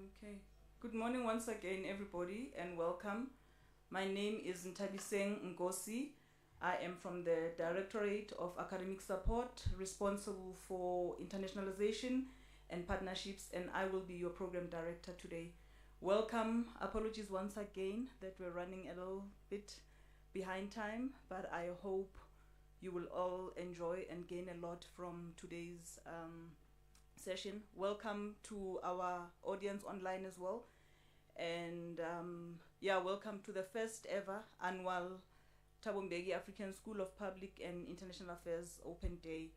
Okay. Good morning once again, everybody, and welcome. My name is Ntabiseng Ngosi. I am from the Directorate of Academic Support, responsible for internationalization and partnerships, and I will be your program director today. Welcome. Apologies once again that we're running a little bit behind time, but I hope you will all enjoy and gain a lot from today's session. Welcome to our audience online as well. And welcome to the first ever annual Thabo Mbeki African School of Public and International Affairs Open Day.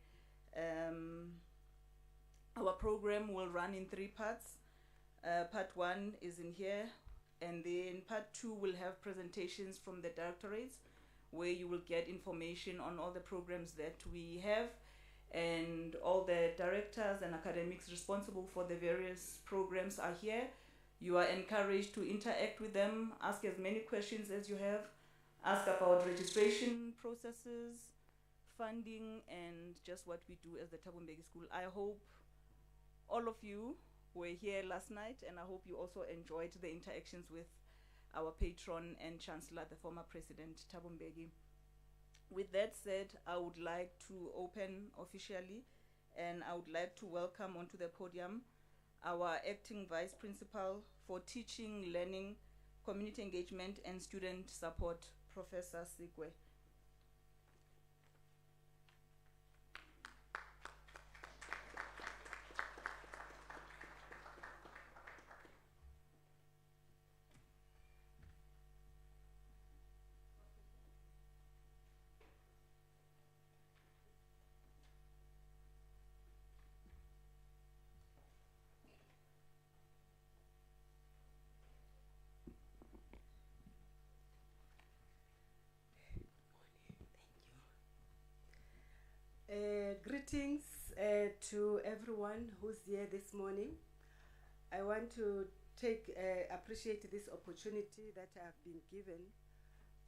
Our program will run in 3 parts. Part 1 is in here, and then part 2 will have presentations from the directorates, where you will get information on all the programs that we have, and all the directors and academics responsible for the various programs are here. You are encouraged to interact with them, ask as many questions as you have, ask about registration processes, funding, and just what we do as the Thabo Mbeki School. I hope all of you were here last night, and I hope you also enjoyed the interactions with our patron and chancellor, the former president, Thabo Mbeki. With that said, I would like to open officially, and I would like to welcome onto the podium our acting vice principal for teaching, learning, community engagement, and student support, Professor Sigwe. Greetings to everyone who's here this morning. I want to appreciate this opportunity that I've been given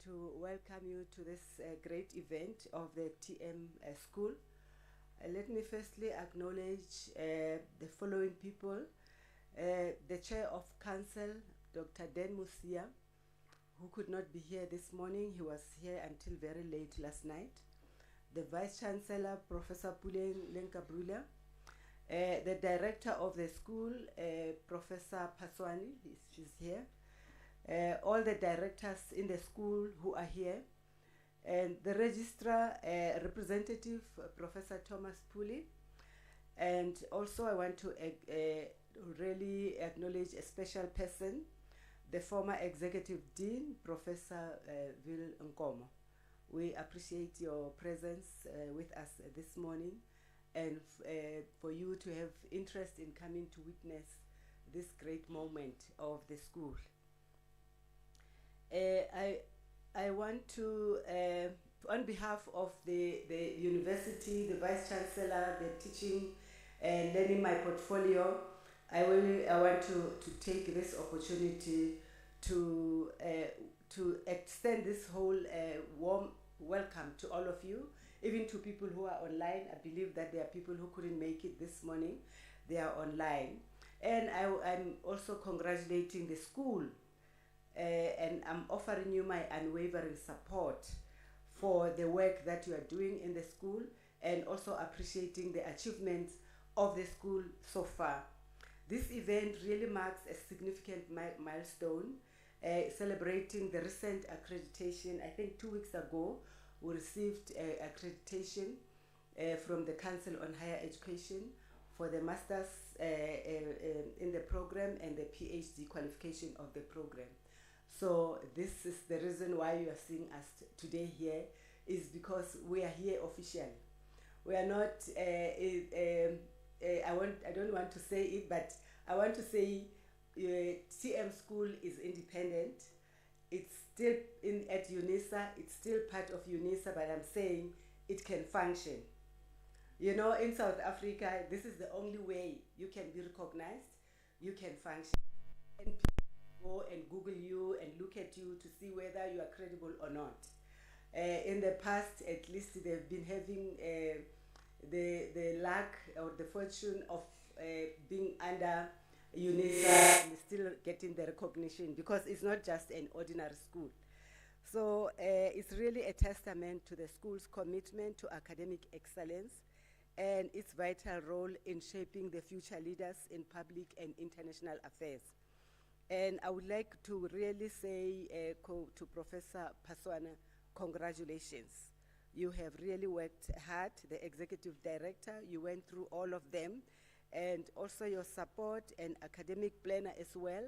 to welcome you to this great event of the TM school. Let me firstly acknowledge the following people. The Chair of Council, Dr. Den Musia, who could not be here this morning. He was here until very late last night. The Vice Chancellor, Professor Puleng Lenkabrula, the Director of the school, Professor Paswani, she's here, all the directors in the school who are here, and the Registrar, Representative, Professor Thomas Puli, and also I want to really acknowledge a special person, the former Executive Dean, Professor Will Nkomo. We appreciate your presence with us this morning, and for you to have interest in coming to witness this great moment of the school. I want to, on behalf of the university, the Vice Chancellor, the teaching and learning my portfolio, I want to take this opportunity to extend this whole warm welcome to all of you, even to people who are online. I believe that there are people who couldn't make it this morning. They are online. And I'm also congratulating the school, and I'm offering you my unwavering support for the work that you are doing in the school, and also appreciating the achievements of the school so far. This event really marks a significant milestone, celebrating the recent accreditation. I think 2 weeks ago, we received accreditation from the Council on Higher Education for the Masters in the program and the PhD qualification of the program. So this is the reason why you are seeing us today here, is because we are here officially. We are not, I don't want to say it, but I want to say TM school is independent. It's still at Unisa, it's still part of Unisa, but I'm saying it can function. You know, in South Africa, this is the only way you can be recognized, you can function. And people go and Google you and look at you to see whether you are credible or not. In the past, at least they've been having the luck or the fortune of being under Unisa getting the recognition, because it's not just an ordinary school. So it's really a testament to the school's commitment to academic excellence and its vital role in shaping the future leaders in public and international affairs. And I would like to really say to Professor Paswana, congratulations. You have really worked hard, the executive director, you went through all of them, and also your support and academic planner as well.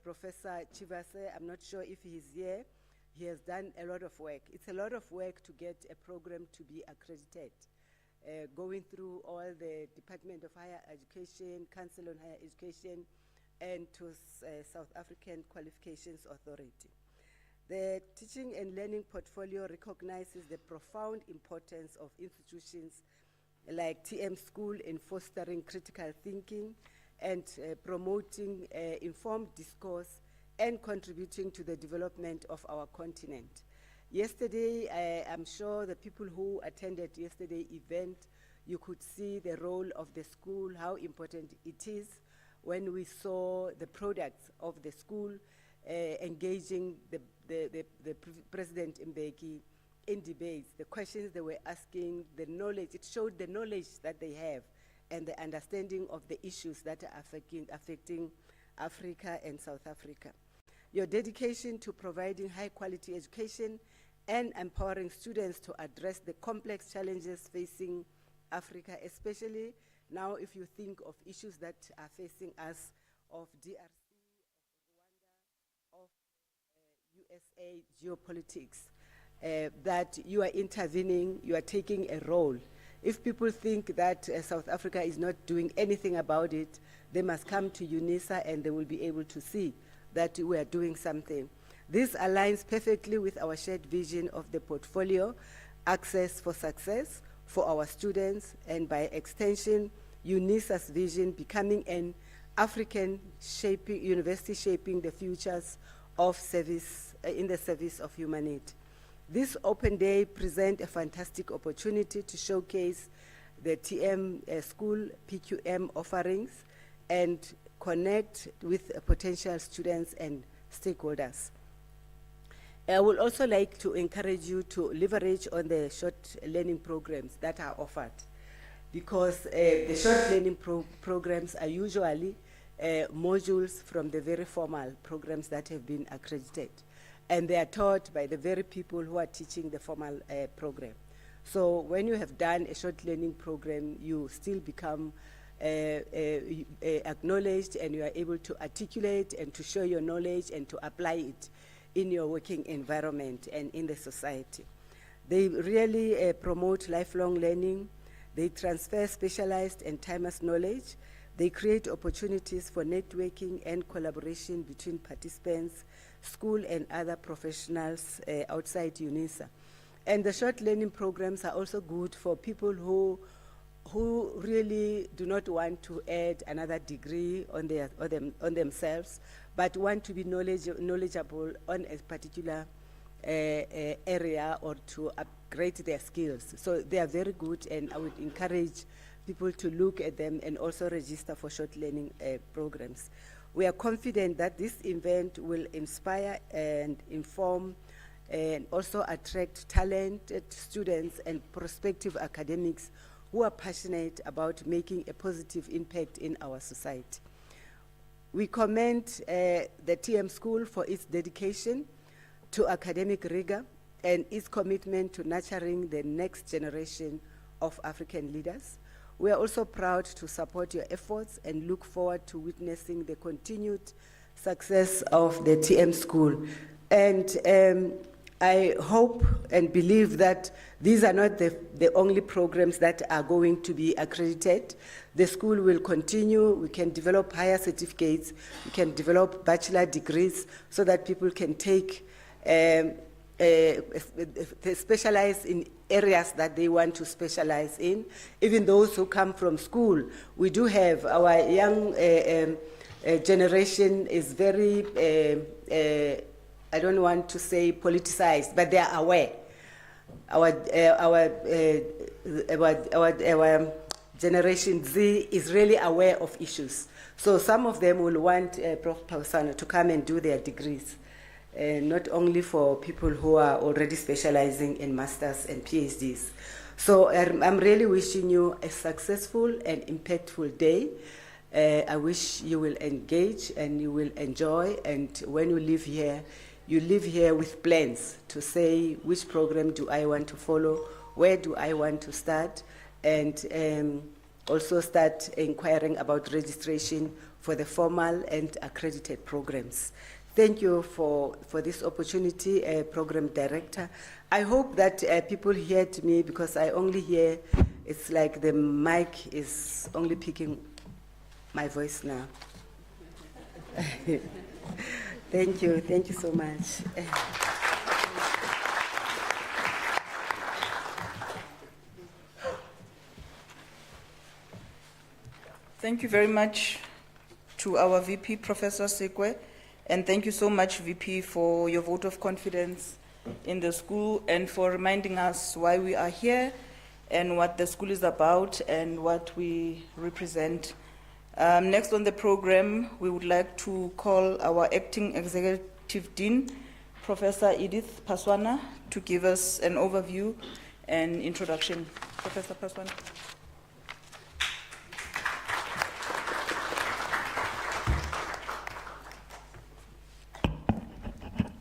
Professor Chivase, I'm not sure if he's here. He has done a lot of work. It's a lot of work to get a program to be accredited. Going through all the Department of Higher Education, Council on Higher Education, and to South African Qualifications Authority. The teaching and learning portfolio recognizes the profound importance of institutions like TM School in fostering critical thinking and promoting informed discourse and contributing to the development of our continent. Yesterday, I'm sure the people who attended yesterday's event, you could see the role of the school, how important it is when we saw the products of the school engaging the President Mbeki in debates, the questions they were asking, the knowledge, it showed the knowledge that they have and the understanding of the issues that are affecting Africa and South Africa. Your dedication to providing high quality education and empowering students to address the complex challenges facing Africa, especially now if you think of issues that are facing us, of DRC, of Rwanda, of USA geopolitics, that you are intervening, you are taking a role. If people think that South Africa is not doing anything about it, they must come to Unisa and they will be able to see that we are doing something. This aligns perfectly with our shared vision of the portfolio, access for success for our students, and by extension, Unisa's vision becoming an African university shaping the futures of service, in the service of humanity. This open day presents a fantastic opportunity to showcase the TM school PQM offerings and connect with potential students and stakeholders. I would also like to encourage you to leverage on the short learning programs that are offered, because the short learning programs are usually modules from the very formal programs that have been accredited, and they are taught by the very people who are teaching the formal program. So when you have done a short learning program, you still become acknowledged, and you are able to articulate and to show your knowledge and to apply it in your working environment and in the society. They really promote lifelong learning. They transfer specialized and timeless knowledge. They create opportunities for networking and collaboration between participants, school and other professionals outside Unisa. And the short learning programs are also good for people who really do not want to add another degree on themselves, but want to be knowledgeable on a particular area or to upgrade their skills. So they are very good, and I would encourage people to look at them and also register for short learning programs. We are confident that this event will inspire and inform and also attract talented students and prospective academics who are passionate about making a positive impact in our society. We commend the TM School for its dedication to academic rigor and its commitment to nurturing the next generation of African leaders. We are also proud to support your efforts and look forward to witnessing the continued success of the TM School. And I hope and believe that these are not the only programs that are going to be accredited. The school will continue. We can develop higher certificates. We can develop bachelor degrees so that people can take specialize in areas that they want to specialize in. Even those who come from school, we do have our young generation is very, I don't want to say politicized, but they are aware. Our Generation Z is really aware of issues. So some of them will want Prof. Pausano to come and do their degrees, not only for people who are already specializing in masters and PhDs. So I'm really wishing you a successful and impactful day. I wish you will engage and you will enjoy, and when you leave here, you live here with plans to say which program do I want to follow, where do I want to start, and also start inquiring about registration for the formal and accredited programs. Thank you for this opportunity, Program Director. I hope that people heard me, because I only hear, it's like the mic is only picking my voice now. Thank you so much. Thank you very much to our VP, Professor Sekwe, and thank you so much, VP, for your vote of confidence in the school and for reminding us why we are here and what the school is about and what we represent. Next on the program, we would like to call our Acting Executive Dean, Professor Edith Paswana, to give us an overview and introduction. Professor Paswana.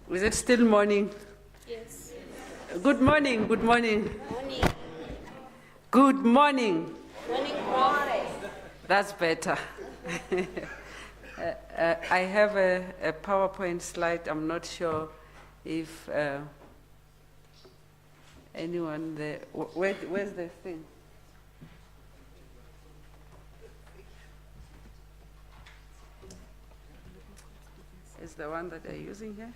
Is it still morning? Yes. Good morning, good morning. Morning. Good morning. Morning, Prof. That's better. I have a PowerPoint slide. I'm not sure if anyone there. Where's the thing? Is the one that they're using here?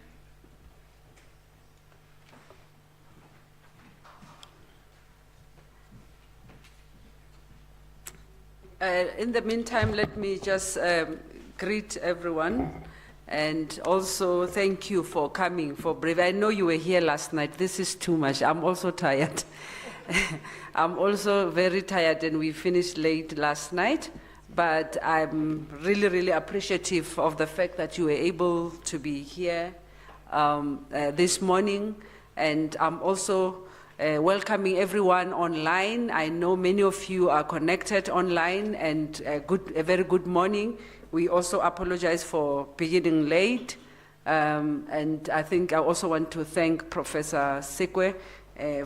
In the meantime, let me just greet everyone and also thank you for coming, for brave. I know you were here last night. This is too much. I'm also tired. I'm also very tired, and we finished late last night, but I'm really, really appreciative of the fact that you were able to be here this morning, and I'm also welcoming everyone online. I know many of you are connected online, and a very good morning. We also apologize for beginning late, and I think I also want to thank Professor Sekwe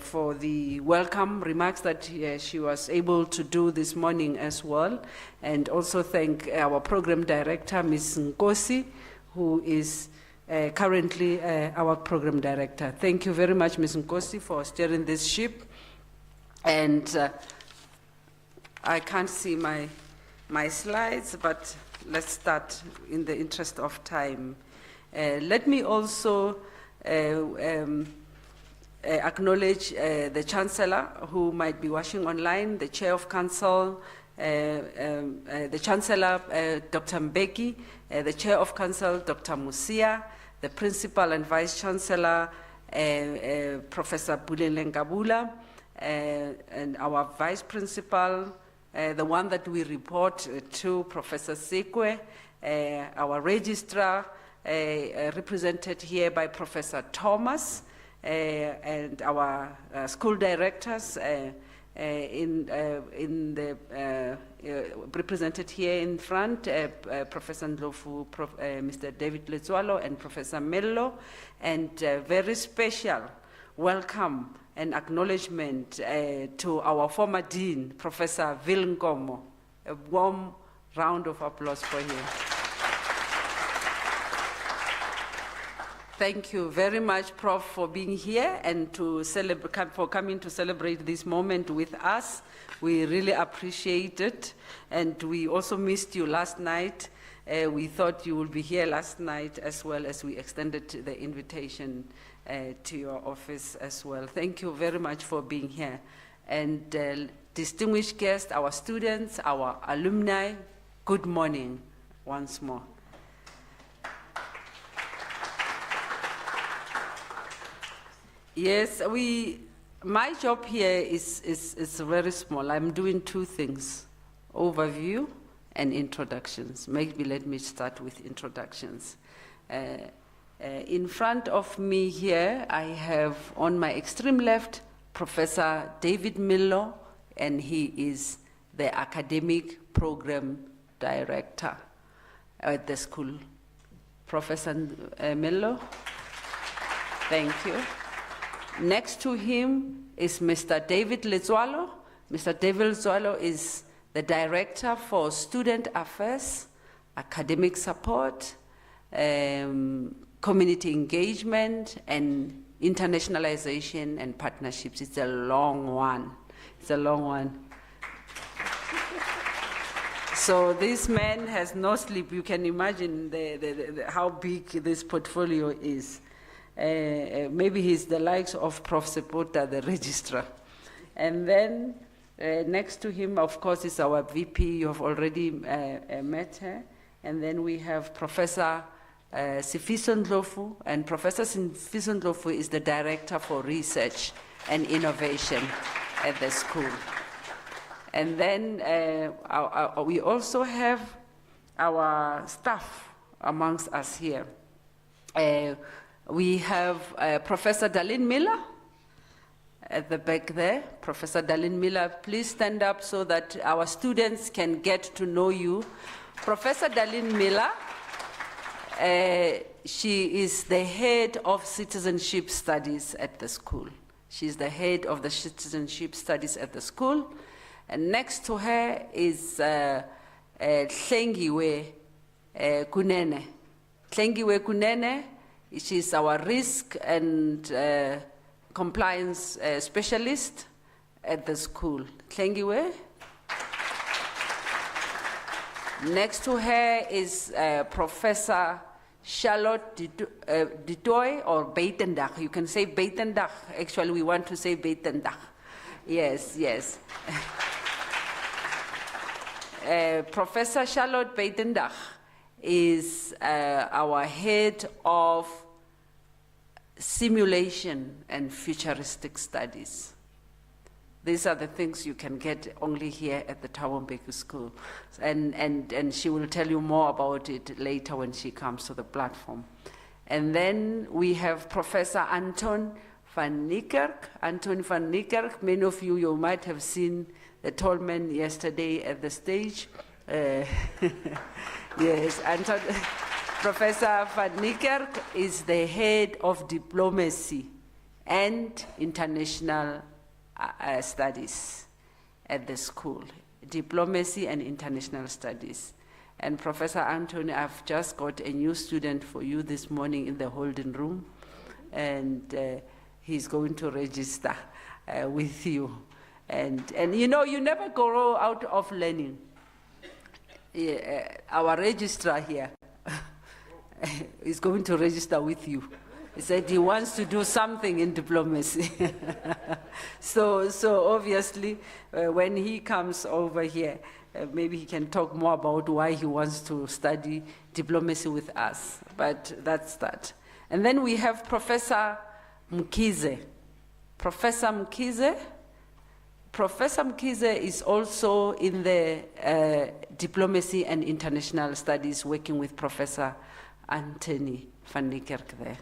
for the welcome remarks that she was able to do this morning as well, and also thank our program director, Ms. Nkosi, who is currently our program director. Thank you very much, Ms. Nkosi, for steering this ship. And I can't see my slides, but let's start in the interest of time. Let me also acknowledge the Chancellor, who might be watching online, the Chair of Council, the Chancellor, Dr. Mbeki, the Chair of Council, Dr. Musia, the Principal and Vice Chancellor, Professor Pulele Ngabula, and our Vice Principal, the one that we report to, Professor Sekwe, our Registrar, represented here by Professor Thomas, and our school directors, represented here in front, Professor Ndlovu, Mr. David Letswalo, and Professor Mello, and very special welcome and acknowledgement to our former Dean, Professor Vilnkomo. A warm round of applause for him. Thank you very much, Prof, for being here and for coming to celebrate this moment with us. We really appreciate it, and we also missed you last night. We thought you would be here last night, as well as we extended the invitation to your office as well. Thank you very much for being here. And distinguished guests, our students, our alumni, good morning once more. Yes, we My job here is very small. I'm doing two things, overview and introductions. Maybe let me start with introductions. In front of me here, I have on my extreme left, Professor David Miller, and he is the academic program director at the school. Professor Miller, thank you. Next to him is Mr. David Letswalo. Mr. David Letswalo is the Director for Student Affairs, Academic Support, Community Engagement, and Internationalization and Partnerships. It's a long one. It's a long one. So this man has no sleep. You can imagine how big this portfolio is. Maybe he's the likes of Prof. Sepota, the registrar. And then next to him, of course, is our VP. You have already met her. And then we have Professor Sifiso Ndlovu. And Professor Sifiso Ndlovu is the Director for Research and Innovation at the school. And then we also have our staff amongst us here. We have Professor Darlene Miller at the back there. Professor Darlene Miller, please stand up so that our students can get to know you. Professor Darlene Miller, she is the head of citizenship studies at the school. She's the head of the citizenship studies at the school. And next to her is Tlengiwe Kunene. Tlengiwe Kunene, she's our risk and compliance specialist at the school. Tlengiwe. Next to her is Professor Charlotte Ditoy or Beitendach. You can say Beitendach. Actually, we want to say Beitendach. Yes, yes. Professor Charlotte Beitendach is our head of simulation and futuristic studies. These are the things you can get only here at the Thabo Mbeki School. And she will tell you more about it later when she comes to the platform. And then we have Professor Anton van Niekerk. Anton van Niekerk, many of you might have seen the tall man yesterday at the stage. Yes, Anton. Professor van Niekerk is the head of diplomacy and international studies at the school. Diplomacy and international studies. And Professor Anthony, I've just got a new student for you this morning in the holding room, and he's going to register with you. And you know, you never grow out of learning. Our registrar here is going to register with you. He said he wants to do something in diplomacy. So obviously, when he comes over here, maybe he can talk more about why he wants to study diplomacy with us. But that's that. And then we have Professor Mkize. Professor Mkize. Professor Mkize is also in the diplomacy and international studies, working with Professor Anthony van Niekerk there.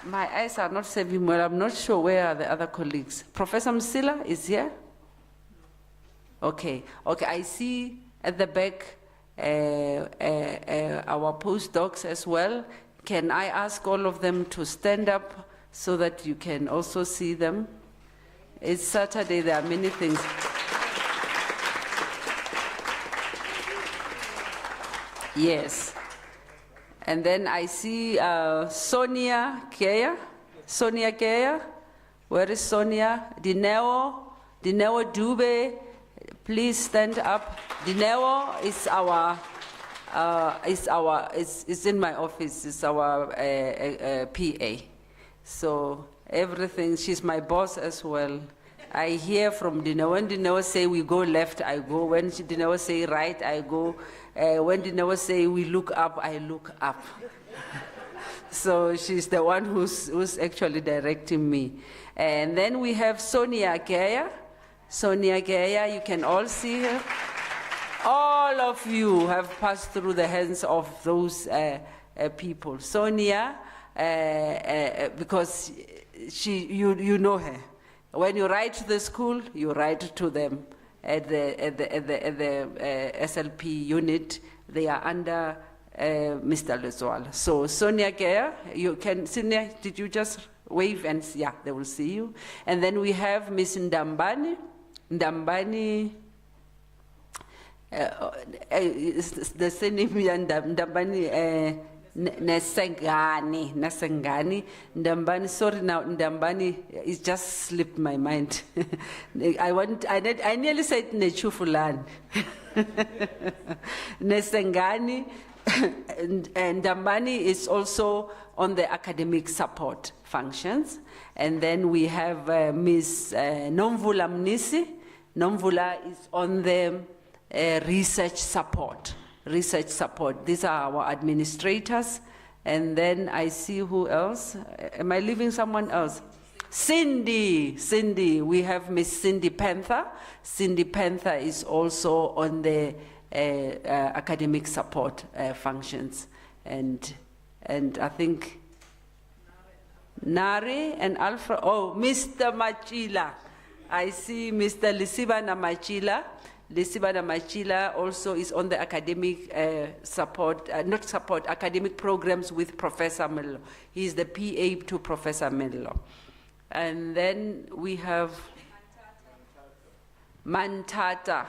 My eyes are not serving well. I'm not sure where are the other colleagues. Professor Msila is here? Okay. Okay, I see at the back our postdocs as well. Can I ask all of them to stand up so that you can also see them? It's Saturday, there are many things. Yes. And then I see Sonia Keya. Sonia Keya. Where is Sonia? Dineo Dube. Please stand up. Dineo is is in my office. It's our PA. So everything, she's my boss as well. I hear from Dineo. When Dineo say we go left, I go. When Dineo say right, I go. When Dineo say we look up, I look up. So she's the one who's actually directing me. And then we have Sonia Geyer. Sonia Geyer, you can all see her. All of you have passed through the hands of those people. Sonia, because you know her. When you write to the school, you write to them. At the SLP unit, they are under Mr. Lezwala. So Sonia Geyer, you can, Sonia, did you just wave and, yeah, they will see you. And then we have Miss Ndambani. Ndambani, the surname Ndambani, Nasengani. Ndambani, sorry now, Ndambani, it just slipped my mind. I nearly said Nechufulani. Nesengani, and Ndambani is also on the academic support functions. And then we have Ms. Nomvula Mnisi. Nomvula is on the research support. Research support. These are our administrators. And then I see who else. Am I leaving someone else? Cindy. Cindy. We have Miss Cindy Panther. Cindy Panther is also on the academic support functions. And I think Nari and Alfred, oh, Mr. Machila. I see Mr. Lisibana Machila. Lisibana Machila also is on the academic academic programs with Professor Mello. He is the PA to Professor Mello. And then we have Mantata.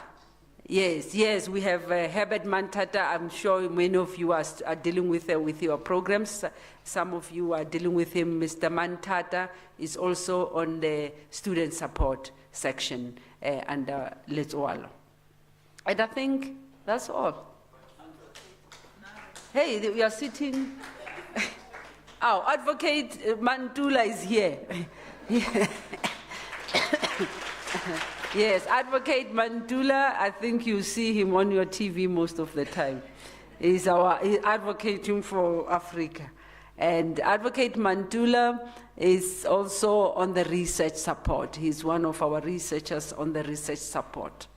Yes, we have Herbert Mantata. I'm sure many of you are dealing with your programs. Some of you are dealing with him. Mr. Mantata is also on the student support section under Lezwala. And I think that's all. Hey, we are sitting. Oh, Advocate Mandela is here. Yes, Advocate Mandela, I think you see him on your TV most of the time. He's advocating for Africa. And Advocate Mandela is also on the research support. He's one of our researchers on the research support.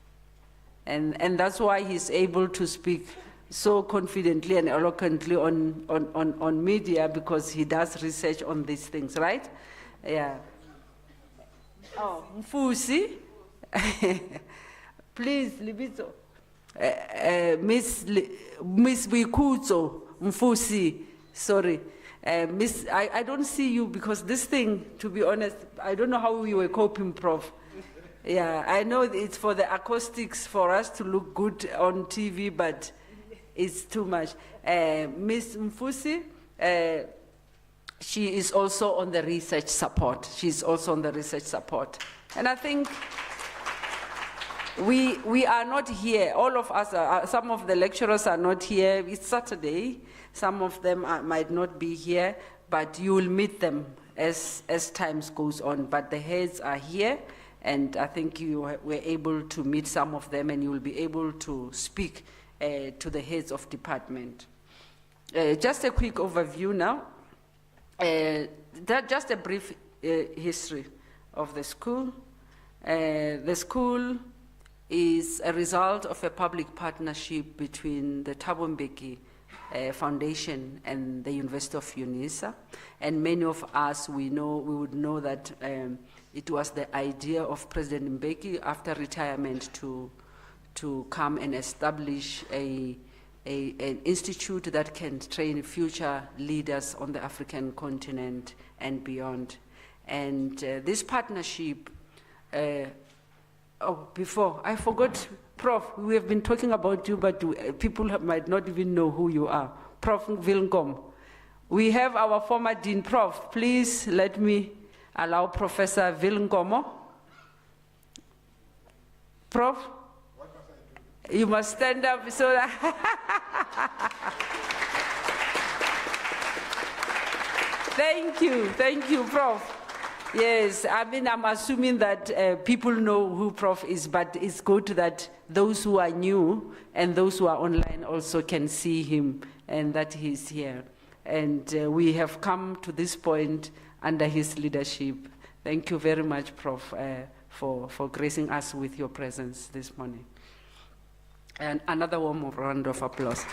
And that's why he's able to speak so confidently and eloquently on media, because he does research on these things, right? Yeah. Oh, Mfusi. Please, Libito. Miss Bikuzo Mfusi, sorry. Miss, I don't see you because this thing, to be honest, I don't know how you were coping, Prof. Yeah, I know it's for the acoustics for us to look good on TV, but it's too much. Miss Mfusi, she is also on the research support. She's also on the research support. And I think we are not here. All of us are, some of the lecturers are not here. It's Saturday. Some of them might not be here, but you will meet them as time goes on. But the heads are here, and I think you were able to meet some of them, and you will be able to speak to the heads of department. Just a quick overview now. Just a brief history of the school. The school is a result of a public partnership between the Thabo Mbeki Foundation and the University of Unisa. And many of us, we would know that it was the idea of President Mbeki after retirement to come and establish an institute that can train future leaders on the African continent and beyond. And this partnership, before, I forgot, Prof, we have been talking about you, but people might not even know who you are. Prof Vilnkom. We have our former Dean, Prof. Please let me allow Professor Vilnkomo. Prof? You must stand up so that Thank you, Prof. Yes, I mean, I'm assuming that people know who Prof is, but it's good that those who are new and those who are online also can see him and that he's here. And we have come to this point under his leadership. Thank you very much, Prof, for gracing us with your presence this morning. And another warm round of applause.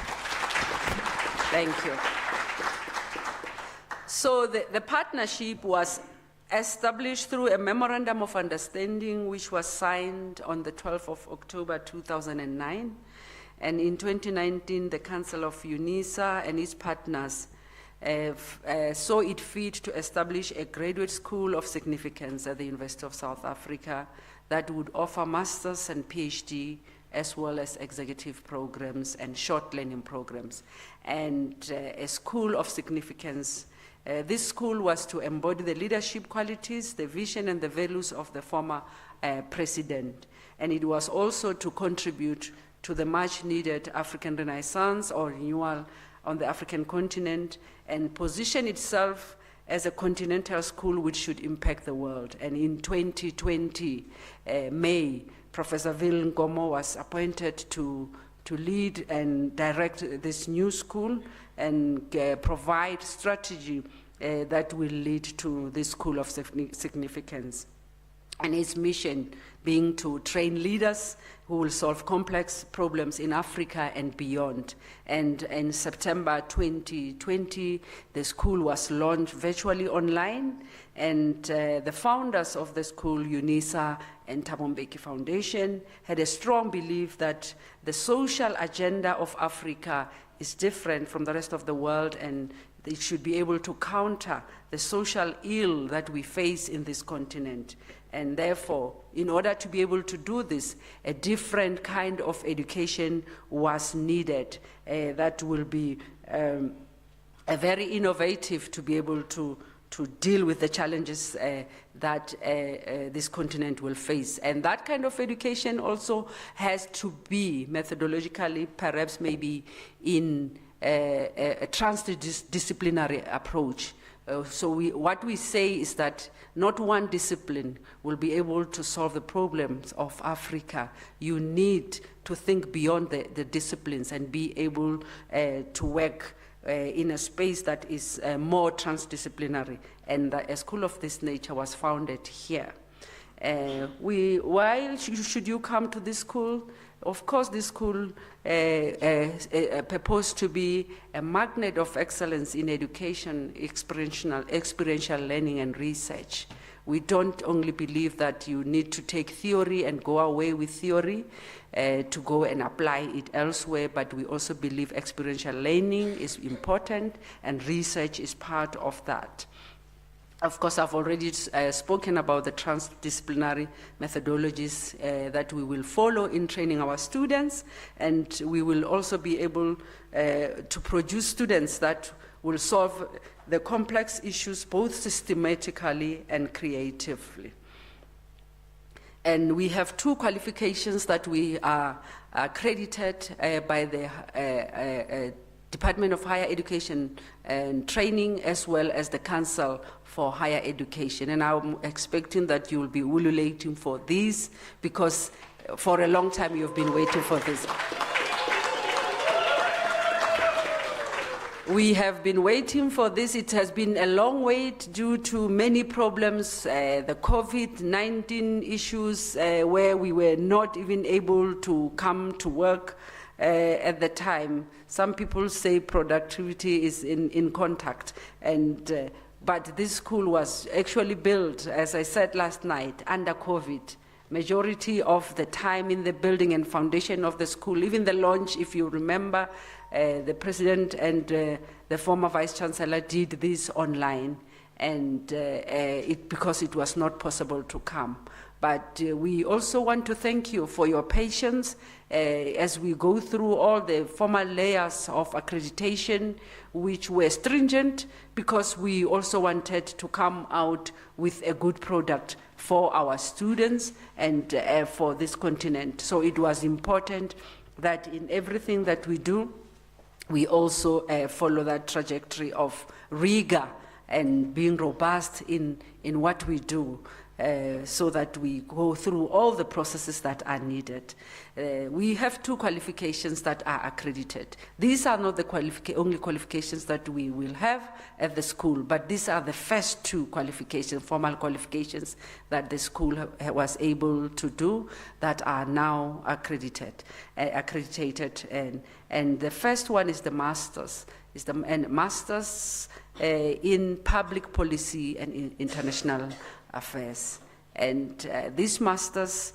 Thank you. So the partnership was established through a memorandum of understanding which was signed on the 12th of October 2009. And in 2019, the Council of Unisa and its partners saw it fit to establish a graduate school of significance at the University of South Africa that would offer master's and PhD as well as executive programs and short learning programs. And a school of significance. This school was to embody the leadership qualities, the vision and the values of the former president. And it was also to contribute to the much needed African Renaissance or renewal on the African continent and position itself as a continental school which should impact the world. And in 2020, May, Professor Vil Ngomo was appointed to lead and direct this new school and provide strategy that will lead to this school of significance. And its mission being to train leaders who will solve complex problems in Africa and beyond. And in September 2020, the school was launched virtually online, and the founders of the school, Unisa and Thabo Mbeki Foundation, had a strong belief that the social agenda of Africa is different from the rest of the world, and it should be able to counter the social ill that we face in this continent. And therefore, in order to be able to do this, a different kind of education was needed that will be a very innovative to be able to deal with the challenges that this continent will face. And that kind of education also has to be methodologically, perhaps maybe in a transdisciplinary approach. What we say is that not one discipline will be able to solve the problems of Africa. You need to think beyond the disciplines and be able to work in a space that is more transdisciplinary. And a school of this nature was founded here. Why should you come to this school? Of course, this school purposed to be a magnet of excellence in education, experiential learning and research. We don't only believe that you need to take theory and go away with theory to go and apply it elsewhere, but we also believe experiential learning is important and research is part of that. Of course, I've already spoken about the transdisciplinary methodologies that we will follow in training our students, and we will also be able to produce students that will solve the complex issues both systematically and creatively. And we have 2 qualifications that we are accredited by the Department of Higher Education and Training, as well as the Council for Higher Education. And I'm expecting that you will be ululating for this, because for a long time you've been waiting for this. We have been waiting for this. It has been a long wait due to many problems, the COVID-19 issues, where we were not even able to come to work at the time. Some people say productivity is in contact, and but this school was actually built, as I said last night, under COVID. Majority of the time in the building and foundation of the school, even the launch, if you remember, the president and the former vice chancellor did this online, and because it was not possible to come. But we also want to thank you for your patience as we go through all the formal layers of accreditation, which were stringent, because we also wanted to come out with a good product for our students and for this continent. So it was important that in everything that we do, we also follow that trajectory of rigor and being robust in what we do. so that we go through all the processes that are needed. We have 2 qualifications that are accredited. These are not the only qualifications that we will have at the school, but these are the first 2 qualifications, formal qualifications that the school was able to do that are now accredited. And the first one is the master's, master's in public policy and in international affairs. And these masters,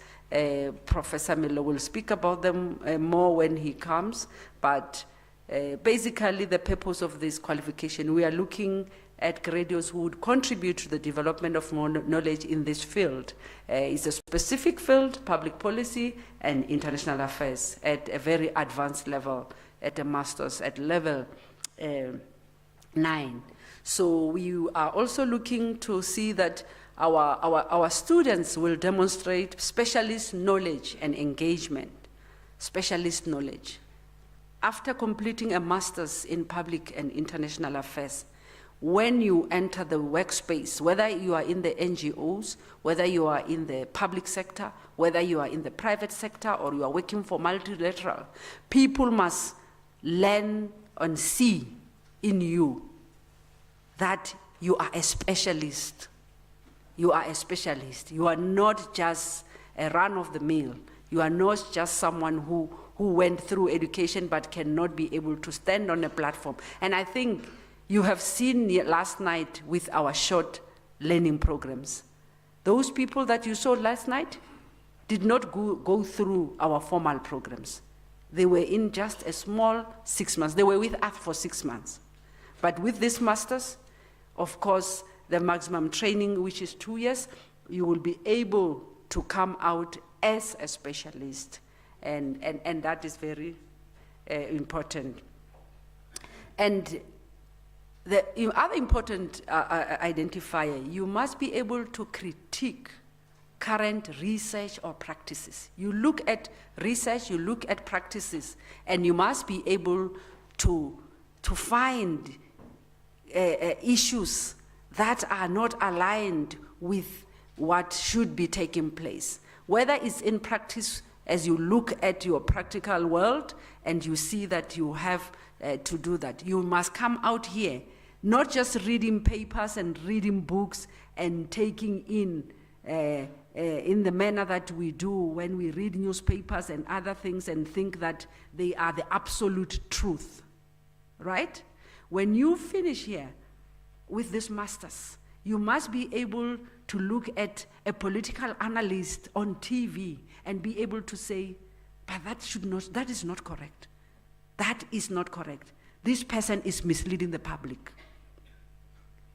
Professor Miller will speak about them more when he comes, but basically the purpose of this qualification, we are looking at graduates who would contribute to the development of more knowledge in this field. It's a specific field, public policy and international affairs, at a very advanced level, at a master's at level 9. So we are also looking to see that our students will demonstrate specialist knowledge and engagement, specialist knowledge. After completing a master's in public and international affairs, when you enter the workspace, whether you are in the NGOs, whether you are in the public sector, whether you are in the private sector, or you are working for multilateral, people must learn and see in you that you are a specialist. You are a specialist. You are not just a run-of-the-mill. You are not just someone who went through education but cannot be able to stand on a platform. And I think you have seen last night with our short learning programs. Those people that you saw last night did not go through our formal programs. They were in just a small 6 months. They were with us for 6 months. But with this masters, of course, the maximum training, which is 2 years, you will be able to come out as a specialist. And that is very important. And the other important identifier, you must be able to critique current research or practices. You look at research, you look at practices, and you must be able to find issues that are not aligned with what should be taking place. Whether it's in practice, as you look at your practical world and you see that you have to do that, you must come out here, not just reading papers and reading books and taking in the manner that we do when we read newspapers and other things and think that they are the absolute truth, right? When you finish here with this masters, you must be able to look at a political analyst on TV and be able to say, but that is not correct. That is not correct. This person is misleading the public.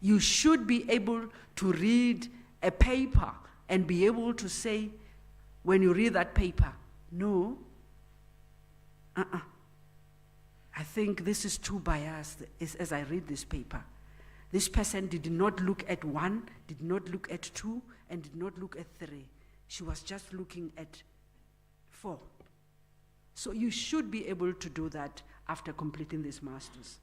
You should be able to read a paper and be able to say, when you read that paper, no, I think this is too biased as I read this paper. This person did not look at 1, did not look at 2, and did not look at 3. She was just looking at 4. So you should be able to do that after completing this master's.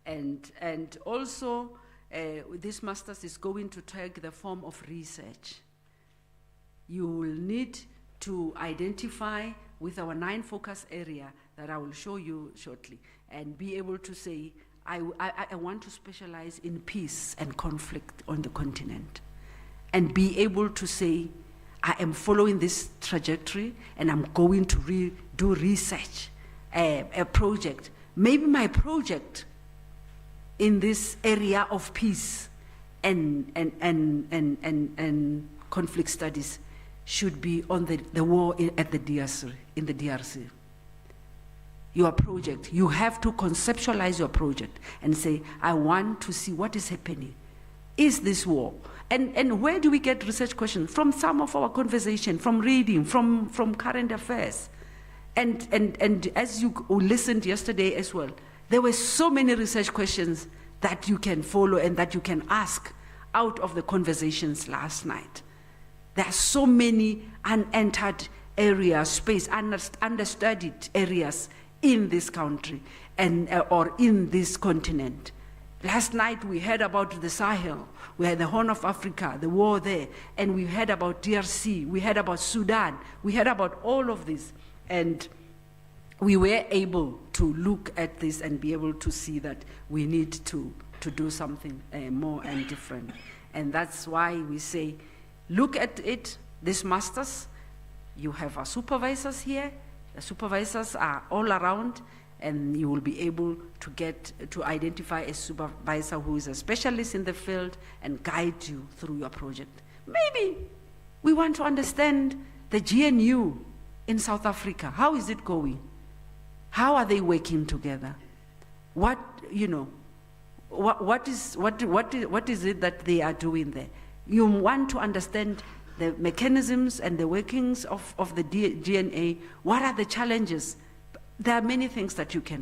And also, this master's is going to take the form of research. You will need to identify with our 9 focus area that I will show you shortly, and be able to say, I want to specialize in peace and conflict on the continent, and be able to say, I am following this trajectory and I'm going to do research, a project. Maybe my project in this area of peace and conflict studies should be on the war at the DRC, in the DRC. Your project, you have to conceptualize your project and say, I want to see what is happening. Is this war? And where do we get research questions? From some of our conversation, from reading, from current affairs. And as you listened yesterday as well, there were so many research questions that you can follow and that you can ask out of the conversations last night. There are so many unentered areas, space, understudied areas in this country and or in this continent. Last night we heard about the Sahel, we had the Horn of Africa, the war there, and we heard about DRC, we heard about Sudan, we heard about all of this, and we were able to look at this and be able to see that we need to do something more and different. And that's why we say, look at it, these masters, you have our supervisors here, the supervisors are all around, and you will be able to identify a supervisor who is a specialist in the field and guide you through your project. Maybe we want to understand the GNU in South Africa. How is it going? How are they working together? What is it that they are doing there? You want to understand the mechanisms and the workings of the DNA. What are the challenges? There are many things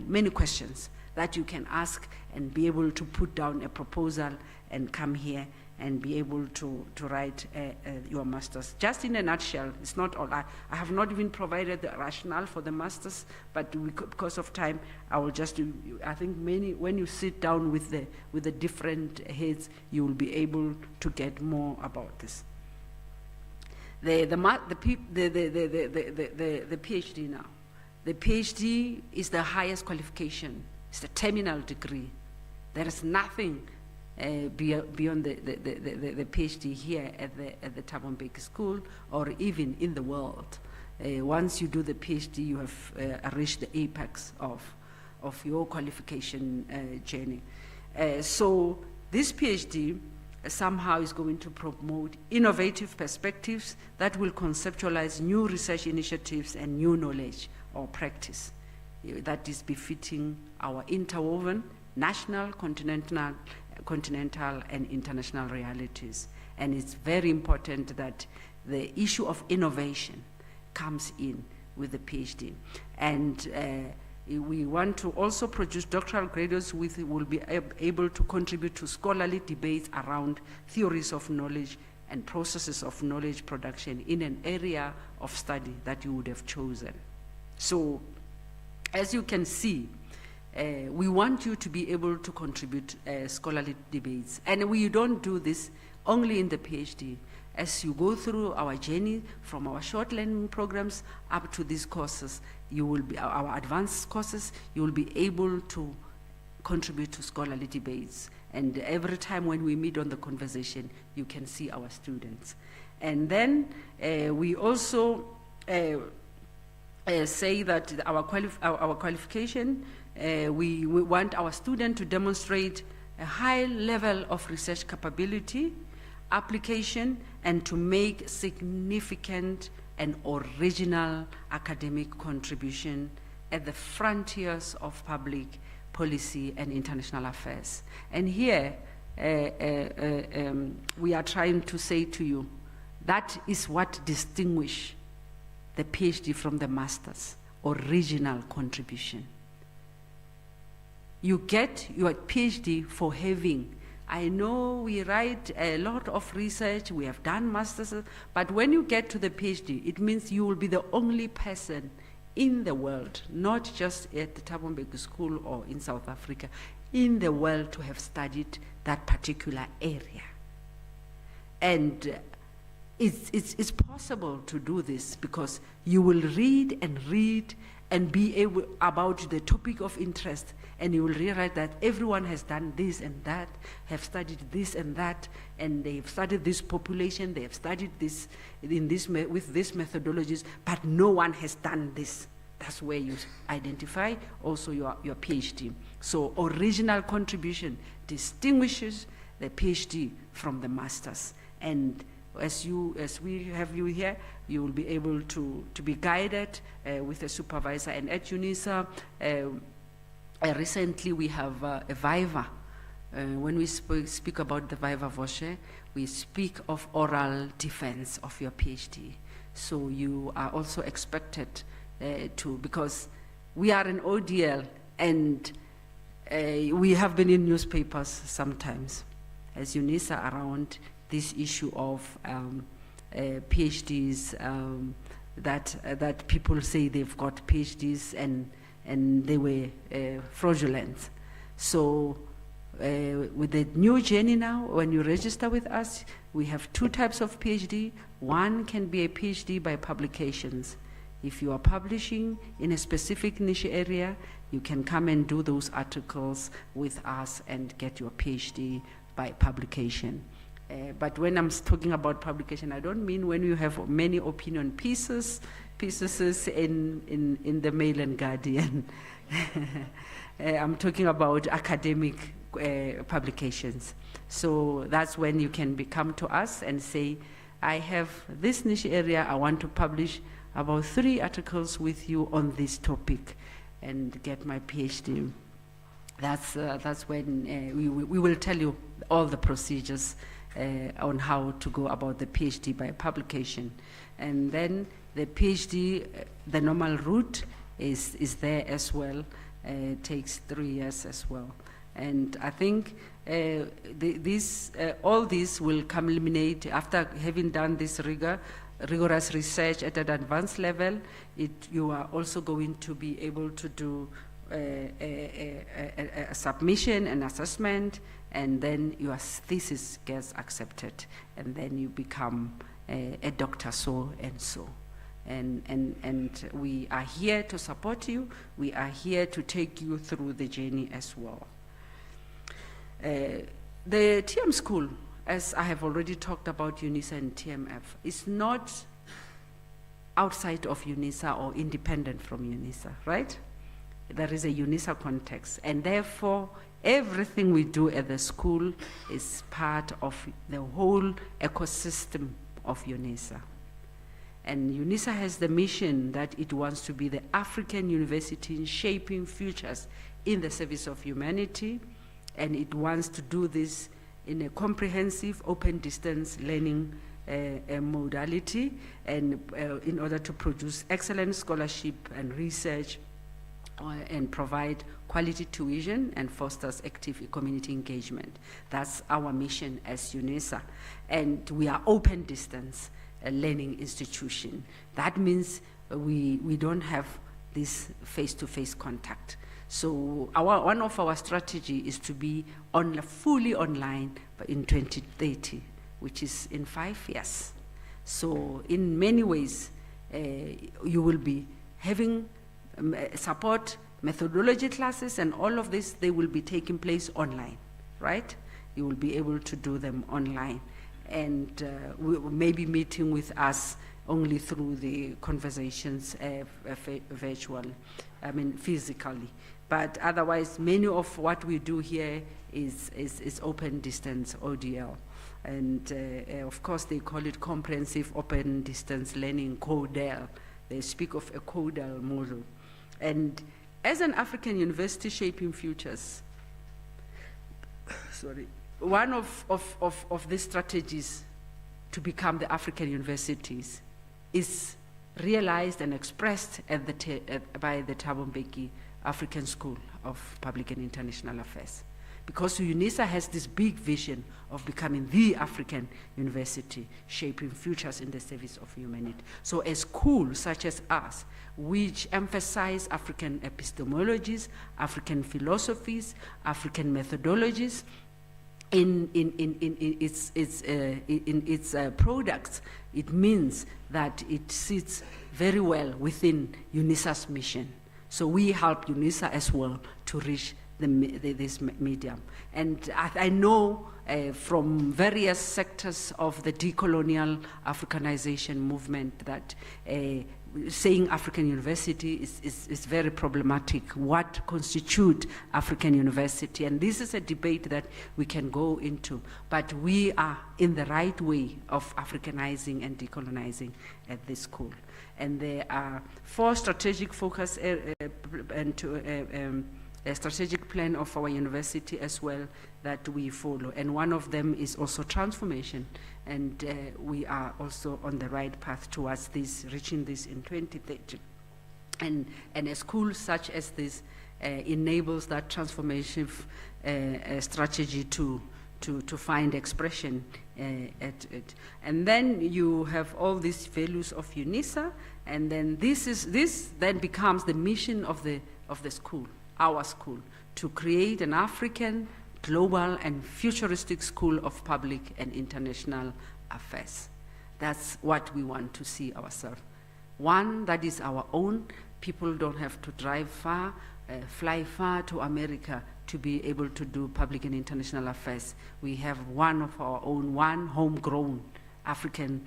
many questions that you can ask and be able to put down a proposal and come here and be able to write your master's. Just in a nutshell, it's not all. I have not even provided the rationale for the master's, but because of time, I will just do, I think when you sit down with the different heads, you will be able to get more about this. The PhD now. The PhD is the highest qualification. It's the terminal degree. There is nothing beyond the PhD here at the Thabo Mbeki School or even in the world. Once you do the PhD, you have reached the apex of your qualification journey. So this PhD somehow is going to promote innovative perspectives that will conceptualize new research initiatives and new knowledge or practice that is befitting our interwoven national, continental, and international realities. And it's very important that the issue of innovation comes in with the PhD. And we want to also produce doctoral graduates who will be able to contribute to scholarly debates around theories of knowledge and processes of knowledge production in an area of study that you would have chosen. So, as you can see, we want you to be able to contribute scholarly debates. And we don't do this only in the PhD. As you go through our journey from our short learning programs up to these courses, you will be, our advanced courses, you will be able to contribute to scholarly debates. And every time when we meet on the conversation, you can see our students. And then we also say that our qualification, we want our student to demonstrate a high level of research capability, application, and to make significant and original academic contribution at the frontiers of public policy and international affairs. And here, we are trying to say to you, that is what distinguishes the PhD from the master's, original contribution. You get your PhD for having, I know we write a lot of research, we have done masters, but when you get to the PhD, it means you will be the only person in the world, not just at the Thabo Mbeki School or in South Africa, in the world to have studied that particular area. And it's possible to do this because you will read and be able about the topic of interest, and you will realize that everyone has done this and that, have studied this and that, and they've studied this population, they have studied this with these methodologies, but no one has done this. That's where you identify also your PhD. So original contribution distinguishes the PhD from the master's. And as we have you here, you will be able to be guided with a supervisor. And at Unisa, recently we have a viva. When we speak about the viva voce, we speak of oral defense of your PhD. So you are also expected because we are an ODL and we have been in newspapers sometimes as Unisa around this issue of PhDs that people say they've got PhDs and they were fraudulent. So With the new journey now, when you register with us, we have 2 types of PhD. One can be a PhD by publications. If you are publishing in a specific niche area, you can come and do those articles with us and get your PhD by publication. But when I'm talking about publication, I don't mean when you have many opinion pieces in the Mail and Guardian. I'm talking about academic publications. So that's when you can come to us and say, I have this niche area, I want to publish about 3 articles with you on this topic and get my PhD. That's when we will tell you all the procedures on how to go about the PhD by publication. And then the PhD, the normal route is there as well. It takes 3 years as well. And I think all this will culminate after having done this rigorous research at an advanced level. You are also going to be able to do a submission, an assessment, and then your thesis gets accepted, and then you become a doctor so and so. And we are here to support you. We are here to take you through the journey as well. The TM school, as I have already talked about Unisa and TMF, is not outside of Unisa or independent from Unisa, right? There is a Unisa context, and therefore everything we do at the school is part of the whole ecosystem of Unisa. And Unisa has the mission that it wants to be the African university in shaping futures in the service of humanity, and it wants to do this in a comprehensive open distance learning modality, and in order to produce excellent scholarship and research and provide quality tuition and fosters active community engagement. That's our mission as Unisa. And we are open distance learning institution. That means we don't have this face-to-face contact. So one of our strategy is to be fully online in 2030, which is in 5 years. So in many ways, you will be having support methodology classes, and all of this, they will be taking place online, right? You will be able to do them online. And we may be meeting with us only through the conversations physically. But otherwise, many of what we do here is open distance ODL. And of course, they call it comprehensive open distance learning, CODEL. They speak of a CODEL model. And as an African university shaping futures, one of these strategies to become the African universities is realized and expressed by the Thabo Mbeki African School of Public and International Affairs. Because UNISA has this big vision of becoming the African university, shaping futures in the service of humanity. So as schools such as us, which emphasize African epistemologies, African philosophies, African methodologies, in its products, it means that it sits very well within UNISA's mission. So we help UNISA as well to reach this medium. And I know from various sectors of the decolonial Africanization movement that saying African university is very problematic. What constitutes African university? And this is a debate that we can go into, but we are in the right way of Africanizing and decolonizing at this school. And there are 4 strategic focus and a strategic plan of our university as well that we follow. And one of them is also transformation. And we are also on the right path towards this, reaching this in 2030. And a school such as this enables that transformation strategy to find expression at it. And then you have all these values of UNISA, and then this then becomes the mission of the school, our school, to create an African global and futuristic school of public and international affairs. That's what we want to see ourselves. One that is our own. People don't have to drive far, fly far to America to be able to do public and international affairs. We have one of our own, one homegrown African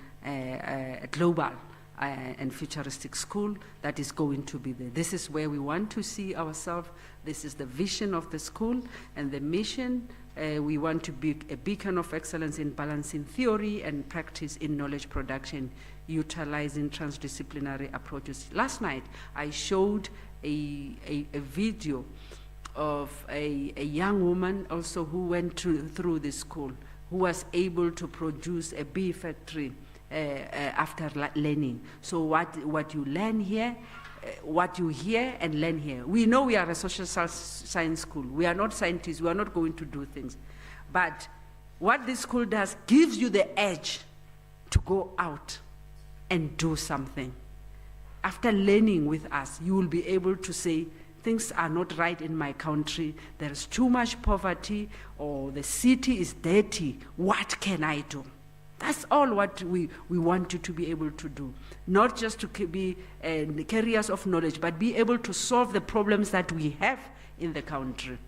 global and futuristic school that is going to be there. This is where we want to see ourselves. This is the vision of the school and the mission. We want to be a beacon of excellence in balancing theory and practice in knowledge production, utilizing transdisciplinary approaches. Last night, I showed a video of a young woman also who went through this school, who was able to produce a bee factory after learning. So what you learn here, what you hear and learn here. We know we are a social science school. We are not scientists. We are not going to do things. But what this school does gives you the edge to go out and do something. After learning with us, you will be able to say, things are not right in my country. There is too much poverty, or the city is dirty. What can I do? That's all what we want you to be able to do. Not just to be carriers of knowledge, but be able to solve the problems that we have in the country.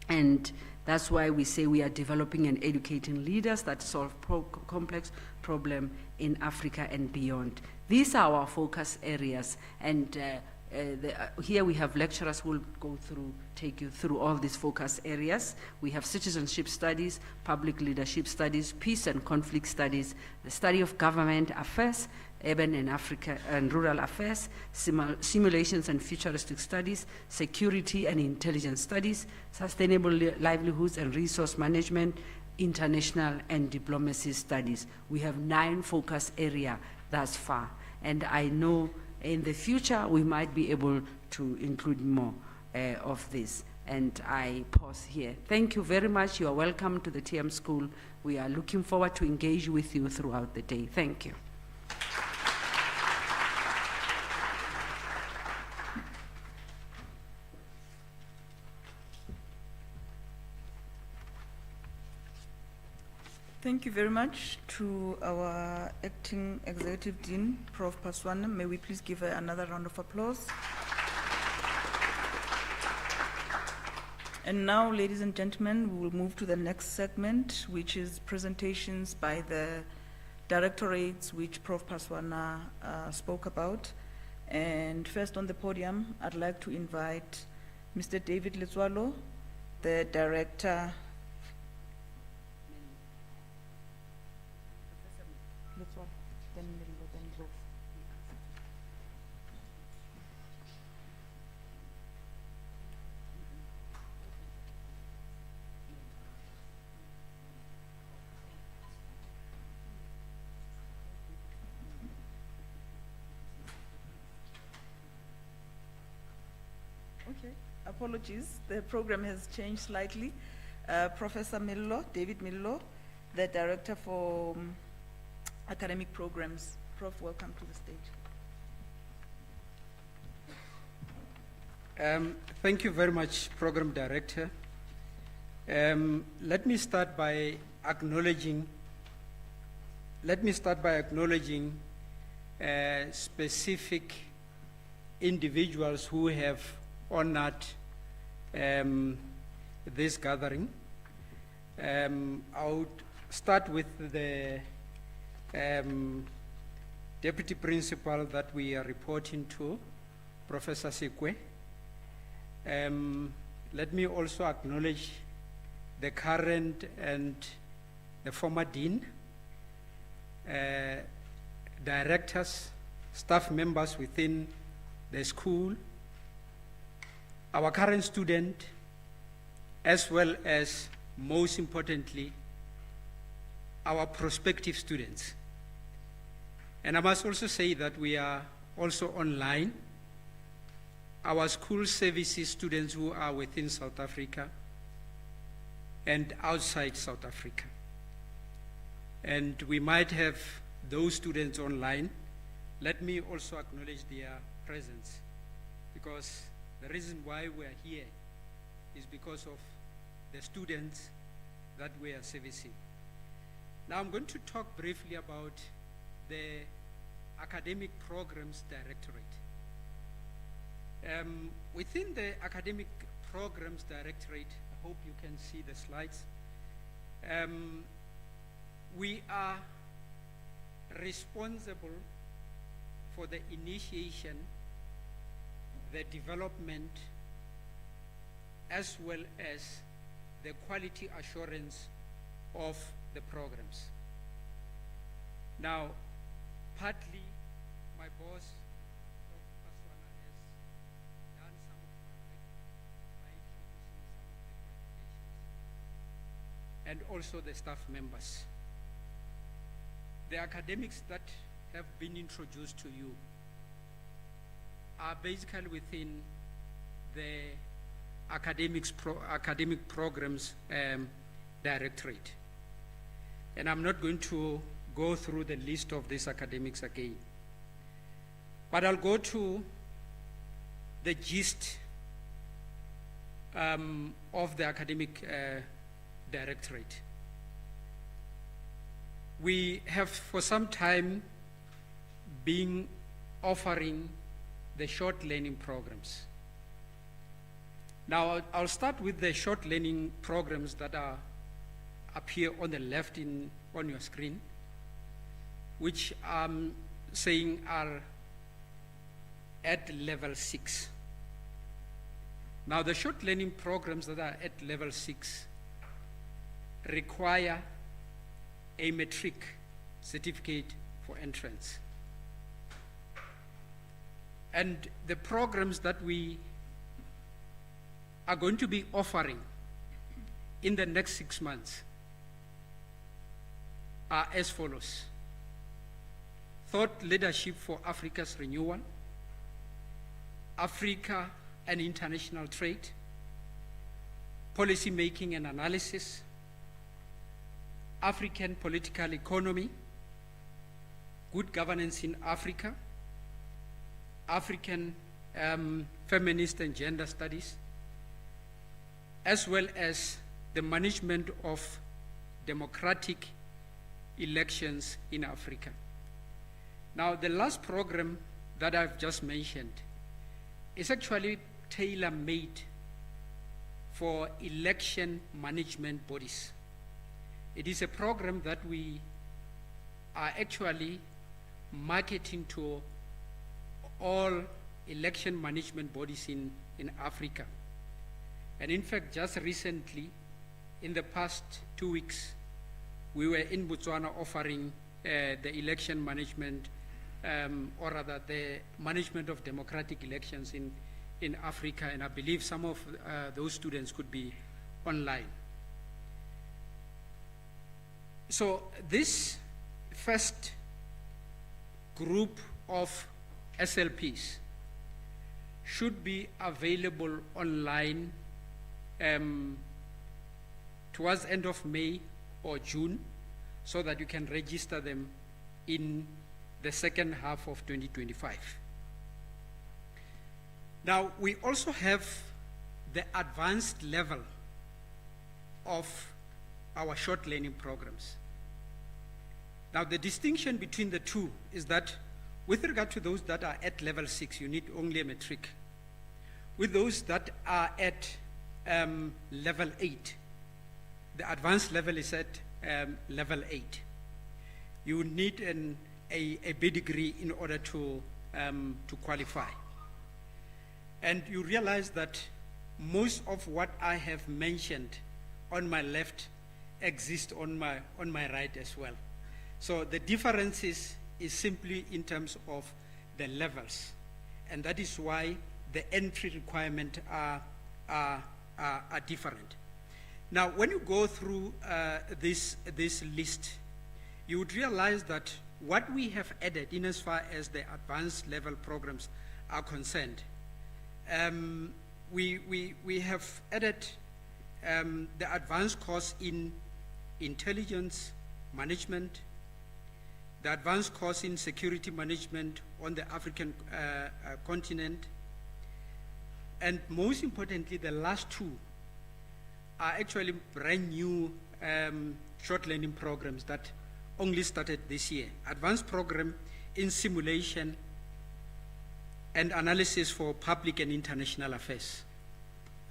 And that's why we say we are developing and educating leaders that solve complex problems in Africa and beyond. These are our focus areas. And here we have lecturers who will take you through all these focus areas. We have citizenship studies, public leadership studies, peace and conflict studies, the study of government affairs, urban and Africa and rural affairs, simulations and futuristic studies, security and intelligence studies, sustainable livelihoods and resource management, international and diplomacy studies. We have 9 focus areas thus far. And I know in the future, we might be able to include more of this. And I pause here. Thank you very much. You are welcome to the TM School. We are looking forward to engage with you throughout the day. Thank you. Thank you very much to our Acting Executive Dean, Prof. Paswana. May we please give her another round of applause. And now, ladies and gentlemen, we will move to the next segment, which is presentations by the directorates, which Prof. Paswana spoke about. And first on the podium, I'd like to invite Mr. David Letswalo, the director. Okay, apologies. The program has changed slightly. Professor Millo, David Millo, the Director for Academic Programs. Prof, welcome to the stage. Thank you very much, Program Director. Let me start by acknowledging specific individuals who have honored this gathering. I would start with the Deputy Principal that we are reporting to, Professor Sikwe. Let me also acknowledge the current and the former Dean, directors, staff members within the school, our current student, as well as, most importantly, our prospective students. And I must also say that we are also online. Our school services students who are within South Africa and outside South Africa. And we might have those students online. Let me also acknowledge their presence, because the reason why we are here is because of the students that we are servicing. Now I'm going to talk briefly about the Academic Programs Directorate. Within the Academic Programs Directorate, I hope you can see the slides, we are responsible for the initiation, the development, as well as the quality assurance of the programs. Now, partly, my boss, Dr. Paswana, has done some of my work by introducing some of the qualifications, and also the staff members. The academics that have been introduced to you are basically within the academic programs directorate. And I'm not going to go through the list of these academics again, but I'll go to the gist of the academic directorate. We have for some time been offering the short learning programs. Now, I'll start with the short learning programs that are up here on the left on your screen, which I'm saying are at level 6. Now, the short learning programs that are at level 6 require a matric certificate for entrance. And the programs that we are going to be offering in the next 6 months are as follows: Thought Leadership for Africa's Renewal, Africa and International Trade, Policy Making and Analysis, African Political Economy, Good Governance in Africa, African Feminist and Gender Studies, as well as the management of democratic elections in Africa. Now, the last program that I've just mentioned is actually tailor-made for election management bodies. It is a program that we are actually marketing to all election management bodies in Africa. And in fact, just recently, in the past 2 weeks, we were in Botswana offering the election management, or rather the management of democratic elections in Africa, and I believe some of those students could be online. So this first group of SLPs should be available online towards end of May or June, so that you can register them in the second half of 2025. Now, we also have the advanced level of our short learning programs. Now, the distinction between the two is that with regard to those that are at level 6, you need only a matric. With those that are at level 8, the advanced level is at level 8. You need a B degree in order to qualify. And you realize that most of what I have mentioned on my left exists on my right as well. So the difference is simply in terms of the levels, and that is why the entry requirements are different. Now, when you go through this list, you would realize that what we have added in as far as the advanced level programs are concerned, we have added the advanced course in intelligence management, the advanced course in security management on the African continent, and most importantly, the last two are actually brand new short learning programs that only started this year. Advanced program in simulation and analysis for public and international affairs.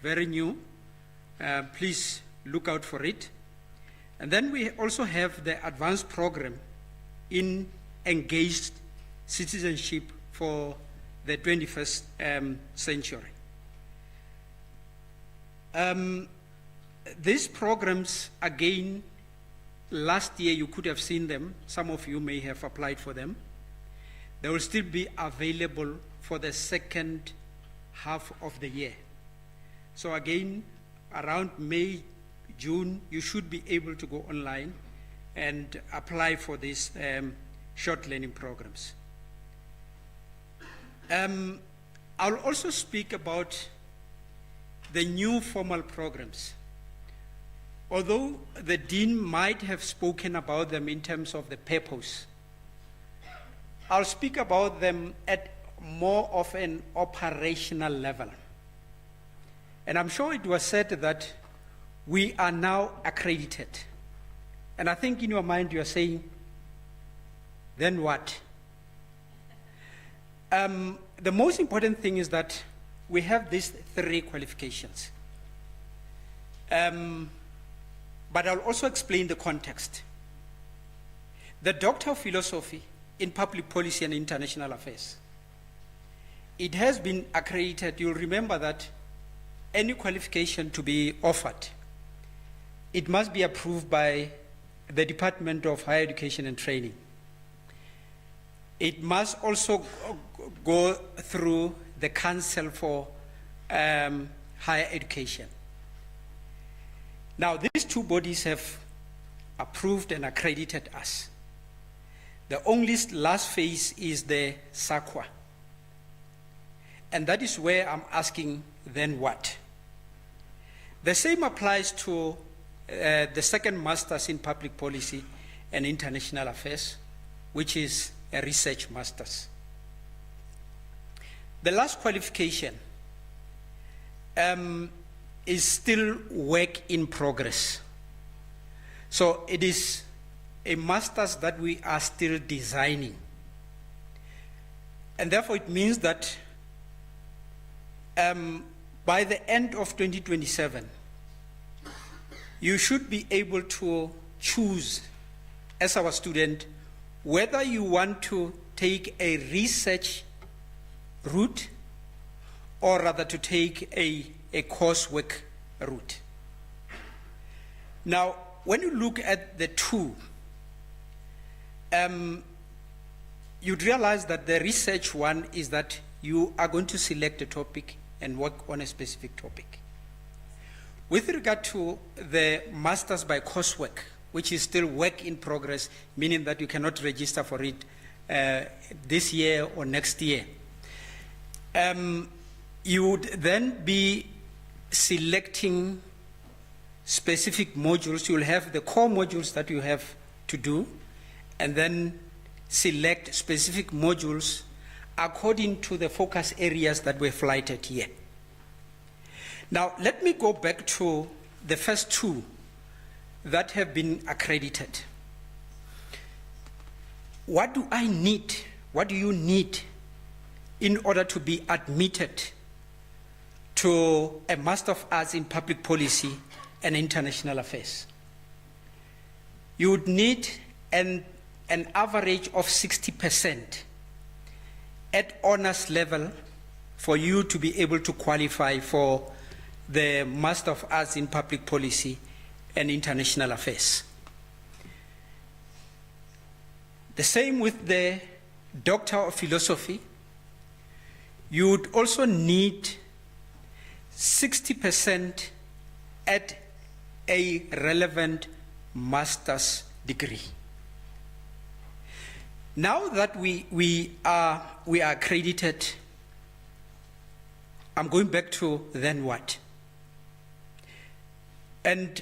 Very new. Please look out for it. And then we also have the advanced program in engaged citizenship for the 21st century. These programs, again, last year you could have seen them. Some of you may have applied for them. They will still be available for the second half of the year. So again, around May, June, you should be able to go online and apply for these short learning programs. I'll also speak about the new formal programs. Although the Dean might have spoken about them in terms of the purpose, I'll speak about them at more of an operational level. And I'm sure it was said that we are now accredited. And I think in your mind you're saying, then what? The most important thing is that we have these 3 qualifications. But I'll also explain the context. The Doctor of Philosophy in Public Policy and International Affairs. It has been accredited. You'll remember that any qualification to be offered, it must be approved by the Department of Higher Education and Training. It must also go through the Council for Higher Education. Now, these 2 bodies have approved and accredited us. The only last phase is the SAQA. And that is where I'm asking, then what? The same applies to the second master's in public policy and international affairs, which is a research master's. The last qualification is still work in progress. So it is a master's that we are still designing. And therefore it means that by the end of 2027, you should be able to choose as our student whether you want to take a research route or rather to take a coursework route. Now, when you look at the 2, you'd realize that the research one is that you are going to select a topic and work on a specific topic. With regard to the master's by coursework, which is still work in progress, meaning that you cannot register for it this year or next year, you would then be selecting specific modules. You'll have the core modules that you have to do, and then select specific modules according to the focus areas that were flighted here. Now, let me go back to the first 2 that have been accredited. What do I need? What do you need in order to be admitted to a Master of Arts in Public Policy and International Affairs? You would need an average of 60% at honors level for you to be able to qualify for the Master of Arts in Public Policy and International Affairs. The same with the Doctor of Philosophy. You would also need 60% at a relevant master's degree. Now that we are accredited, I'm going back to then what? And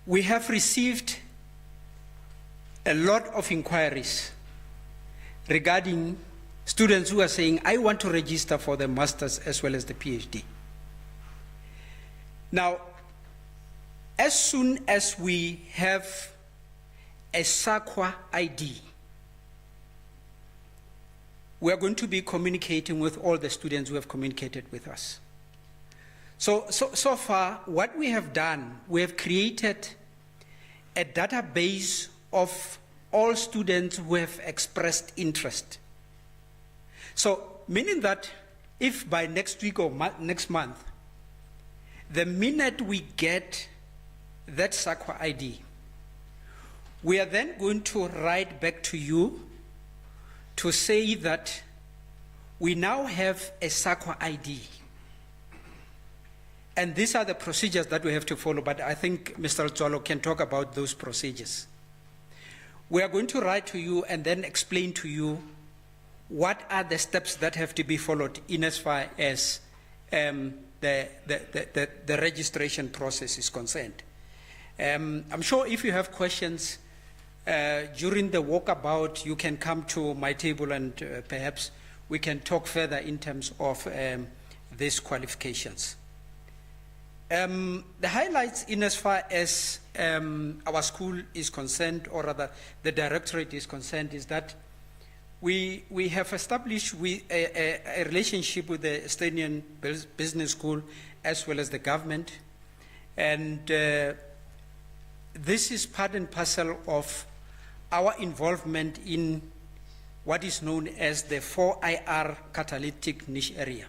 we have received a lot of inquiries regarding students who are saying, I want to register for the master's as well as the PhD. Now, as soon as we have a SAQA ID, we are going to be communicating with all the students who have communicated with us. So far, what we have done, we have created a database of all students who have expressed interest. So, meaning that if by next week or next month, the minute we get that SAQA ID, we are then going to write back to you to say that we now have a SAQA ID. And these are the procedures that we have to follow, but I think Mr. Tswalo can talk about those procedures. We are going to write to you and then explain to you what are the steps that have to be followed in as far as the registration process is concerned. I'm sure if you have questions during the walkabout, you can come to my table and perhaps we can talk further in terms of these qualifications. The highlights in as far as our school is concerned, or rather the directorate is concerned, is that we have established a relationship with the Estonian Business School as well as the government. And this is part and parcel of our involvement in what is known as the 4IR catalytic niche area.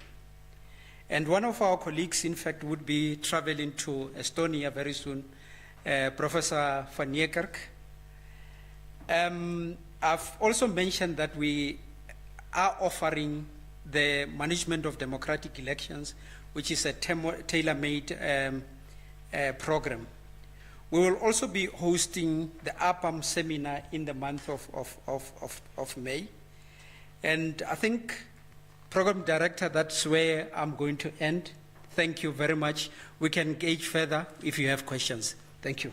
And one of our colleagues, in fact, would be traveling to Estonia very soon, Professor Van Niekerk. I've also mentioned that we are offering the management of democratic elections, which is a tailor-made program. We will also be hosting the APAM seminar in the month of May. And I think, Program Director, that's where I'm going to end. Thank you very much. We can engage further if you have questions. Thank you.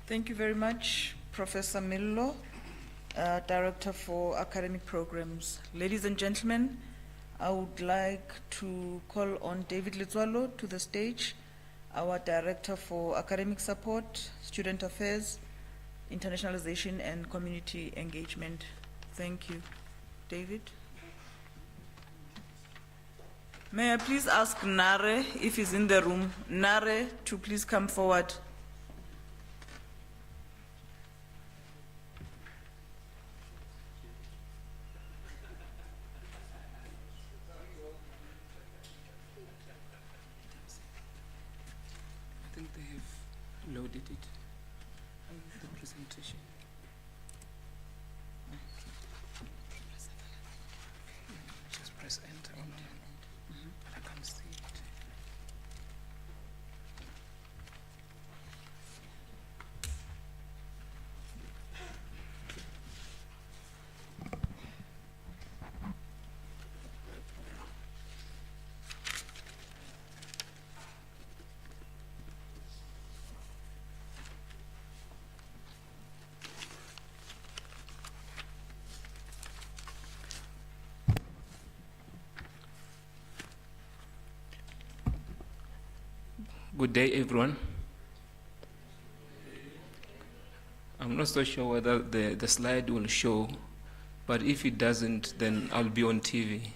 Thank you very much, Professor Millo, Director for Academic Programs. Ladies and gentlemen, I would like to call on David Letswalo to the stage, our Director for Academic Support, Student Affairs, Internationalization and Community Engagement. Thank you. David? May I please ask Nare, if he's in the room, Nare, to please come forward. Loaded it, the presentation. Just press enter on it. I can't see it. Good day, everyone. I'm not so sure whether the slide will show, but if it doesn't, then I'll be on TV.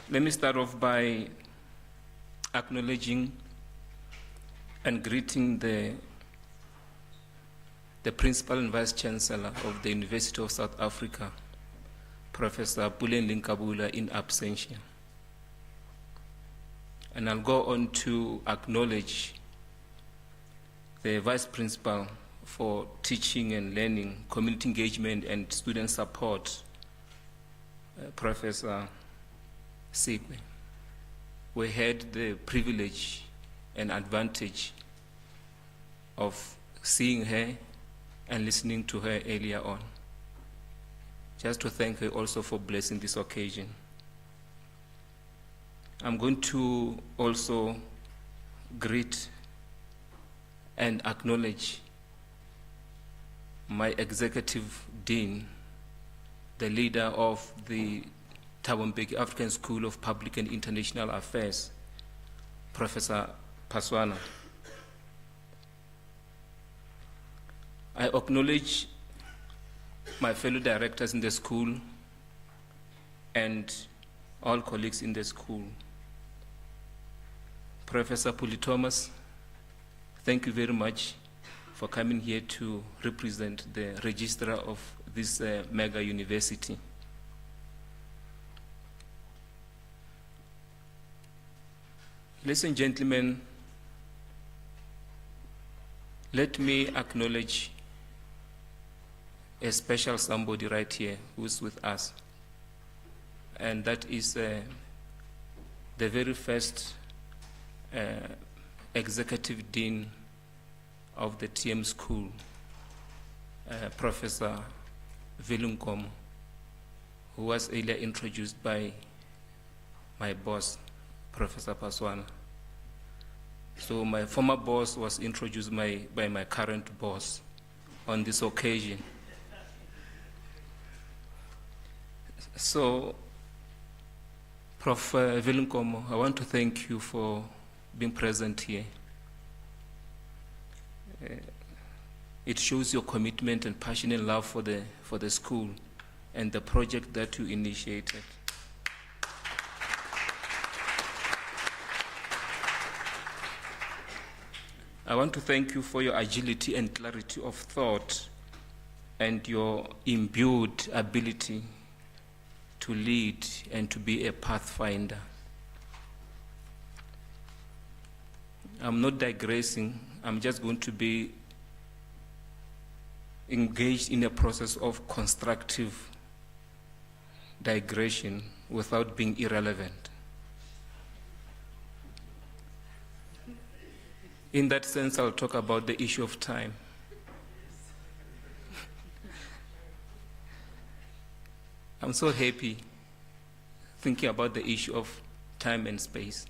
Let me start off by acknowledging and greeting the Principal and Vice Chancellor of the University of South Africa, Professor Pulen Linkabula, in absentia. And I'll go on to acknowledge the Vice Principal for Teaching and Learning, Community Engagement and Student Support, Professor Sikwe. We had the privilege and advantage of seeing her and listening to her earlier on. Just to thank her also for blessing this occasion. I'm going to also greet and acknowledge my executive dean, the leader of the Thabo Mbeki African School of Public and International Affairs, Professor Paswana. I acknowledge my fellow directors in the school and all colleagues in the school. Professor Puli Thomas, thank you very much for coming here to represent the registrar of this mega university. Ladies and gentlemen, let me acknowledge a special somebody right here who's with us. And that is the very first executive dean of the TM school, Professor Vilunkomo, who was earlier introduced by my boss, Professor Paswana. So my former boss was introduced by my current boss on this occasion. So, Prof. Vilunkomo, I want to thank you for being present here. It shows your commitment and passion and love for the school and the project that you initiated. I want to thank you for your agility and clarity of thought and your imbued ability to lead and to be a pathfinder. I'm not digressing. I'm just going to be engaged in a process of constructive digression without being irrelevant. In that sense, I'll talk about the issue of time. I'm so happy thinking about the issue of time and space.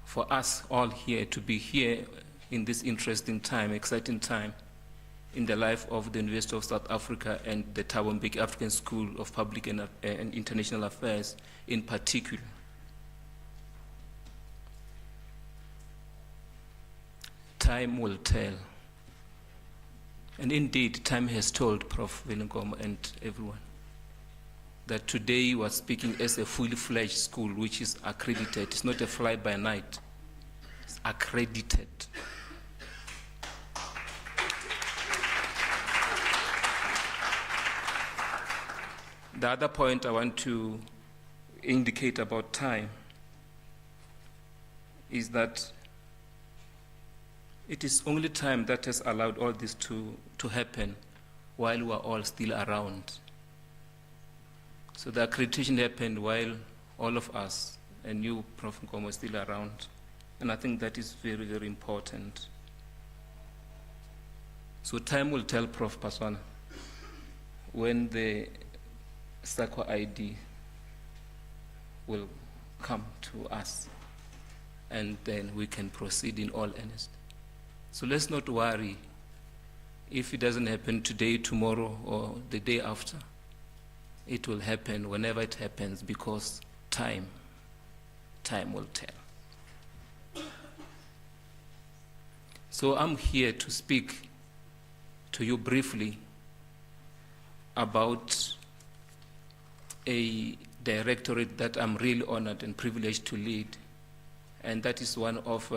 For us all here to be here in this interesting time, exciting time, in the life of the University of South Africa and the Thabo Mbeki African School of Public and International Affairs in particular. Time will tell. And indeed, time has told Prof. Vilunkomo and everyone that today you are speaking as a fully fledged school which is accredited. It's not a fly-by-night. It's accredited. The other point I want to indicate about time is that it is only time that has allowed all this to happen while we are all still around. So the accreditation happened while all of us and you, Prof. Nkomo, were still around. And I think that is very, very important. So time will tell, Prof. Paswana, when the SACWA ID will come to us, and then we can proceed in all earnest. So let's not worry if it doesn't happen today, tomorrow, or the day after. It will happen whenever it happens, because time will tell. So I'm here to speak to you briefly about a directorate that I'm really honored and privileged to lead, and that is one of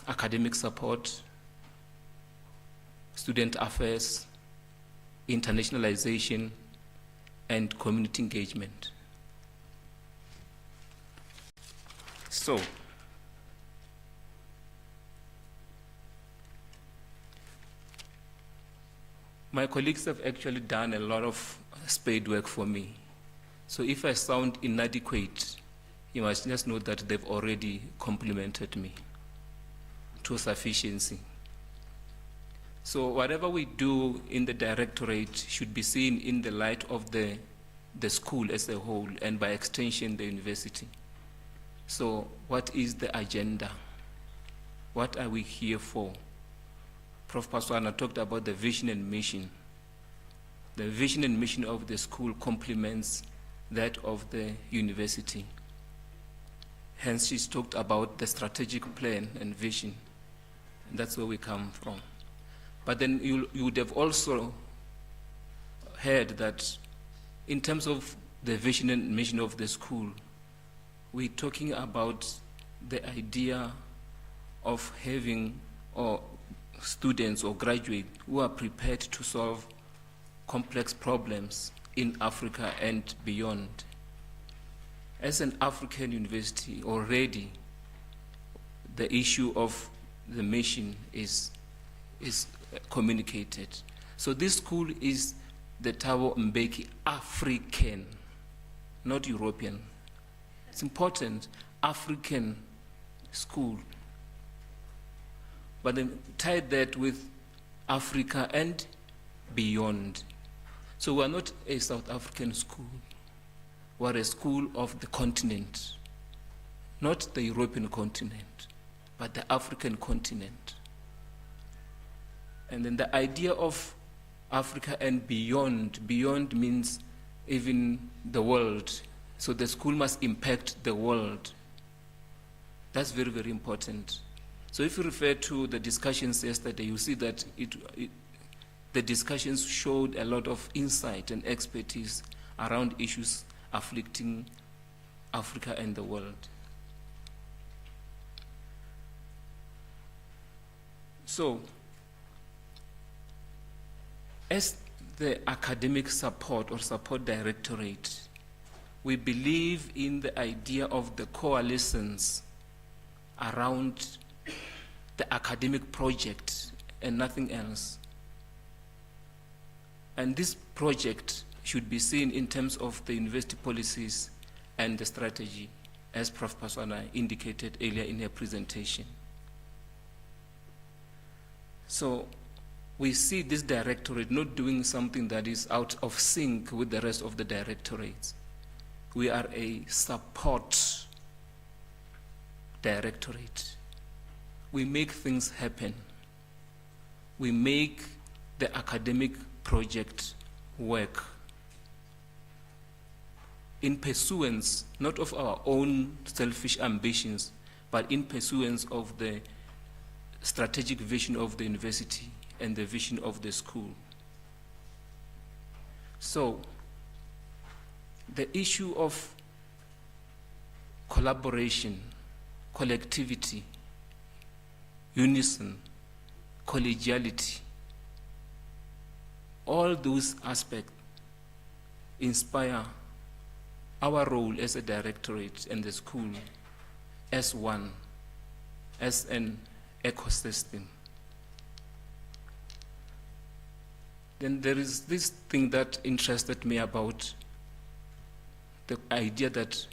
academic support, student affairs, internationalization, and community engagement. So, my colleagues have actually done a lot of spade work for me. So if I sound inadequate, you must just know that they've already complimented me to sufficiency. So whatever we do in the directorate should be seen in the light of the school as a whole, and by extension the university. So what is the agenda? What are we here for? Prof. Paswana talked about the vision and mission. The vision and mission of the school complements that of the university. Hence, she's talked about the strategic plan and vision. And that's where we come from. But then you would have also heard that in terms of the vision and mission of the school, we're talking about the idea of having students or graduates who are prepared to solve complex problems in Africa and beyond. As an African university already, the issue of the mission is communicated. So this school is the Thabo Mbeki African, not European. It's important, African school. But then tie that with Africa and beyond. So we're not a South African school. We're a school of the continent. Not the European continent, but the African continent. And then the idea of Africa and beyond means even the world. So the school must impact the world. That's very, very important. So if you refer to the discussions yesterday, you see that the discussions showed a lot of insight and expertise around issues afflicting Africa and the world. So, as the academic support or support directorate, we believe in the idea of the coalescence around the academic project and nothing else. And this project should be seen in terms of the university policies and the strategy, as Prof. Paswana indicated earlier in her presentation. So we see this directorate not doing something that is out of sync with the rest of the directorates. We are a support directorate. We make things happen. We make the academic project work in pursuance not of our own selfish ambitions, but in pursuance of the strategic vision of the university and the vision of the school. So, the issue of collaboration, collectivity, unison, collegiality, all those aspects inspire our role as a directorate and the school as one, as an ecosystem. Then there is this thing that interested me about the idea that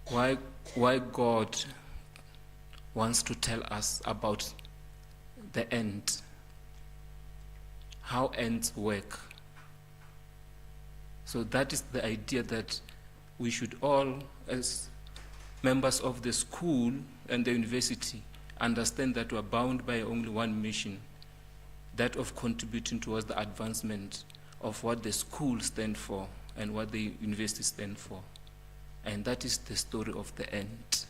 why God wants to tell us about the end, how ends work. So that is the idea that we should all, as members of the school and the university, understand that we are bound by only one mission, that of contributing towards the advancement of what the school stands for and what the university stands for. And that is the story of the end.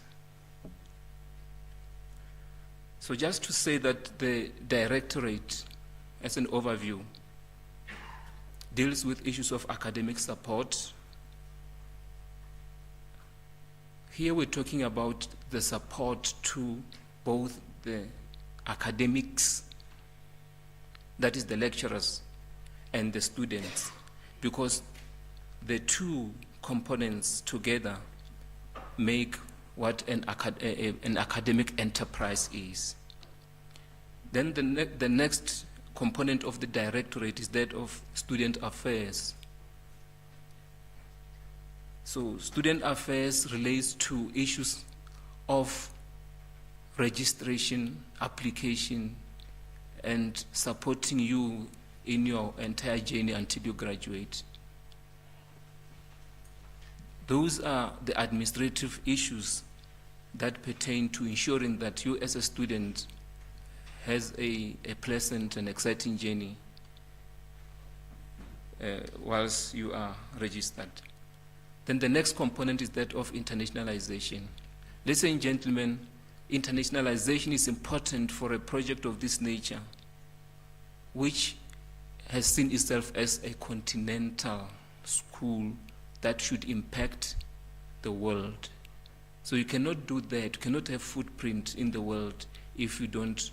So just to say that the directorate, as an overview, deals with issues of academic support. Here we're talking about the support to both the academics, that is the lecturers, and the students, because the two components together make what an academic enterprise is. Then the next component of the directorate is that of student affairs. So student affairs relates to issues of registration, application, and supporting you in your entire journey until you graduate. Those are the administrative issues that pertain to ensuring that you as a student has a pleasant and exciting journey whilst you are registered. Then the next component is that of internationalization. Ladies and gentlemen, internationalization is important for a project of this nature, which has seen itself as a continental school that should impact the world. So you cannot do that, you cannot have footprint in the world if you don't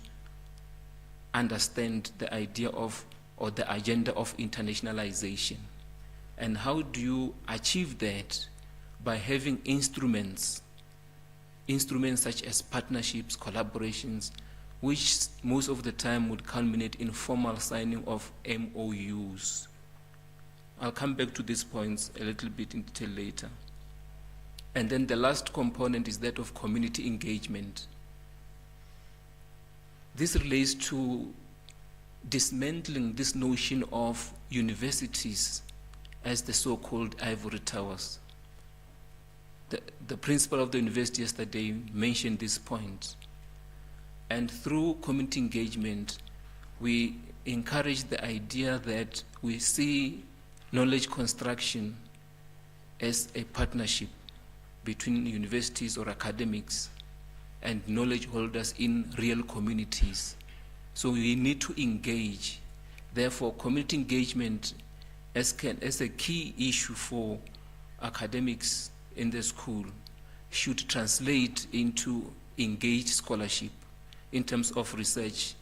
understand the idea of, or the agenda of internationalization. And how do you achieve that? By having instruments such as partnerships, collaborations, which most of the time would culminate in formal signing of MOUs. I'll come back to these points a little bit in detail later. And then the last component is that of community engagement. This relates to dismantling this notion of universities as the so-called ivory towers. The principal of the university yesterday mentioned this point. And through community engagement, we encourage the idea that we see knowledge construction as a partnership between universities or academics and knowledge holders in real communities. So we need to engage. Therefore, community engagement as a key issue for academics in the school should translate into engaged scholarship in terms of research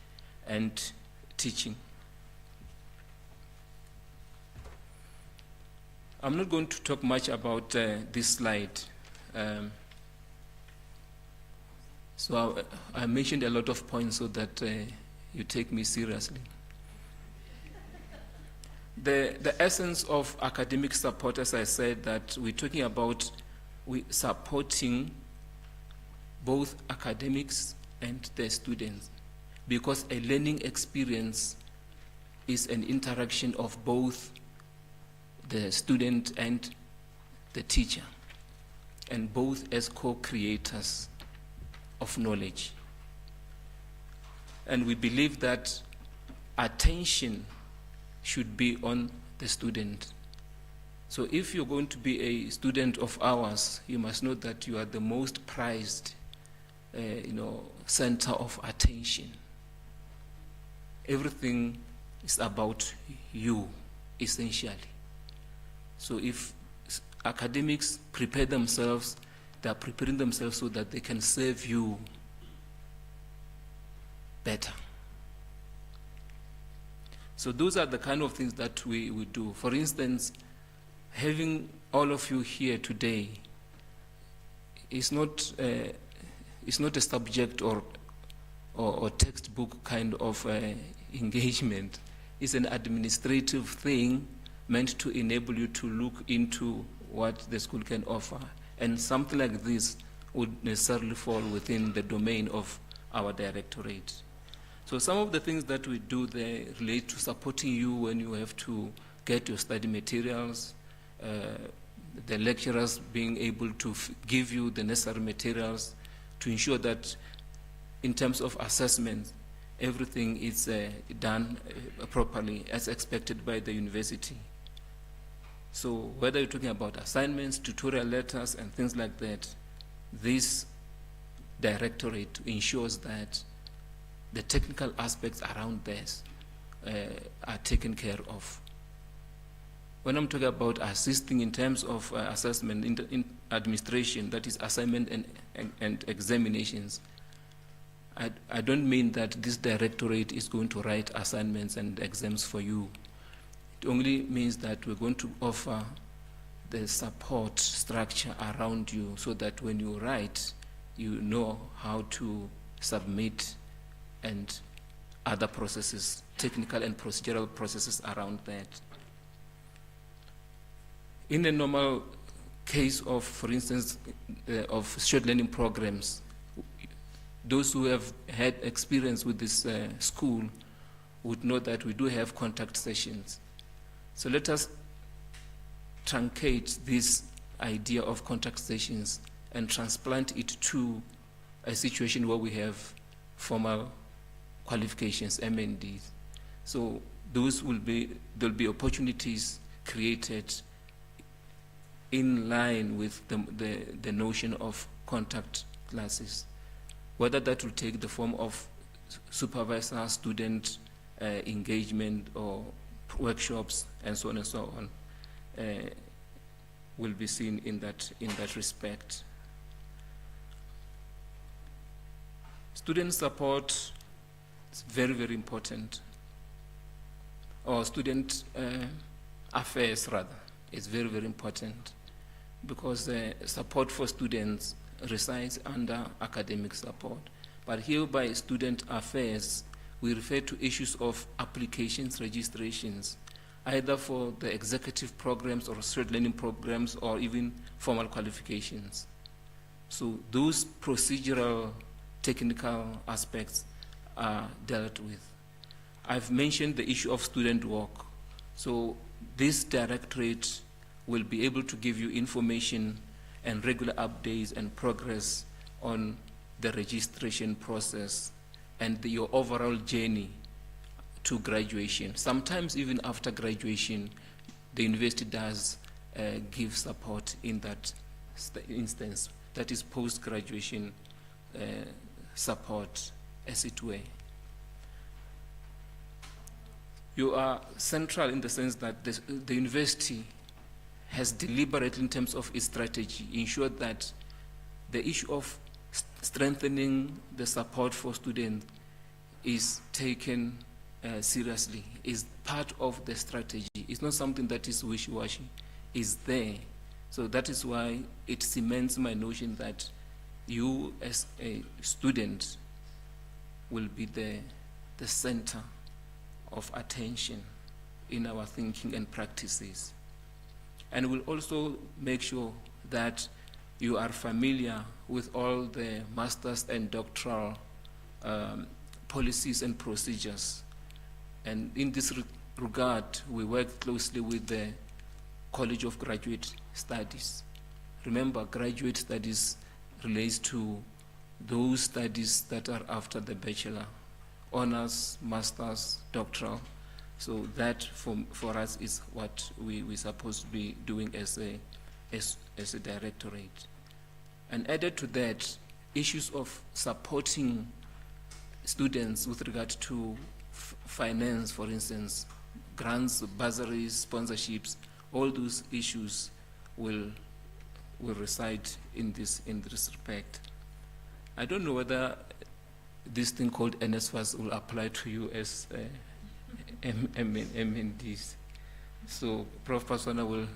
and teaching. I'm not going to talk much about this slide. So I mentioned a lot of points so that you take me seriously. The essence of academic support, as I said, that we're talking about supporting both academics and the students, because a learning experience is an interaction of both the student and the teacher, and both as co-creators of knowledge. And we believe that attention should be on the student. So if you're going to be a student of ours, you must know that you are the most prized center of attention. Everything is about you, essentially. So if academics prepare themselves, they are preparing themselves so that they can serve you better. So those are the kind of things that we do. For instance, having all of you here today is not a subject or textbook kind of engagement. It's an administrative thing meant to enable you to look into what the school can offer. And something like this would necessarily fall within the domain of our directorate. So some of the things that we do there relate to supporting you when you have to get your study materials, the lecturers being able to give you the necessary materials to ensure that in terms of assessment, everything is done properly as expected by the university. So whether you're talking about assignments, tutorial letters, and things like that, this directorate ensures that the technical aspects around this are taken care of. When I'm talking about assisting in terms of assessment in administration, that is assignment and examinations, I don't mean that this directorate is going to write assignments and exams for you. It only means that we're going to offer the support structure around you so that when you write, you know how to submit and other processes, technical and procedural processes around that. In a normal case of, for instance, of shared learning programs, those who have had experience with this school would know that we do have contact sessions. So let us truncate this idea of contact sessions and transplant it to a situation where we have formal qualifications, MNDs. So there'll be opportunities created in line with the notion of contact classes, whether that will take the form of supervisor student engagement or workshops and so on and so on, will be seen in that respect. Student support is very, very important, or student affairs rather, is very, very important, because support for students resides under academic support. But here by student affairs, we refer to issues of applications, registrations, either for the executive programs or shared learning programs or even formal qualifications. So those procedural technical aspects are dealt with. I've mentioned the issue of student work. So this directorate will be able to give you information and regular updates and progress on the registration process and your overall journey to graduation. Sometimes even after graduation, the university does give support in that instance. That is post-graduation support, as it were. You are central in the sense that the university has deliberately, in terms of its strategy, ensured that the issue of strengthening the support for students is taken seriously, is part of the strategy. It's not something that is wishy-washy, it's there. So that is why it cements my notion that you as a student will be the center of attention in our thinking and practices. And we'll also make sure that you are familiar with all the master's and doctoral policies and procedures. And in this regard, we work closely with the College of Graduate Studies. Remember, graduate studies relates to those studies that are after the bachelor, honors, masters, doctoral. So that for us is what we're supposed to be doing as a directorate. And added to that, issues of supporting students with regard to finance, for instance, grants, bursaries, sponsorships, all those issues will reside in this respect. I don't know whether this thing called NSFAS will apply to you as MNDs. So Prof. Paswana will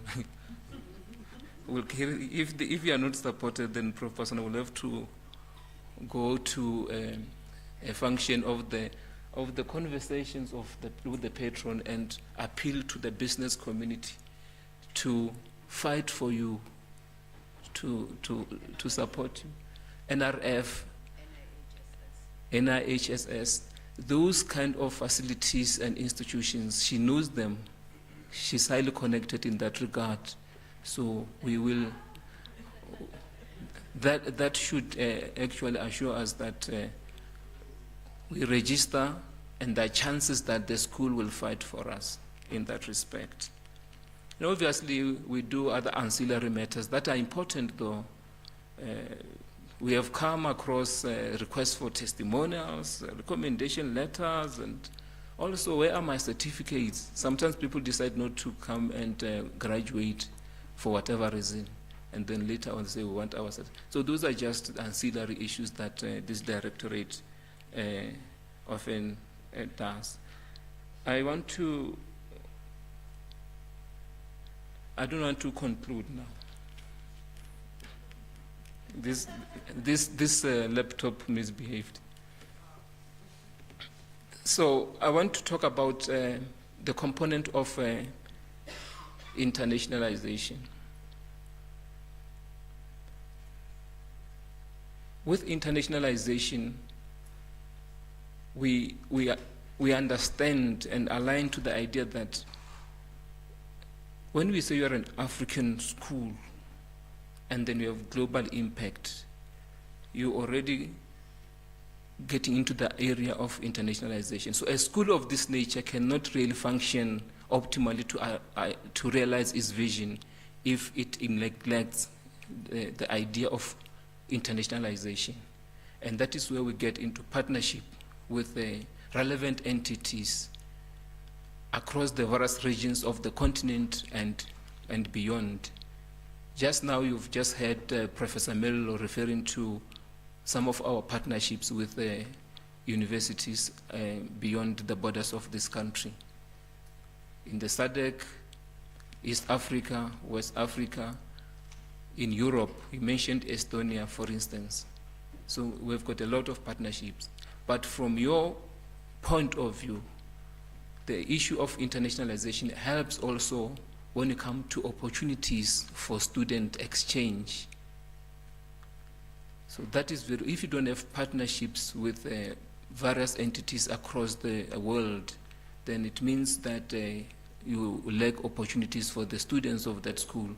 if you are not supported, then Prof. Paswana will have to go to a function of the conversations with the patron and appeal to the business community to fight for you, to support you. NRF, NIHSS, those kind of facilities and institutions, she knows them. She's highly connected in that regard. So we will, that should actually assure us that we register, and there are chances that the school will fight for us in that respect. And obviously, we do other ancillary matters that are important, though. We have come across requests for testimonials, recommendation letters, and also, where are my certificates? Sometimes people decide not to come and graduate for whatever reason, and then later on say we want our certificate. So those are just ancillary issues that this directorate often does. I don't want to conclude now. This laptop misbehaved. So I want to talk about the component of internationalization. With internationalization, we understand and align to the idea that when we say you're an African school and then you have global impact, you already getting into the area of internationalization. So a school of this nature cannot really function optimally to realize its vision if it neglects the idea of internationalization. And that is where we get into partnership with the relevant entities across the various regions of the continent and beyond. Just now you've just heard Professor Mello referring to some of our partnerships with universities beyond the borders of this country. In the SADC, East Africa, West Africa, in Europe, you mentioned Estonia, for instance. So we've got a lot of partnerships. But from your point of view, the issue of internationalization helps also when it comes to opportunities for student exchange. So that is very, if you don't have partnerships with various entities across the world, then it means that you lack opportunities for the students of that school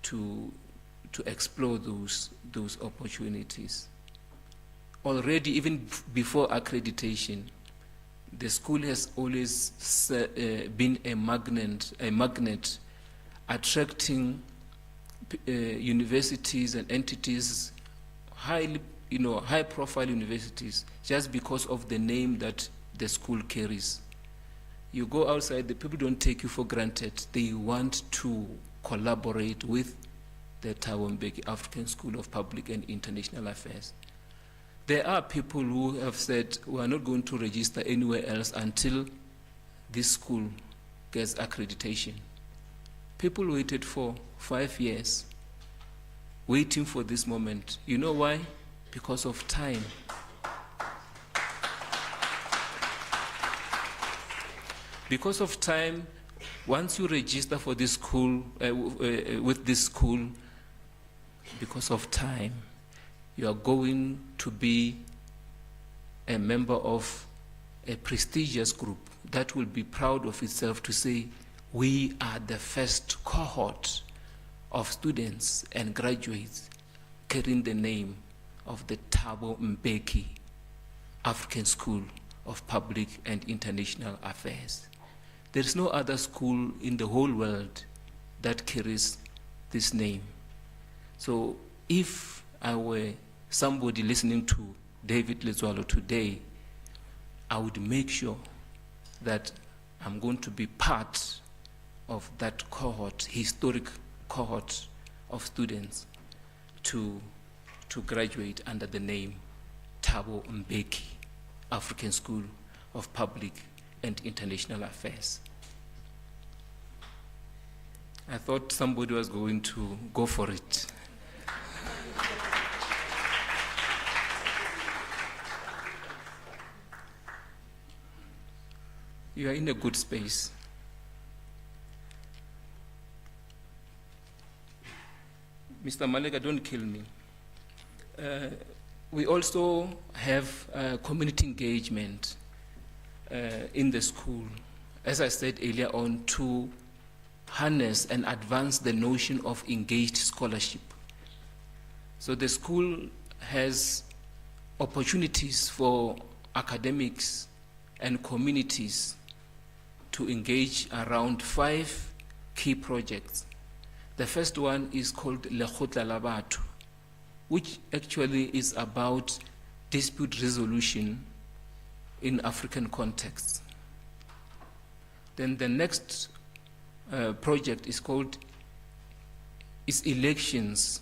to explore those opportunities. Already, even before accreditation, the school has always been a magnet attracting universities and entities, high-profile universities, just because of the name that the school carries. You go outside, the people don't take you for granted. They want to collaborate with the Thabo Mbeki African School of Public and International Affairs. There are people who have said, we are not going to register anywhere else until this school gets accreditation. People waited for 5 years, waiting for this moment. You know why? Because of time. Because of time, once you register for this school, with this school, because of time, you are going to be a member of a prestigious group that will be proud of itself to say, we are the first cohort of students and graduates carrying the name of the Thabo Mbeki African School of Public and International Affairs. There is no other school in the whole world that carries this name. So if I were somebody listening to David Letswalo today, I would make sure that I'm going to be part of that cohort, historic cohort of students to graduate under the name Thabo Mbeki African School of Public and International Affairs. I thought somebody was going to go for it. You are in a good space. Mr. Maleka, don't kill me. We also have community engagement in the school, as I said earlier on, to harness and advance the notion of engaged scholarship. So the school has opportunities for academics and communities to engage around 5 key projects. The first one is called Lekgotla la Batho, which actually is about dispute resolution in African contexts. Then the next project is called elections,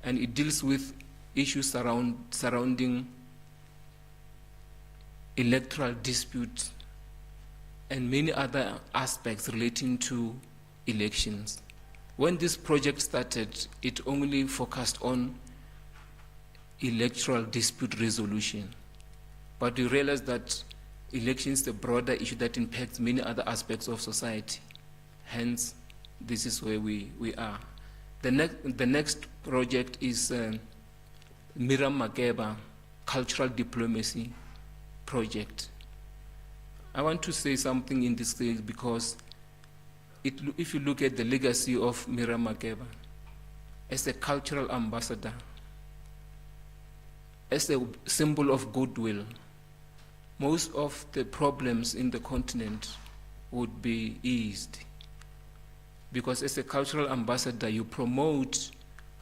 and it deals with issues surrounding electoral disputes and many other aspects relating to elections. When this project started, it only focused on electoral dispute resolution. But we realized that elections is a broader issue that impacts many other aspects of society. Hence, this is where we are. The next project is Miriam Makeba Cultural Diplomacy Project. I want to say something in this case because if you look at the legacy of Miriam Makeba as a cultural ambassador, as a symbol of goodwill, most of the problems in the continent would be eased. Because as a cultural ambassador, you promote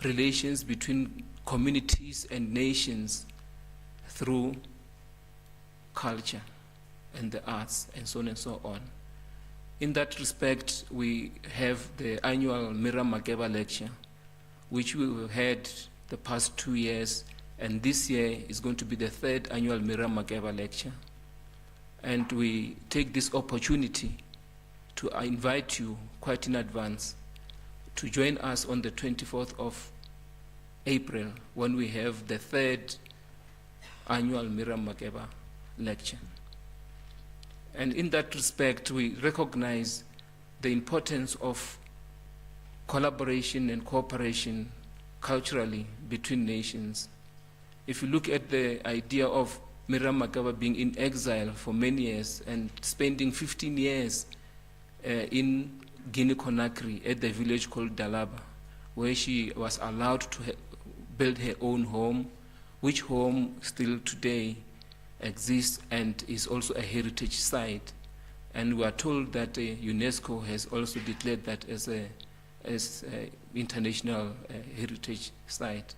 relations between communities and nations through culture and the arts and so on and so on. In that respect, we have the annual Mira Makeba lecture, which we had the past 2 years, and this year is going to be the 3rd annual Mira Makeba lecture. And we take this opportunity to invite you quite in advance to join us on the 24th of April when we have the 3rd annual Mira Makeba lecture. And in that respect, we recognize the importance of collaboration and cooperation culturally between nations. If you look at the idea of Mira Makeba being in exile for many years and spending 15 years in Guinea-Conakry at the village called Dalaba, where she was allowed to build her own home, which home still today exists and is also a heritage site. And we are told that UNESCO has also declared that as a international heritage site.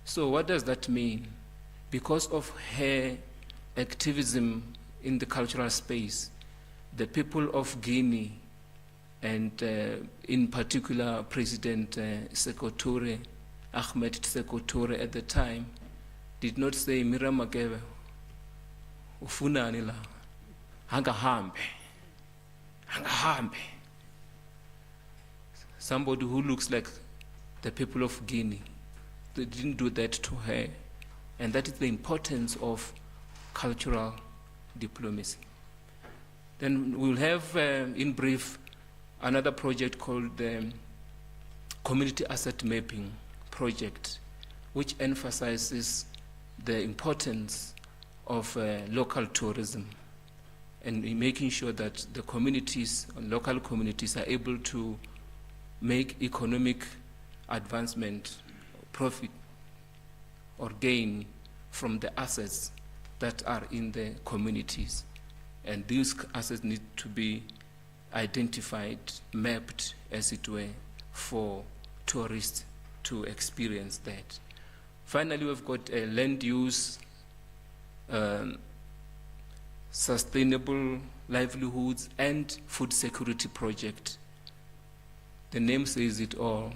So what does that mean? Because of her activism in the cultural space, the people of Guinea, and in particular President Sékou Touré, Ahmed Sékou Touré at the time, did not say, Mira Makeba, ufunani la, hangahambe. Somebody who looks like the people of Guinea. They didn't do that to her. And that is the importance of cultural diplomacy. Then we'll have, in brief, another project called the Community Asset Mapping Project, which emphasizes the importance of local tourism and in making sure that the communities, local communities, are able to make economic advancement, profit, or gain from the assets that are in the communities. And these assets need to be identified, mapped, as it were, for tourists to experience that. Finally, we've got a land use, sustainable livelihoods, and food security project. The name says it all,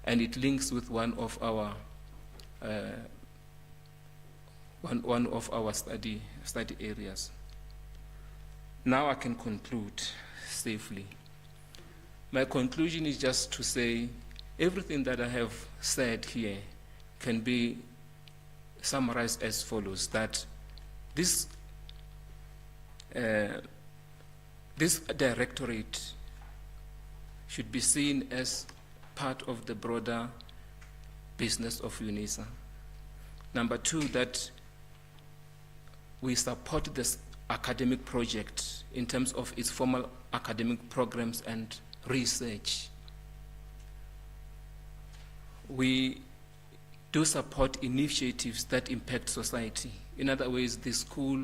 and it links with one of our study areas. Now I can conclude safely. My conclusion is just to say everything that I have said here can be summarized as follows: that this directorate should be seen as part of the broader business of Unisa. Number two, that we support this academic project in terms of its formal academic programs and research. We do support initiatives that impact society. In other words, the school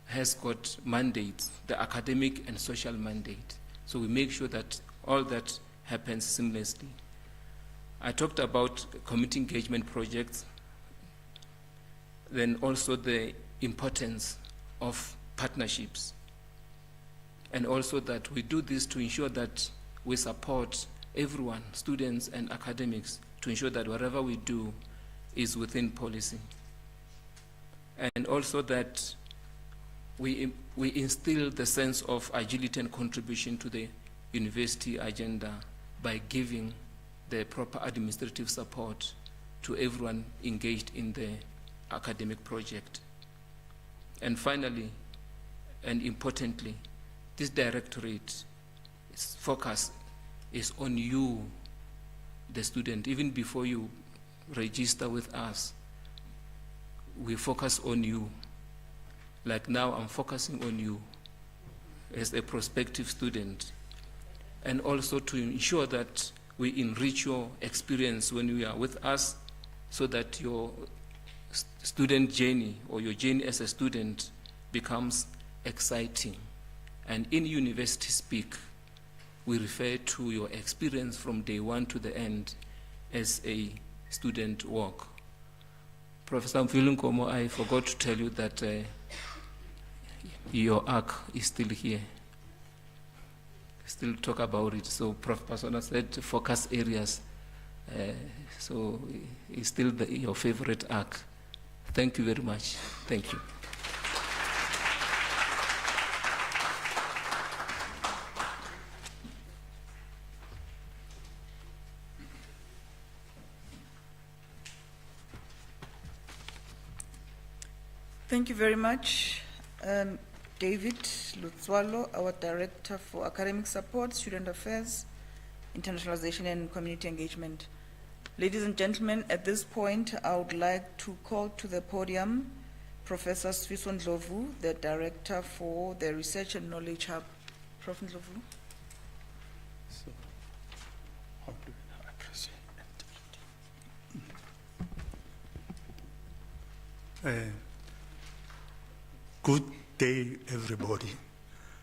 has got mandates, the academic and social mandate. So we make sure that all that happens seamlessly. I talked about community engagement projects, then also the importance of partnerships, and also that we do this to ensure that we support everyone, students and academics, to ensure that whatever we do is within policy. And also that we instill the sense of agility and contribution to the university agenda by giving the proper administrative support to everyone engaged in the academic project. And finally, and importantly, this directorate, its focus is on you, the student. Even before you register with us, we focus on you. Like now, I'm focusing on you as a prospective student, and also to ensure that we enrich your experience when you are with us, so that your student journey or your journey as a student becomes exciting. And in university speak, we refer to your experience from day one to the end as a student walk. Professor Mfilinkomo, I forgot to tell you that your arc is still here. Still talk about it. So Prof. Pasona said focus areas. So it's still your favorite arc. Thank you very much. Thank you. Thank you very much, David Lutswalo, our Director for Academic Support, Student Affairs, Internationalization and Community Engagement. Ladies and gentlemen, at this point, I would like to call to the podium Professor Sfiso Ndlovu, the Director for the Research and Knowledge Hub. Prof. Ndlovu. So, how do I present it? Good day, everybody.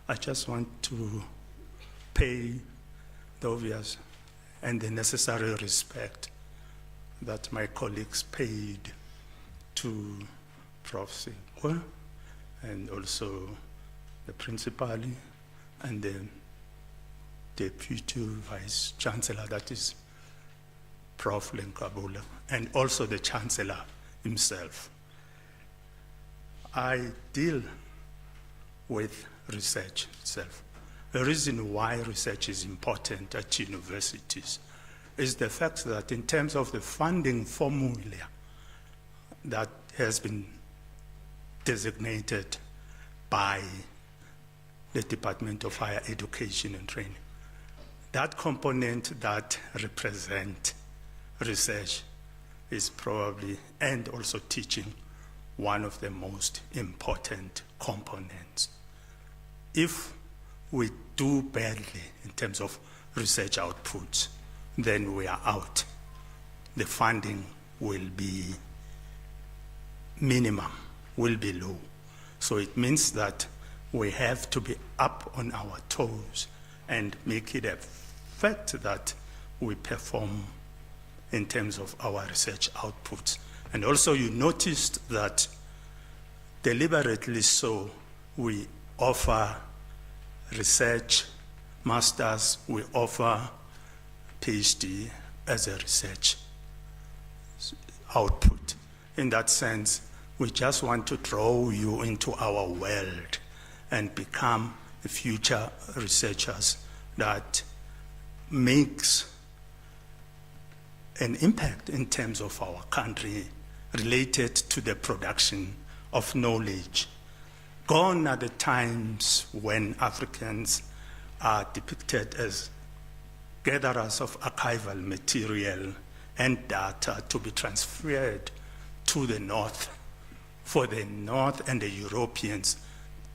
I just want to pay the obvious and the necessary respect that my colleagues paid to Prof. Sikwe and also the principal and the Deputy Vice Chancellor, that is Prof. Lenkabula, and also the Chancellor himself. I deal with research itself. The reason why research is important at universities is the fact that in terms of the funding formula that has been designated by the Department of Higher Education and Training, that component that represents research is probably, and also teaching, one of the most important components. If we do badly in terms of research outputs, then we are out. The funding will be minimum, will be low. So it means that we have to be up on our toes and make it a fact that we perform in terms of our research outputs. And also you noticed that deliberately so, we offer research masters, we offer PhD as a research output. In that sense, we just want to draw you into our world and become the future researchers that makes an impact in terms of our country related to the production of knowledge. Gone are the times when Africans are depicted as gatherers of archival material and data to be transferred to the North, for the North and the Europeans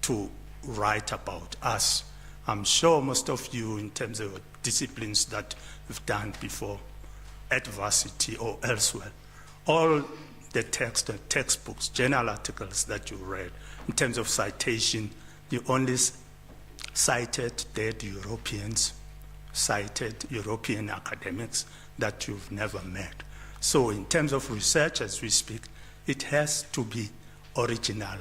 to write about us. I'm sure most of you, in terms of disciplines that you've done before, at varsity or elsewhere, all the text and textbooks, journal articles that you read, in terms of citation, you only cited dead Europeans, cited European academics that you've never met. So in terms of research as we speak, it has to be original.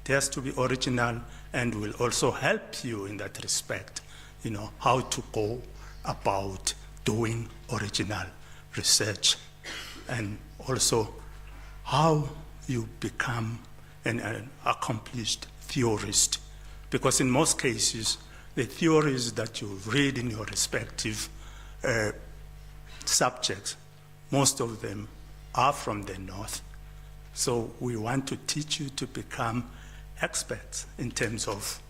It has to be original and will also help you in that respect, you know, how to go about doing original research, and also how you become an accomplished theorist. Because in most cases, the theories that you read in your respective subjects, most of them are from the North. So we want to teach you to become experts in terms of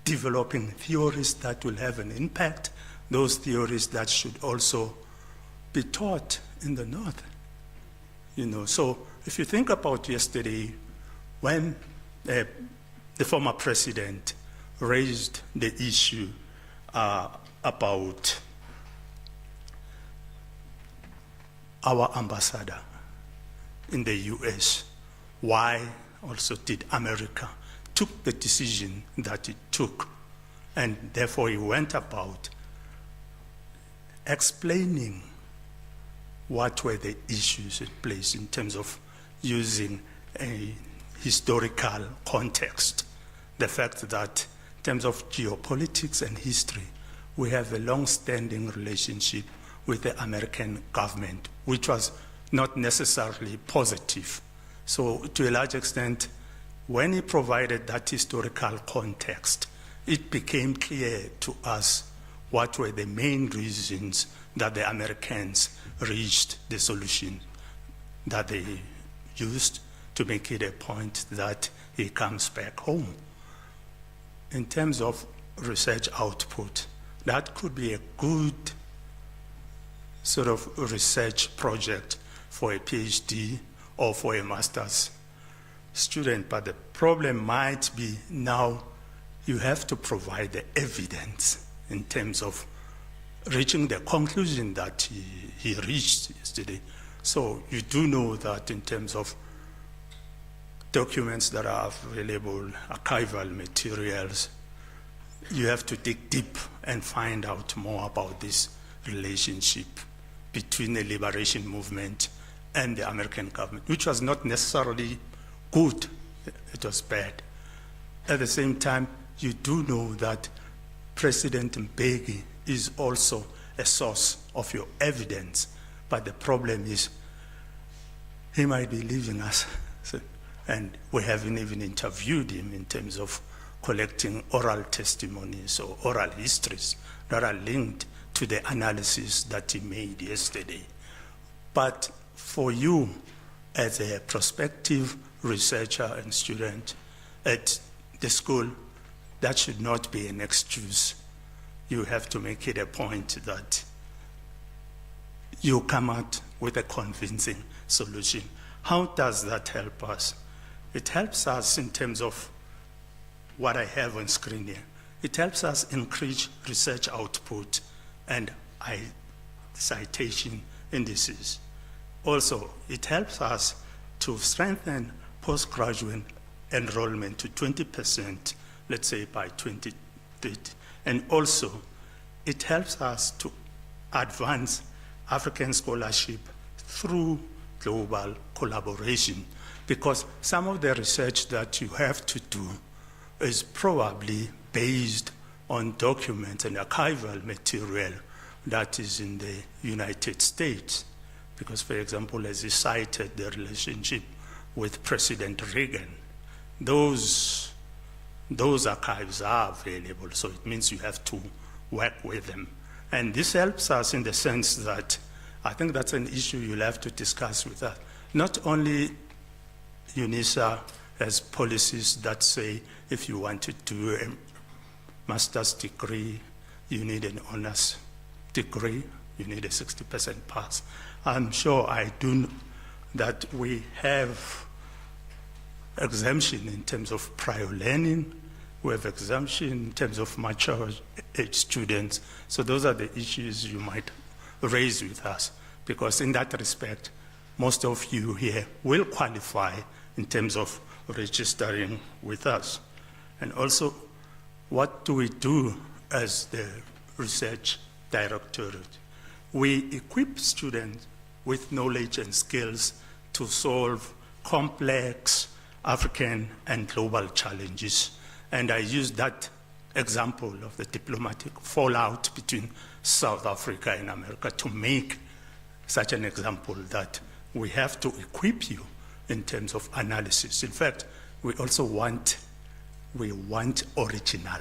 developing theories that will have an impact, those theories that should also be taught in the North. You know, so if you think about yesterday, when the former president raised the issue about our ambassador in the US? Why also did America took the decision that it took? And therefore he went about explaining what were the issues in place in terms of using a historical context. The fact that in terms of geopolitics and history, we have a long-standing relationship with the American government, which was not necessarily positive. So to a large extent, when he provided that historical context, it became clear to us what were the main reasons that the Americans reached the solution that they used to make it a point that he comes back home. In terms of research output, that could be a good sort of research project for a PhD or for a master's student, but the problem might be now you have to provide the evidence in terms of reaching the conclusion that he reached yesterday. So you do know that in terms of documents that are available, archival materials, you have to dig deep and find out more about this relationship between the liberation movement and the American government, which was not necessarily good, it was bad. At the same time, you do know that President Mbeki is also a source of your evidence, but the problem is he might be leaving us, and we haven't even interviewed him in terms of collecting oral testimonies or oral histories that are linked to the analysis that he made yesterday. But for you, as a prospective researcher and student at the school, that should not be an excuse. You have to make it a point that you come out with a convincing solution. How does that help us? It helps us in terms of what I have on screen here. It helps us increase research output and citation indices. Also, it helps us to strengthen postgraduate enrollment to 20%, let's say by 2030. And also, it helps us to advance African scholarship through global collaboration, because some of the research that you have to do is probably based on documents and archival material that is in the United States. Because, for example, as he cited the relationship with President Reagan, those archives are available, so it means you have to work with them. And this helps us in the sense that I think that's an issue you'll have to discuss with us. Not only Unisa has policies that say if you want to do a master's degree, you need an honors degree, you need a 60% pass. I'm sure I do know that we have exemption in terms of prior learning, we have exemption in terms of mature age students. So those are the issues you might raise with us, because in that respect, most of you here will qualify in terms of registering with us. And also, what do we do as the research directorate? We equip students with knowledge and skills to solve complex African and global challenges. And I use that example of the diplomatic fallout between South Africa and America to make such an example that we have to equip you in terms of analysis. In fact, we also want original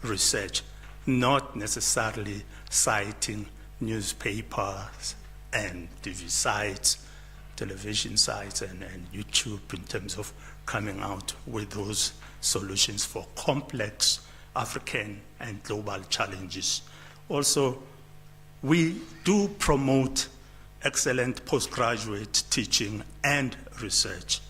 research, not necessarily citing newspapers and TV sites, television sites, and YouTube in terms of coming out with those solutions for complex African and global challenges. Also, we do promote excellent postgraduate teaching and research.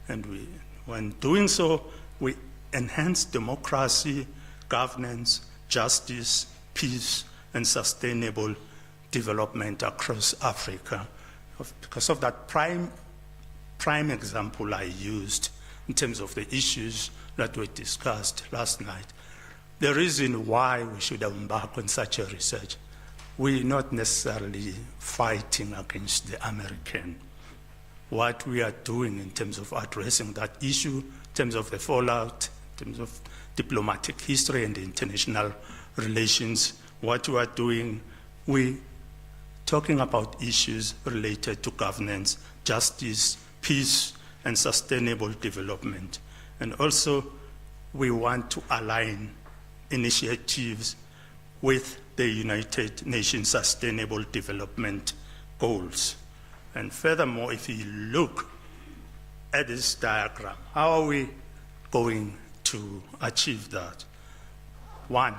And when doing so, we enhance democracy, governance, justice, peace, and sustainable development across Africa. because of that prime example I used in terms of the issues that were discussed last night, the reason why we should embark on such a research, we're not necessarily fighting against the American. What we are doing in terms of addressing that issue, in terms of the fallout, in terms of diplomatic history and international relations, what we are doing, we're talking about issues related to governance, justice, peace, and sustainable development. And also, we want to align initiatives with the United Nations Sustainable Development Goals. And furthermore, if you look at this diagram, how are we going to achieve that? One,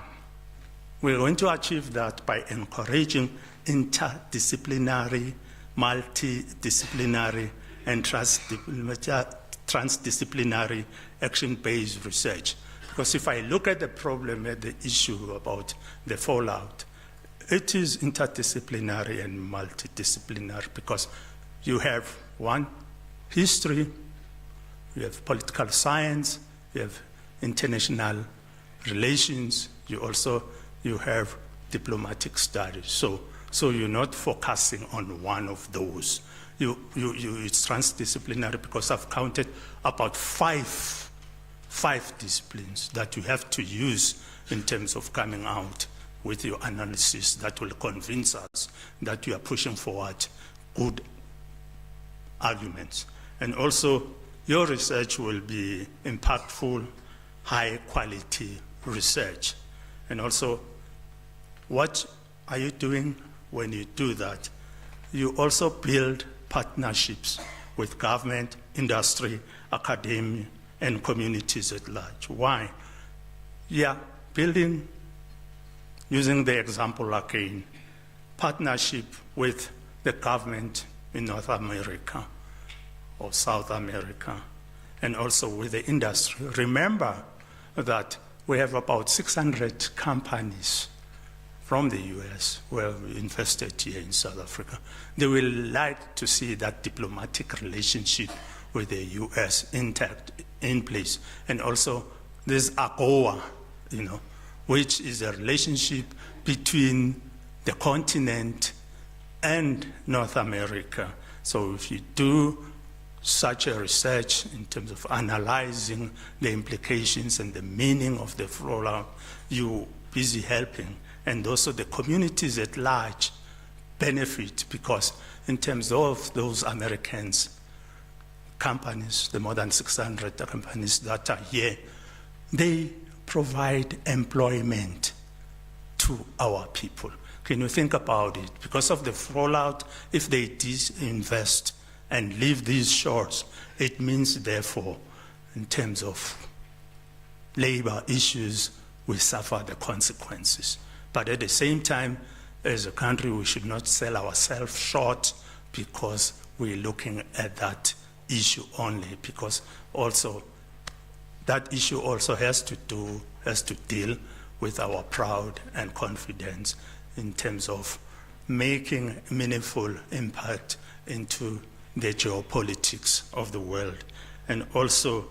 we're going to achieve that by encouraging interdisciplinary, multidisciplinary, and transdisciplinary action-based research. Because if I look at the problem, at the issue about the fallout, it is interdisciplinary and multidisciplinary because you have one, history, you have political science, you have international relations, you have diplomatic studies. So you're not focusing on one of those. It's transdisciplinary because I've counted about five disciplines that you have to use in terms of coming out with your analysis that will convince us that you are pushing forward good arguments. And also, your research will be impactful, high-quality research. And also, what are you doing when you do that? You also build partnerships with government, industry, academia, and communities at large. Why? Yeah, building, using the example again, partnership with the government in North America or South America, and also with the industry. Remember that we have about 600 companies from the US who have invested here in South Africa. They will like to see that diplomatic relationship with the US intact, in place. And also there's AGOA, which is a relationship between the continent and North America. So if you do such a research in terms of analyzing the implications and the meaning of the fallout, you're busy helping. And also the communities at large benefit because in terms of those Americans, companies, the more than 600 companies that are here, they provide employment to our people. Can you think about it? Because of the fallout, if they disinvest and leave these shores, it means, therefore, in terms of labor issues, we suffer the consequences. But at the same time, as a country, we should not sell ourselves short because we're looking at that issue only, because also that issue also has to deal with our pride and confidence in terms of making meaningful impact into the geopolitics of the world. And also,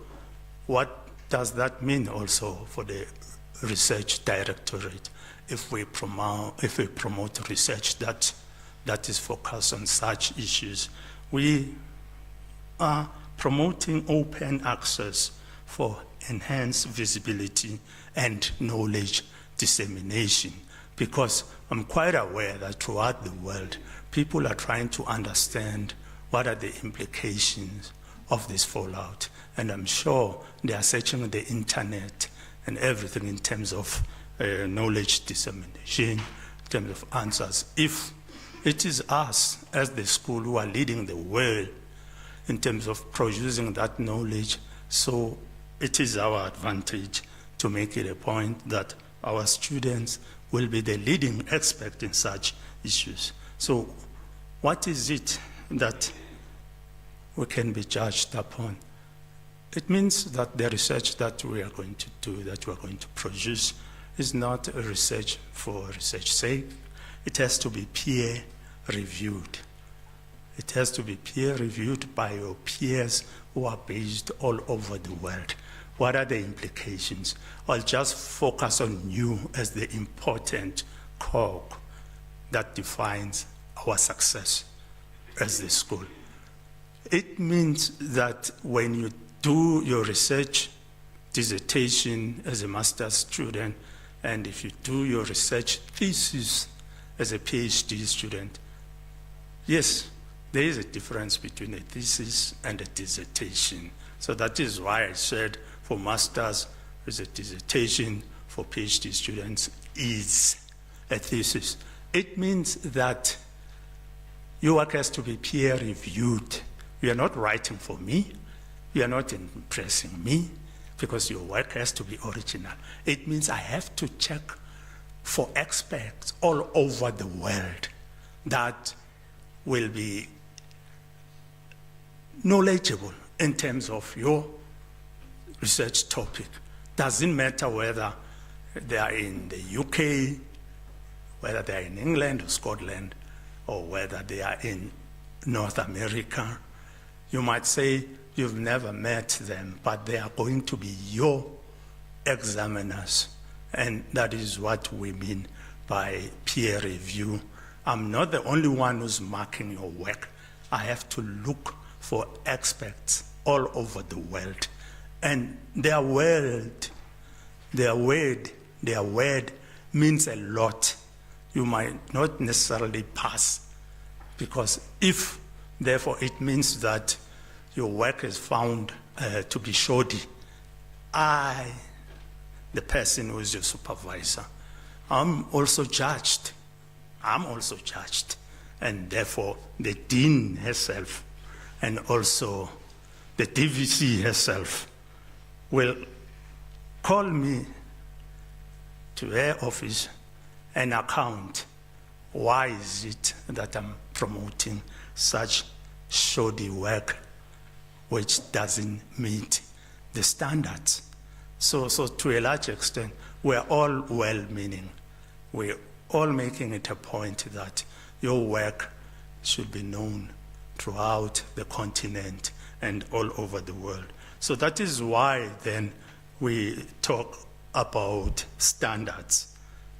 what does that mean also for the research directorate if we promote research that is focused on such issues? We are promoting open access for enhanced visibility and knowledge dissemination, because I'm quite aware that throughout the world, people are trying to understand what are the implications of this fallout. And I'm sure they are searching the internet and everything in terms of knowledge dissemination, in terms of answers. If it is us as the school who are leading the world in terms of producing that knowledge, so it is our advantage to make it a point that our students will be the leading expert in such issues. So what is it that we can be judged upon? It means that the research that we are going to do, that we are going to produce, is not a research for research's sake. It has to be peer reviewed. It has to be peer-reviewed by your peers who are based all over the world. What are the implications? I'll just focus on you as the important cog that defines our success as the school. It means that when you do your research dissertation as a master's student, and if you do your research thesis as a PhD student, yes, there is a difference between a thesis and a dissertation. So that is why I said for masters is a dissertation, for PhD students is a thesis. It means that your work has to be peer reviewed. You are not writing for me. You are not impressing me, because your work has to be original. It means I have to check for experts all over the world that will be knowledgeable in terms of your research topic. Doesn't matter whether they are in the UK, whether they are in England or Scotland, or whether they are in North America. You might say you've never met them, but they are going to be your examiners. And that is what we mean by peer review. I'm not the only one who's marking your work. I have to look for experts all over the world. And their word means a lot. You might not necessarily pass, because if, therefore, it means that your work is found to be shoddy, the person who is your supervisor, I'm also judged. And therefore, the dean herself and also the DVC herself will call me to her office and account why is it that I'm promoting such shoddy work which doesn't meet the standards. So to a large extent, we're all well-meaning. We're all making it a point that your work should be known throughout the continent and all over the world. So that is why then we talk about standards.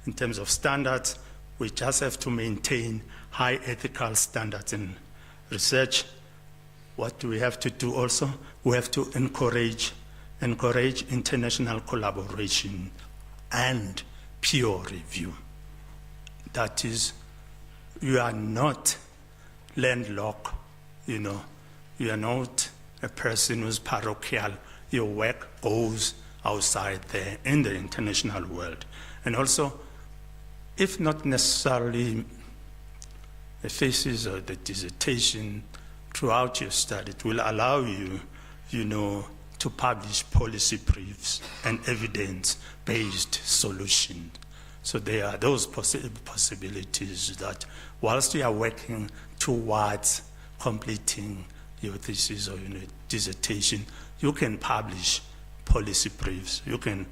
In terms of standards, we just have to maintain high ethical standards in research. What do we have to do also? We have to encourage international collaboration and peer review. That is, you are not landlocked, you are not a person who's parochial. Your work goes outside there in the international world. And also, if not necessarily the thesis or the dissertation, throughout your study, it will allow you, to publish policy briefs and evidence-based solutions. So there are those possibilities that whilst you are working towards completing your thesis or your dissertation, you can publish policy briefs, you can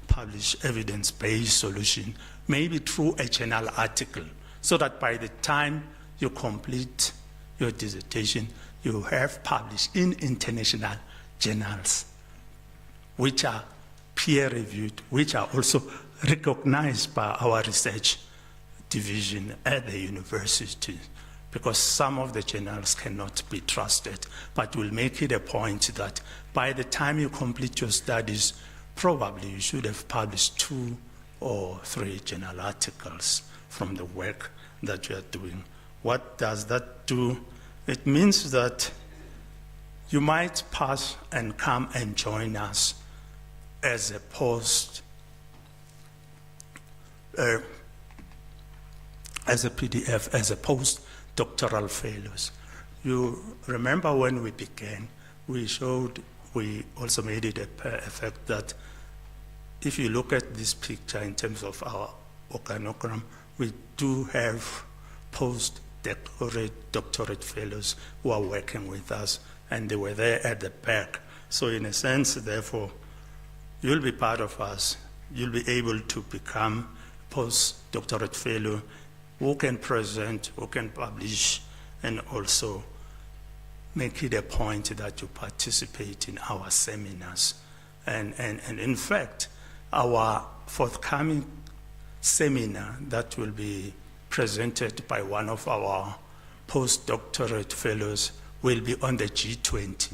publish evidence-based solution, maybe through a journal article, so that by the time you complete your dissertation, you have published in international journals, which are peer-reviewed, which are also recognized by our research division at the university, because some of the journals cannot be trusted. But we'll make it a point that by the time you complete your studies, probably you should have published 2 or 3 journal articles from the work that you are doing. What does that do? It means that you might pass and come and join us as a PDF, as a post-doctoral fellows. You remember when we began, we also made it a fact that if you look at this picture in terms of our organogram, we do have post-doctorate fellows who are working with us, and they were there at the back. So in a sense, therefore, you'll be part of us. You'll be able to become postdoctorate fellow who can present, who can publish, and also make it a point that you participate in our seminars. And in fact, our forthcoming seminar that will be presented by one of our postdoctorate fellows will be on the G20.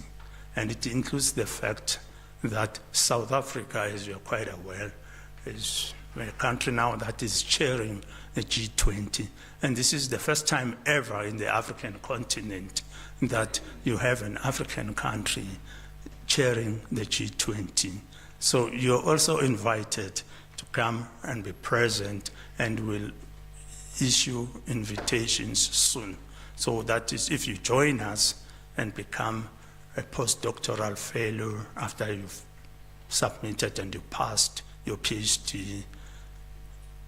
And it includes the fact that South Africa, as you're quite aware, is a country now that is chairing the G20. And this is the first time ever in the African continent that you have an African country chairing the G20. So you're also invited to come and be present, and we'll issue invitations soon. So that is, if you join us and become a postdoctoral fellow after you've submitted and you passed your PhD,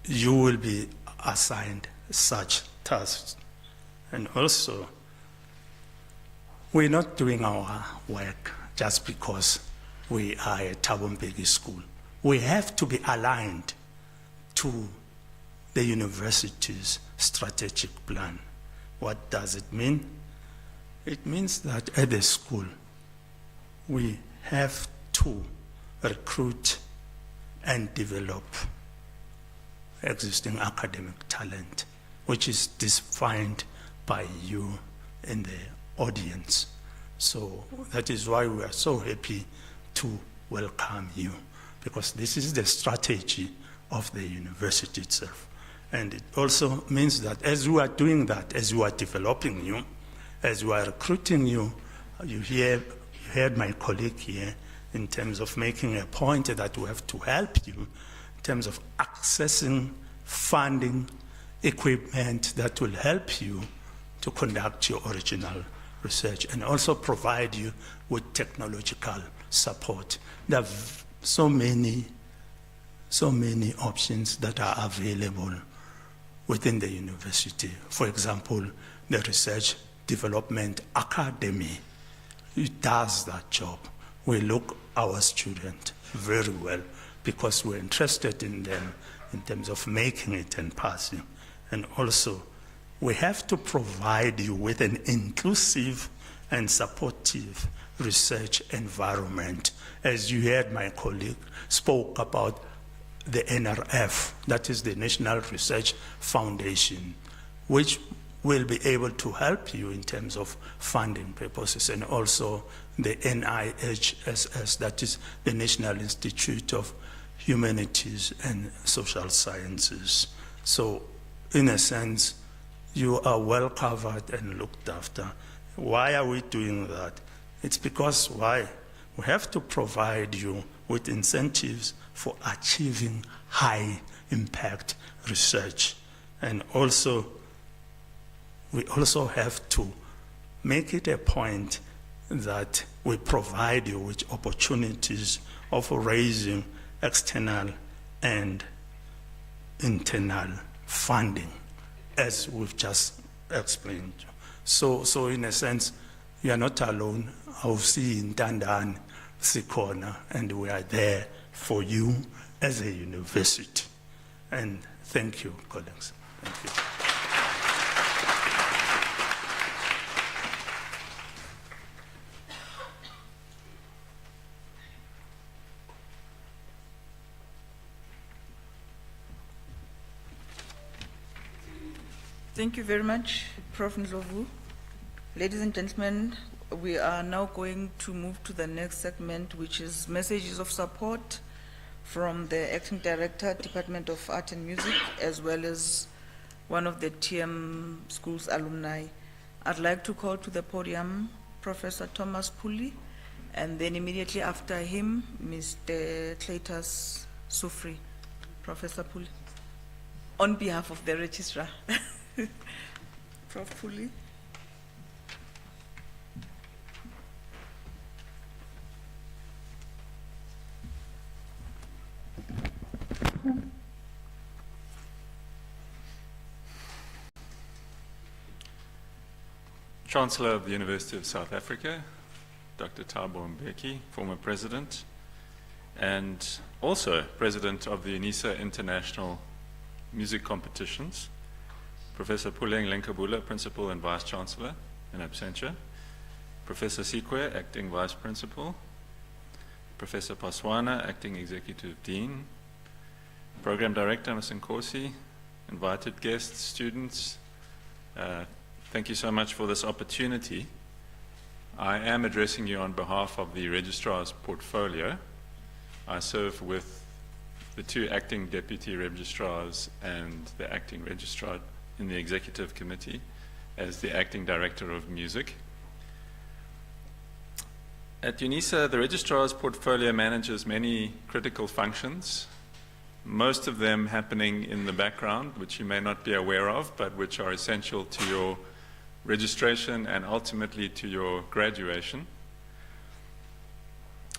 you will be assigned such tasks. And also, we're not doing our work just because we are a Thabo Mbeki school. We have to be aligned to the university's strategic plan. What does it mean? It means that at the school, we have to recruit and develop existing academic talent, which is defined by you in the audience. So that is why we are so happy to welcome you, because this is the strategy of the university itself. And it also means that as we are doing that, as we are developing you, as we are recruiting you, you heard my colleague here in terms of making a point that we have to help you in terms of accessing funding, equipment that will help you to conduct your original research and also provide you with technological support. There are so many options that are available within the university. For example, the Research Development Academy, it does that job. We look our students very well because we're interested in them in terms of making it and passing. And also, we have to provide you with an inclusive and supportive research environment. As you heard my colleague spoke about the NRF, that is the National Research Foundation, which will be able to help you in terms of funding purposes, and also the NIHSS, that is the National Institute of Humanities and Social Sciences. So, in a sense, you are well covered and looked after. Why are we doing that? It's because why? We have to provide you with incentives for achieving high impact research. And also, we also have to make it a point that we provide you with opportunities of raising external and internal funding, as we've just explained. So in a sense, you are not alone. I'll see in Tandan, Sikona, and we are there for you as a university. And thank you, colleagues. Thank you. Thank you very much, Prof. Ndlovu. Ladies and gentlemen, we are now going to move to the next segment, which is messages of support from the Acting Director, Department of Art and Music, as well as one of the TM Schools alumni. I'd like to call to the podium Professor Thomas Puli, and then immediately after him, Mr. Cletus Sufri. Professor Puli, on behalf of the registrar. Prof. Puli. Chancellor of the University of South Africa, Dr. Thabo Mbeki, former president, and also president of the Unisa International Music Competitions, Professor Puleng Lenkabula, Principal and Vice Chancellor in absentia, Professor Sikwe, Acting Vice Principal, Professor Paswana, Acting Executive Dean, Program Director, Ms. Nkosi, invited guests, students, thank you so much for this opportunity. I am addressing you on behalf of the Registrar's portfolio. I serve with the two acting deputy registrars and the acting registrar in the executive committee as the acting director of music. At Unisa, the registrar's portfolio manages many critical functions, most of them happening in the background, which you may not be aware of, but which are essential to your registration and ultimately to your graduation.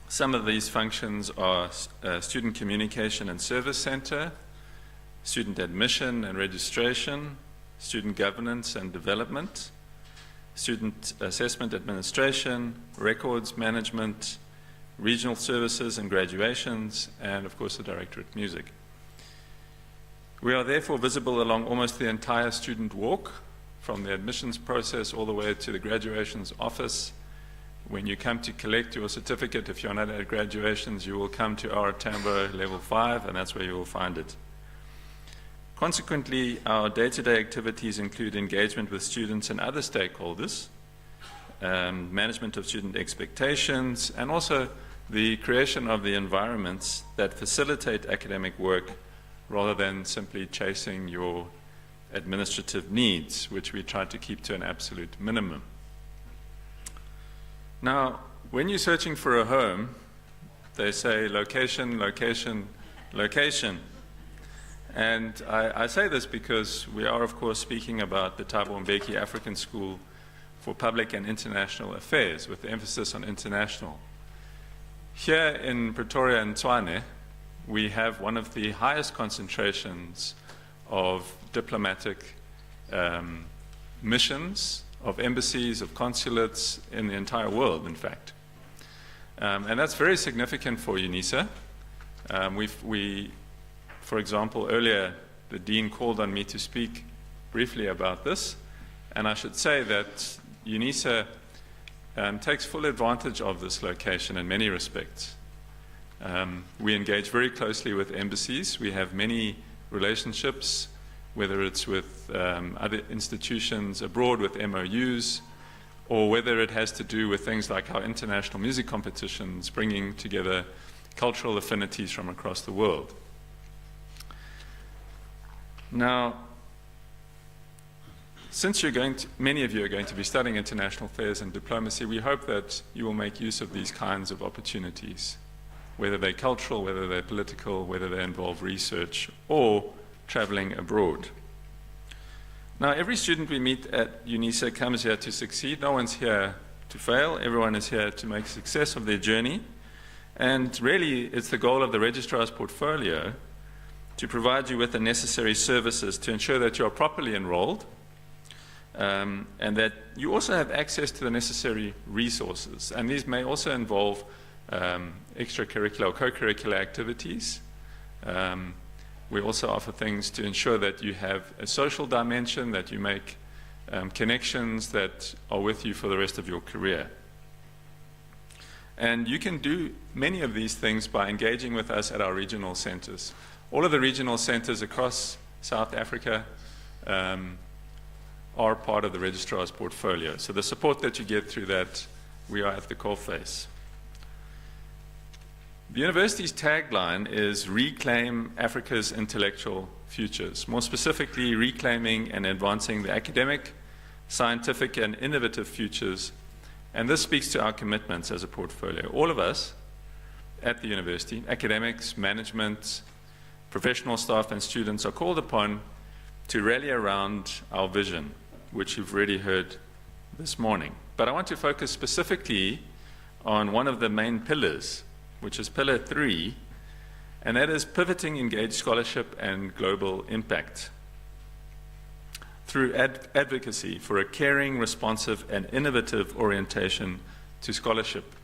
Some of these functions are Student Communication and Service Center, Student Admission and Registration, Student Governance and Development, Student Assessment Administration, Records Management, Regional Services and Graduations, and of course the Directorate of Music. We are therefore visible along almost the entire student walk, from the admissions process all the way to the graduations office. When you come to collect your certificate, if you're not at graduations, you will come to our Tambo Level 5, and that's where you will find it. Consequently, our day-to-day activities include engagement with students and other stakeholders, management of student expectations, and also the creation of the environments that facilitate academic work rather than simply chasing your administrative needs, which we try to keep to an absolute minimum. Now, when you're searching for a home, they say location, location, location. And I say this because we are, of course, speaking about the Thabo Mbeki African School for Public and International Affairs, with the emphasis on international. Here in Pretoria and Tshwane, we have one of the highest concentrations of diplomatic missions, of embassies, of consulates in the entire world, in fact. And that's very significant for Unisa. For example, earlier the Dean called on me to speak briefly about this, and I should say that Unisa takes full advantage of this location in many respects. We engage very closely with embassies. We have many relationships, whether it's with other institutions abroad with MOUs, or whether it has to do with things like our international music competitions, bringing together cultural affinities from across the world. Now, since many of you are going to be studying international affairs and diplomacy, we hope that you will make use of these kinds of opportunities, whether they're cultural, whether they're political, whether they involve research or traveling abroad. Now, every student we meet at Unisa comes here to succeed. No one's here to fail. Everyone is here to make success of their journey. And really, it's the goal of the registrar's portfolio to provide you with the necessary services to ensure that you are properly enrolled, and that you also have access to the necessary resources. And these may also involve extracurricular or co-curricular activities. We also offer things to ensure that you have a social dimension, that you make connections that are with you for the rest of your career. And you can do many of these things by engaging with us at our regional centers. All of the regional centers across South Africa are part of the registrar's portfolio. So the support that you get through that, we are at the coalface. The university's tagline is Reclaim Africa's Intellectual Futures, more specifically reclaiming and advancing the academic, scientific and innovative futures, and this speaks to our commitments as a portfolio. All of us at the university, academics, management, professional staff and students are called upon to rally around our vision, which you've already heard this morning. But I want to focus specifically on one of the main pillars, which is pillar 3, and that is pivoting engaged scholarship and global impact through advocacy for a caring, responsive and innovative orientation to scholarship.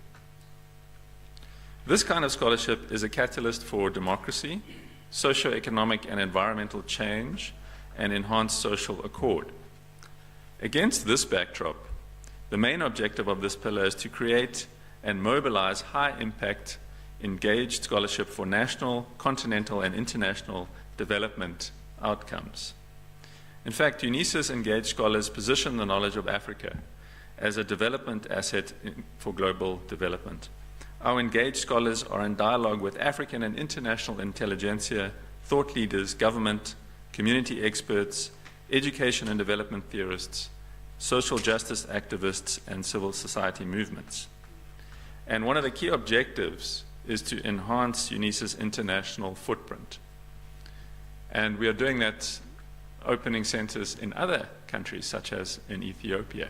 This kind of scholarship is a catalyst for democracy, socio-economic and environmental change, and enhanced social accord. Against this backdrop, The main objective of this pillar is to create and mobilize high-impact, engaged scholarship for national, continental, and international development outcomes. In fact, Unisa's engaged scholars position the knowledge of Africa as a development asset for global development. Our engaged scholars are in dialogue with African and international intelligentsia, thought leaders, government, community experts, education and development theorists, social justice activists, and civil society movements. And one of the key objectives is to enhance Unisa's international footprint. And we are doing that, opening centers in other countries, such as in Ethiopia.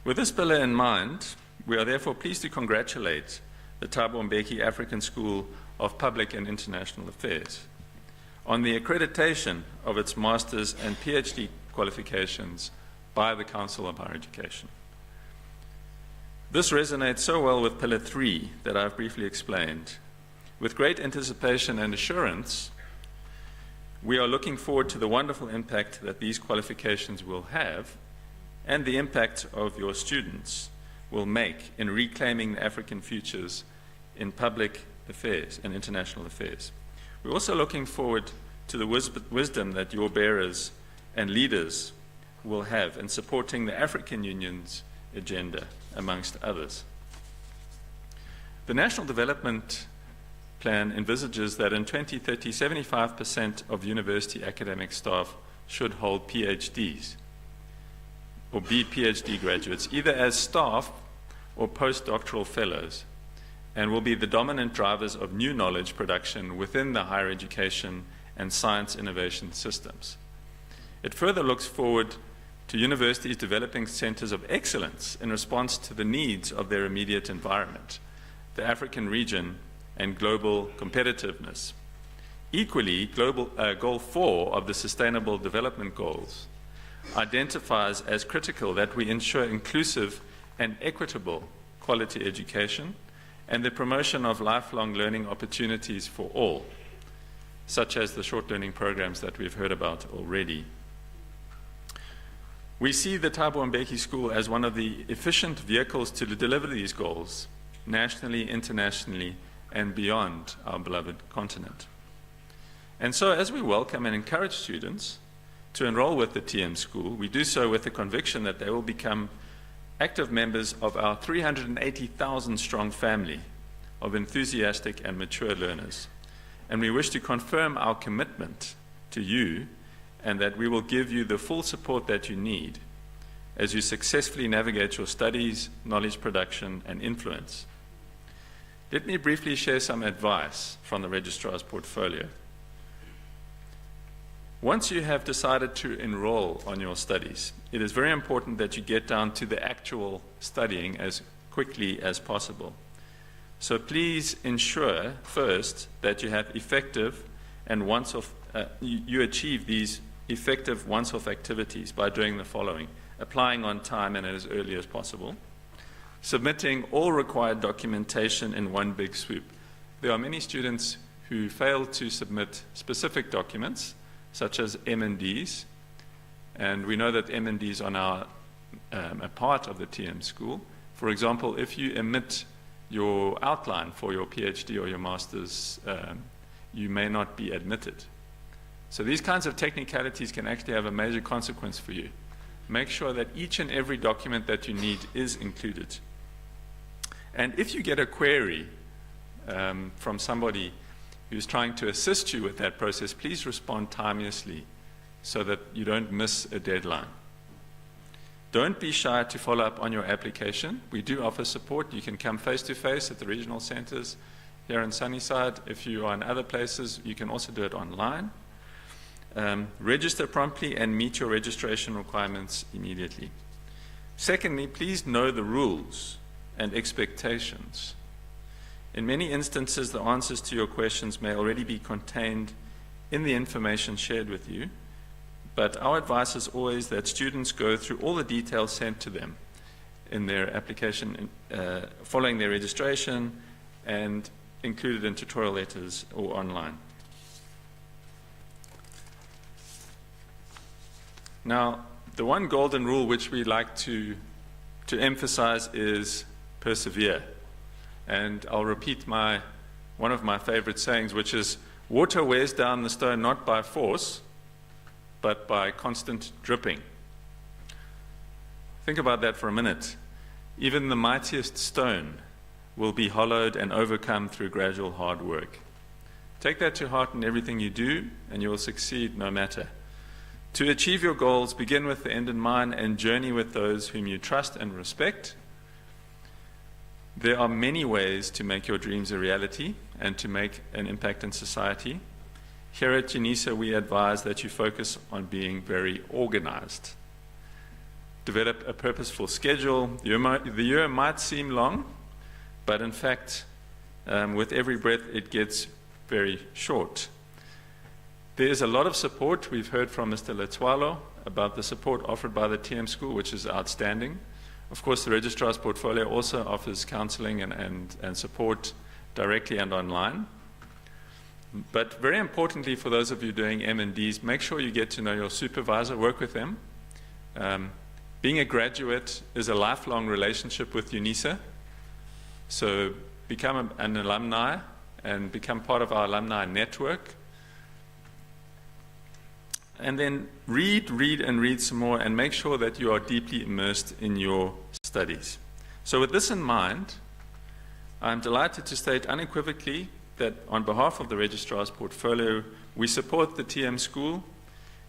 With this pillar in mind, we are therefore pleased to congratulate the Thabo Mbeki African School of Public and International Affairs on the accreditation of its master's and PhD qualifications by the Council of Higher Education. This resonates so well with Pillar 3 that I've briefly explained. With great anticipation and assurance, we are looking forward to the wonderful impact that these qualifications will have and the impact of your students will make in reclaiming the African futures in public affairs and international affairs. We're also looking forward to the wisdom that your bearers and leaders will have in supporting the African Union's agenda, amongst others. The National Development Plan envisages that in 2030, 75% of university academic staff should hold PhDs or be PhD graduates, either as staff or postdoctoral fellows, and will be the dominant drivers of new knowledge production within the higher education and science innovation systems. It further looks forward to universities developing centers of excellence in response to the needs of their immediate environment, the African region, and global competitiveness. Equally, Goal 4 of the Sustainable Development Goals identifies as critical that we ensure inclusive and equitable quality education and the promotion of lifelong learning opportunities for all, such as the short learning programs that we've heard about already. We see the Thabo Mbeki School as one of the efficient vehicles to deliver these goals, nationally, internationally, and beyond our beloved continent. And so as we welcome and encourage students to enroll with the TM School, we do so with the conviction that they will become active members of our 380,000 strong family of enthusiastic and mature learners. And we wish to confirm our commitment to you and that we will give you the full support that you need as you successfully navigate your studies, knowledge production, and influence. Let me briefly share some advice from the Registrar's portfolio. Once you have decided to enroll on your studies, it is very important that you get down to the actual studying as quickly as possible. So please ensure first that you have effective and once-off, you achieve these effective once-off activities by doing the following: applying on time and as early as possible, submitting all required documentation in one big swoop. There are many students who fail to submit specific documents, such as M&Ds, and we know that M&Ds are now a part of the TM School. For example, if you omit your outline for your PhD or your master's, you may not be admitted. So these kinds of technicalities can actually have a major consequence for you. Make sure that each and every document that you need is included. And if you get a query from somebody who's trying to assist you with that process, please respond timeously so that you don't miss a deadline. Don't be shy to follow up on your application. We do offer support. You can come face-to-face at the regional centers here in Sunnyside. If you are in other places, you can also do it online. Register promptly and meet your registration requirements immediately. Secondly, please know the rules and expectations. In many instances, the answers to your questions may already be contained in the information shared with you, but our advice is always that students go through all the details sent to them in their application, following their registration, and included in tutorial letters or online. Now, the one golden rule which we like to emphasize is persevere. And I'll repeat one of my favorite sayings, which is, water wears down the stone not by force, but by constant dripping. Think about that for a minute. Even the mightiest stone will be hollowed and overcome through gradual hard work. Take that to heart in everything you do, and you will succeed no matter. To achieve your goals, begin with the end in mind and journey with those whom you trust and respect. There are many ways to make your dreams a reality and to make an impact in society. Here at Unisa, we advise that you focus on being very organized. Develop a purposeful schedule. The year might seem long, but in fact, with every breath, it gets very short. There is a lot of support. We've heard from Mr. Letwalo about the support offered by the TM School, which is outstanding. Of course, the Registrar's Portfolio also offers counseling and support directly and online. But very importantly, for those of you doing M&Ds, make sure you get to know your supervisor, work with them. Being a graduate is a lifelong relationship with Unisa. So become an alumni and become part of our alumni network. And then read some more, and make sure that you are deeply immersed in your studies. So with this in mind, I'm delighted to state unequivocally that on behalf of the Registrar's Portfolio, we support the TM School,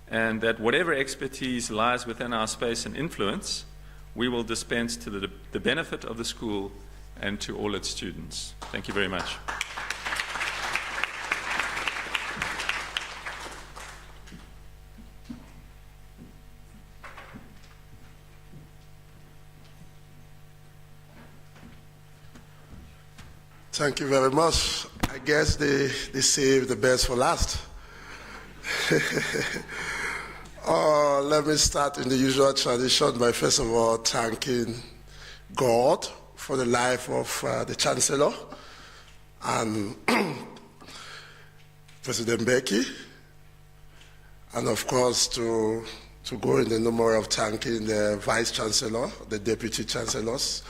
and that whatever expertise lies within our space and influence, we will dispense to the benefit of the school and to all its students. Thank you very much. Thank you very much. I guess they saved the best for last. Let me start in the usual tradition by first of all thanking God for the life of the Chancellor and President Mbeki, and of course to go in the number of thanking the Vice Chancellor, the Deputy Chancellors,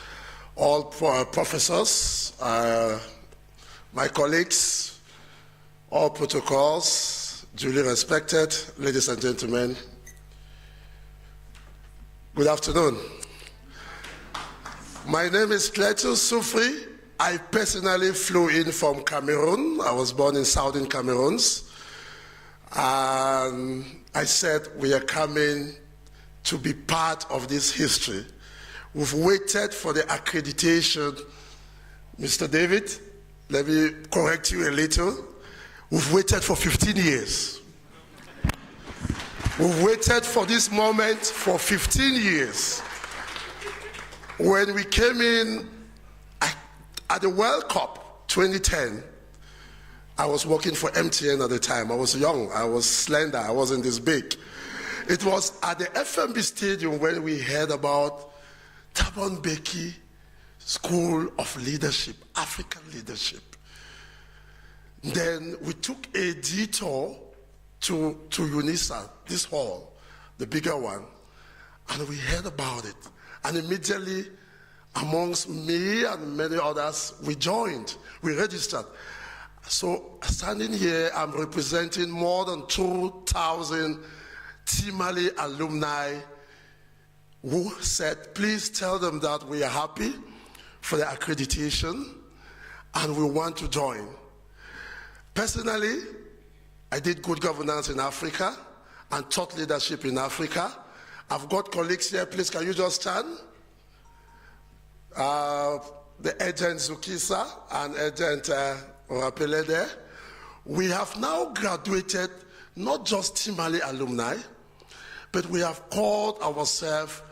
all professors, my colleagues, all protocols, duly respected, ladies and gentlemen, good afternoon. My name is Cletus Soufri. I personally flew in from Cameroon. I was born in southern Cameroon. And I said we are coming to be part of this history. We've waited for the accreditation. Mr. David, let me correct you a little. We've waited for 15 years. We've waited for this moment for 15 years. When we came in at the World Cup 2010, I was working for MTN at the time. I was young, I was slender, I wasn't this big. It was at the FMB Stadium when we heard about Thabo Mbeki School of Leadership, African Leadership. Then we took a detour to Unisa, this hall, the bigger one, and we heard about it. And immediately, amongst me and many others, we joined, we registered. So standing here, I'm representing more than 2,000 Timali alumni who said, please tell them that we are happy for the accreditation and we want to join. Personally, I did good governance in Africa and taught leadership in Africa. I've got colleagues here, please can you just stand? The agent Zukisa and agent Rapele there. We have now graduated not just Timali alumni, but we have called ourselves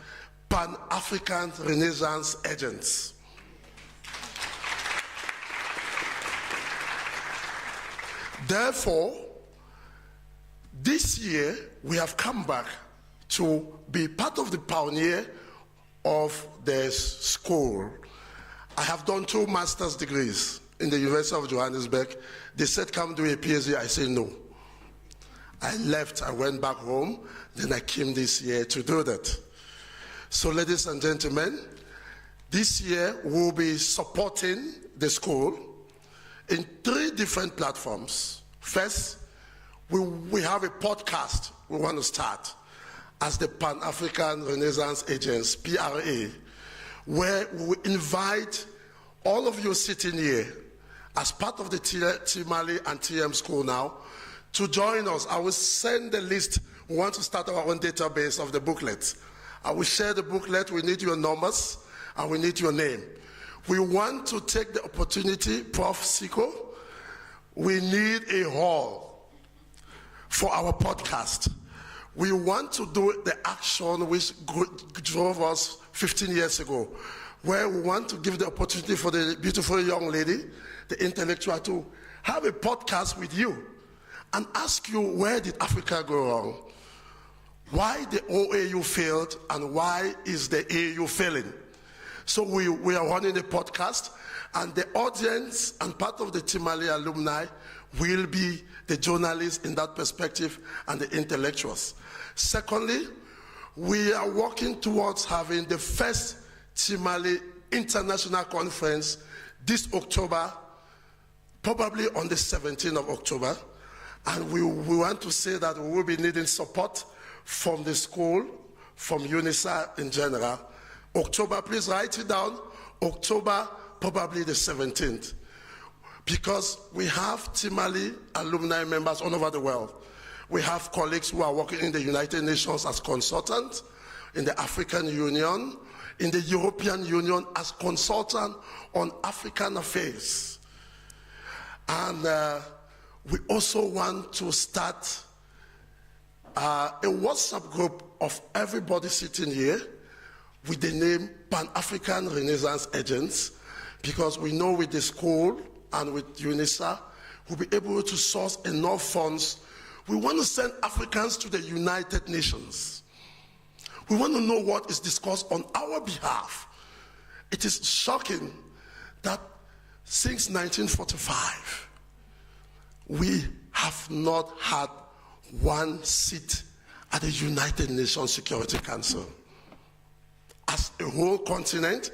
Pan-African Renaissance agents. Therefore, this year we have come back to be part of the pioneer of the school. I have done 2 master's degrees in the University of Johannesburg. They said, come do a PhD. I say no. I left, I went back home, then I came this year to do that. So ladies and gentlemen, this year we'll be supporting the school in 3 different platforms. First, we have a podcast we want to start as the Pan-African Renaissance Agents, PRA, where we invite all of you sitting here as part of the Timali and TM school now to join us. I will send the list. We want to start our own database of the booklets. I will share the booklet. We need your numbers and we need your name. We want to take the opportunity, Prof. Siko, we need a hall for our podcast. We want to do the action which drove us 15 years ago, where we want to give the opportunity for the beautiful young lady, the intellectual, to have a podcast with you and ask you, where did Africa go wrong? Why the OAU failed and why is the AU failing? So we are running a podcast, and the audience and part of the Timali alumni will be the journalists in that perspective and the intellectuals. Secondly, we are working towards having the first Timali International Conference this October, probably on the 17th of October. And we want to say that we will be needing support from the school, from Unisa in general. October, please write it down. October, probably the 17th. Because we have Timali alumni members all over the world. We have colleagues who are working in the United Nations as consultants, in the African Union, in the European Union as consultant on African affairs. And we also want to start a WhatsApp group of everybody sitting here with the name Pan-African Renaissance Agents, because we know with the school and with Unisa, we'll be able to source enough funds. We want to send Africans to the United Nations. We want to know what is discussed on our behalf. It is shocking that since 1945, we have not had one seat at the United Nations Security Council. As a whole continent,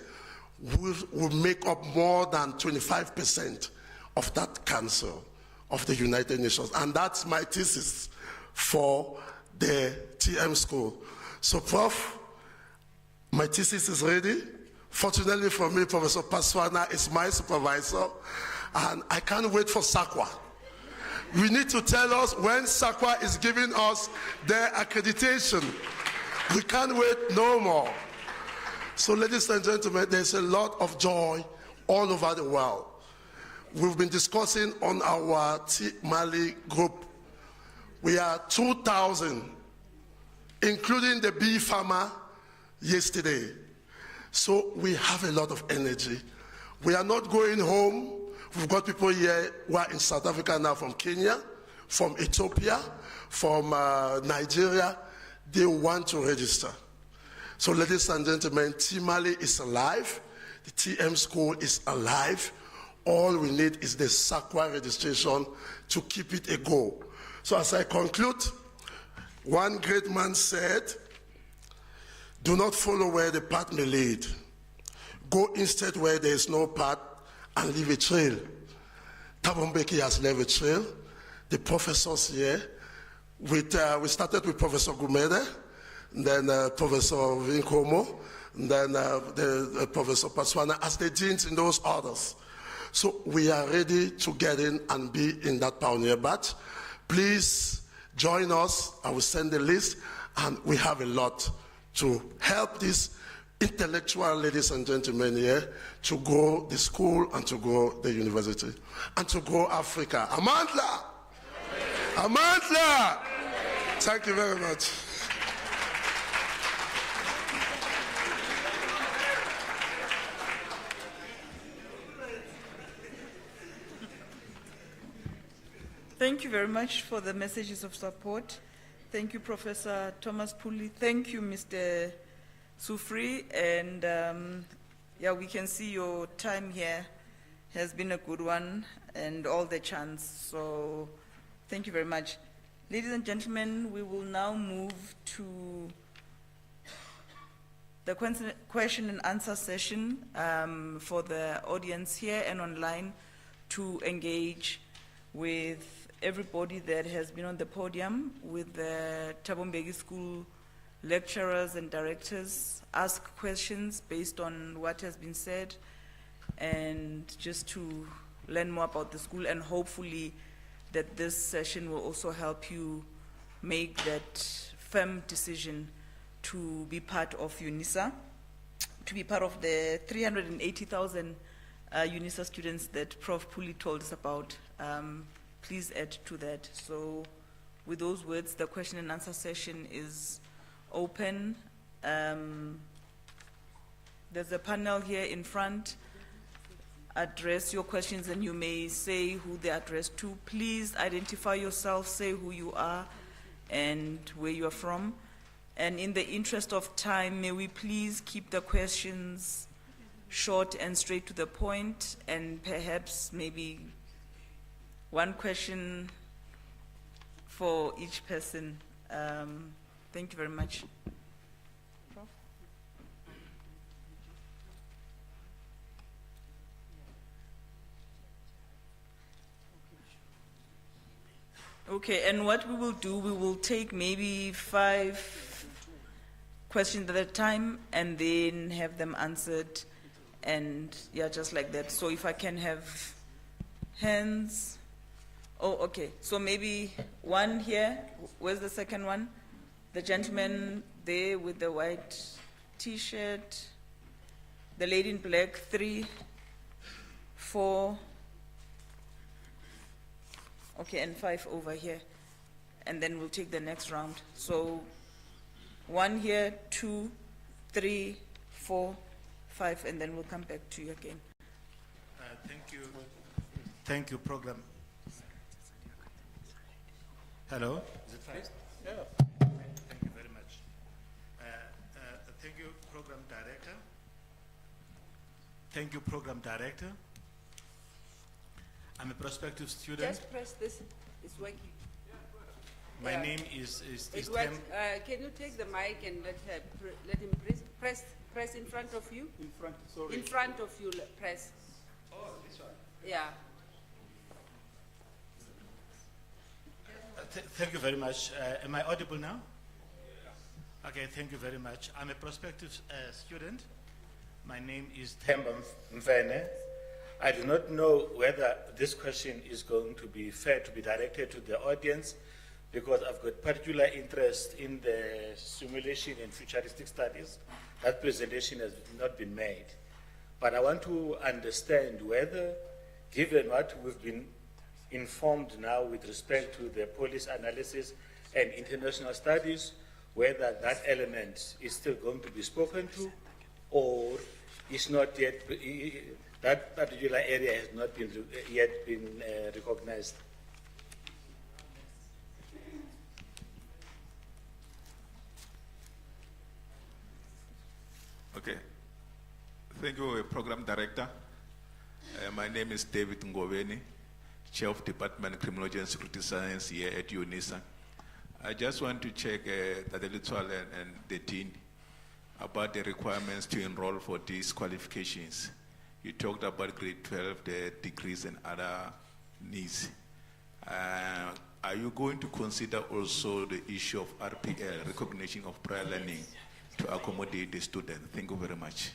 we make up more than 25% of that council of the United Nations. And that's my thesis for the TM school. So, Prof, my thesis is ready. Fortunately for me, Professor Paswana is my supervisor, and I can't wait for SACWA. We need to tell us when SACWA is giving us their accreditation. We can't wait no more. So, ladies and gentlemen, there's a lot of joy all over the world. We've been discussing on our Mali group. We are 2,000, including the bee farmer yesterday. So we have a lot of energy. We are not going home. We've got people here who are in South Africa now, from Kenya, from Ethiopia, from Nigeria. They want to register. So, ladies and gentlemen, Timali is alive. The TM school is alive. All we need is the SACWA registration to keep it a go. So as I conclude, one great man said, do not follow where the path may lead. Go instead where there is no path and leave a trail. Thabo Mbeki has left a trail. The professors here, we started with Professor Gumede, then Professor Vinkomo, then Professor Paswana as the deans in those orders. So we are ready to get in and be in that pioneer batch. Please join us. I will send the list, and we have a lot to help these intellectual ladies and gentlemen here to grow the school and to grow the university and to grow Africa. Amandla! Amandla! Thank you very much. Thank you very much for the messages of support. Thank you, Professor Thomas Puli. Thank you, Mr. Sufri. And yeah, we can see your time here has been a good one and all the chance. So thank you very much. Ladies and gentlemen, we will now move to the question and answer session for the audience here and online to engage with everybody that has been on the podium, with the Thabo Mbeki School lecturers and directors, ask questions based on what has been said, and just to learn more about the school, and hopefully that this session will also help you make that firm decision to be part of Unisa, to be part of the 380,000 Unisa students that Prof. Puli told us about. Please add to that. So with those words, the question and answer session is open. There's a panel here in front. Address your questions and you may say who they're addressed to. Please identify yourself, say who you are and where you are from. And in the interest of time, may we please keep the questions short and straight to the point, and perhaps maybe one question for each person. Thank you very much. Prof? Okay, and what we will do, we will take maybe 5 questions at a time and then have them answered, and yeah, just like that. So if I can have hands. Oh, okay, so maybe one here. Where's the second one? The gentleman there with the white t-shirt. The lady in black, 3, 4. Okay, and 5 over here. And then we'll take the next round. So 1 here, 2, 3, 4, 5, and then we'll come back to you again. Thank you. Thank you, program. Hello? Is it fine? Yeah. Thank you very much. Thank you, program director. Thank you, program director. I'm a prospective student. Just press this. It's working. My name is It Tem. works. Can you take the mic and let him press in front of you? In front, sorry. In front of you, press. Oh, this one. Yeah. Thank you very much. Am I audible now? Okay, thank you very much. I'm a prospective student. My name is Themba Mfene. I do not know whether this question is going to be fair to be directed to the audience, because I've got particular interest in the simulation and futuristic studies. That presentation has not been made. But I want to understand whether, given what we've been informed now with respect to the police analysis and international studies, whether that element is still going to be spoken to, or is not yet, that particular area has not been yet been recognized. Okay. Thank you, Program Director. My name is David Ngoveni, Chair of Department Criminology and Security Science here at Unisa. I just want to check that the Litwal and the Dean about the requirements to enroll for these qualifications. You talked about grade 12, the degrees and other needs. Are you going to consider also the issue of RPL, recognition of prior learning, to accommodate the student? Thank you very much.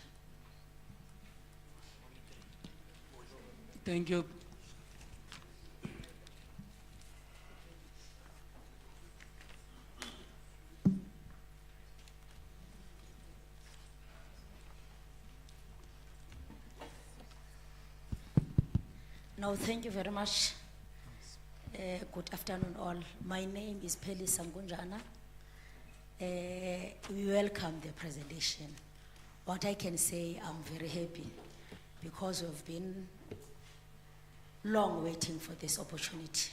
Thank you. No, thank you very much. Good afternoon, all. My name is Peli Sangunjana. We welcome the presentation. What I can say, I'm very happy because we've been long waiting for this opportunity.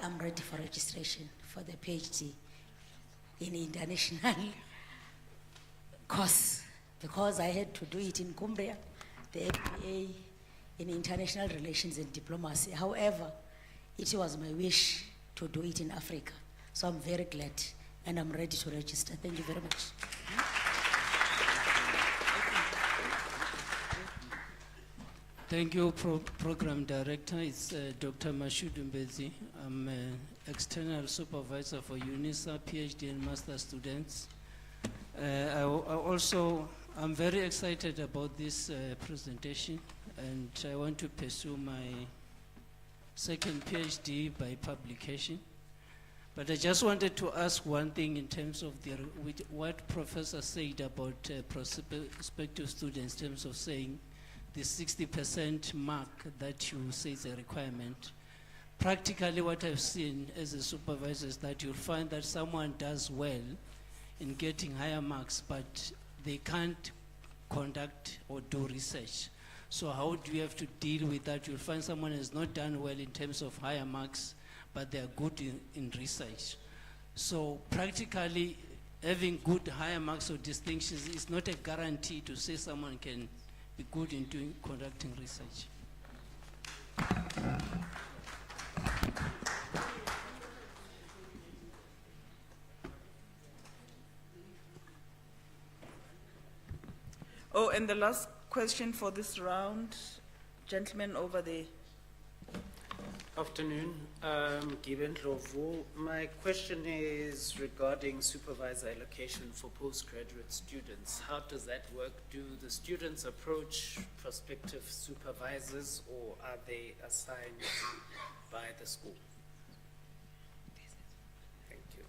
I'm ready for registration for the PhD in international course because I had to do it in Cumbria, the MBA in international relations and diplomacy. However, it was my wish to do it in Africa. So I'm very glad and I'm ready to register. Thank you very much. Thank you, Program Director. It's Dr. Mashudu Mbezi. I'm external supervisor for Unisa, PhD and master students. I'm very excited about this presentation, and I want to pursue my second PhD by publication. But I just wanted to ask one thing in terms of what Professor said about prospective students, in terms of saying the 60% mark that you say is a requirement. Practically what I've seen as a supervisor is that you'll find that someone does well in getting higher marks, but they can't conduct or do research. So how do you have to deal with that? You'll find someone has not done well in terms of higher marks, but they are good in research. So practically having good higher marks or distinctions is not a guarantee to say someone can be good in conducting research. Oh, and the last question for this round, gentleman over there. Afternoon, Given Lovu. My question is regarding supervisor allocation for postgraduate students. How does that work? Do the students approach prospective supervisors, or are they assigned by the school? Thank you.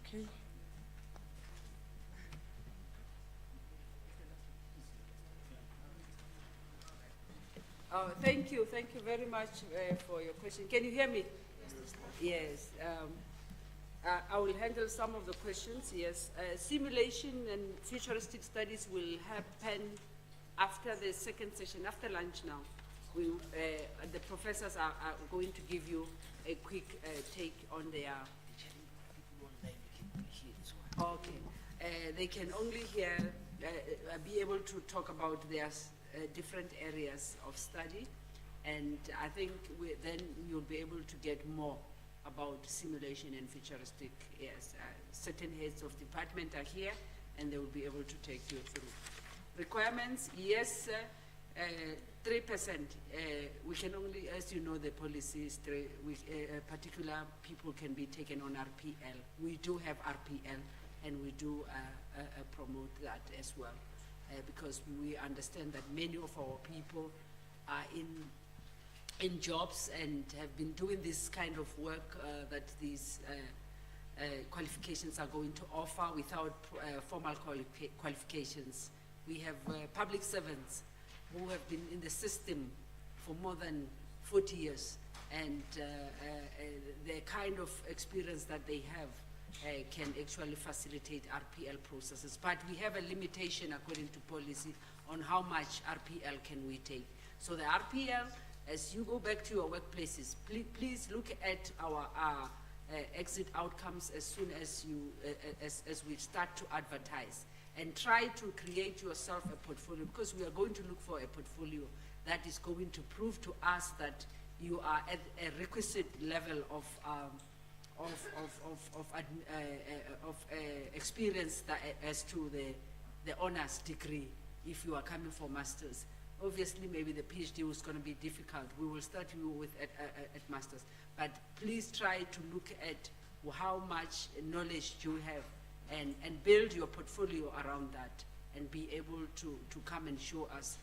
Okay. Thank you very much for your question. Can you hear me? Yes. I will handle some of the questions. Yes. Simulation and futuristic studies will happen after the second session, after lunch now. The professors are going to give you a quick take on their... Okay. They can only be able to talk about their different areas of study, and I think then you'll be able to get more about simulation and futuristic. Yes, certain heads of department are here, and they will be able to take you through. Requirements, yes, 3%. We can only, as you know, the policy is particular people can be taken on RPL. We do have RPL, and we do promote that as well. Because we understand that many of our people are in jobs and have been doing this kind of work that these qualifications are going to offer without formal qualifications. We have public servants who have been in the system for more than 40 years, and the kind of experience that they have can actually facilitate RPL processes. But we have a limitation according to policy on how much RPL can we take. So the RPL, as you go back to your workplaces, please look at our exit outcomes as soon as as we start to advertise, and try to create yourself a portfolio, because we are going to look for a portfolio that is going to prove to us that you are at a requisite level of experience as to the honors degree. If you are coming for masters, obviously maybe the PhD was going to be difficult. We will start you with at masters, but please try to look at how much knowledge you have, and build your portfolio around that, and be able to come and show us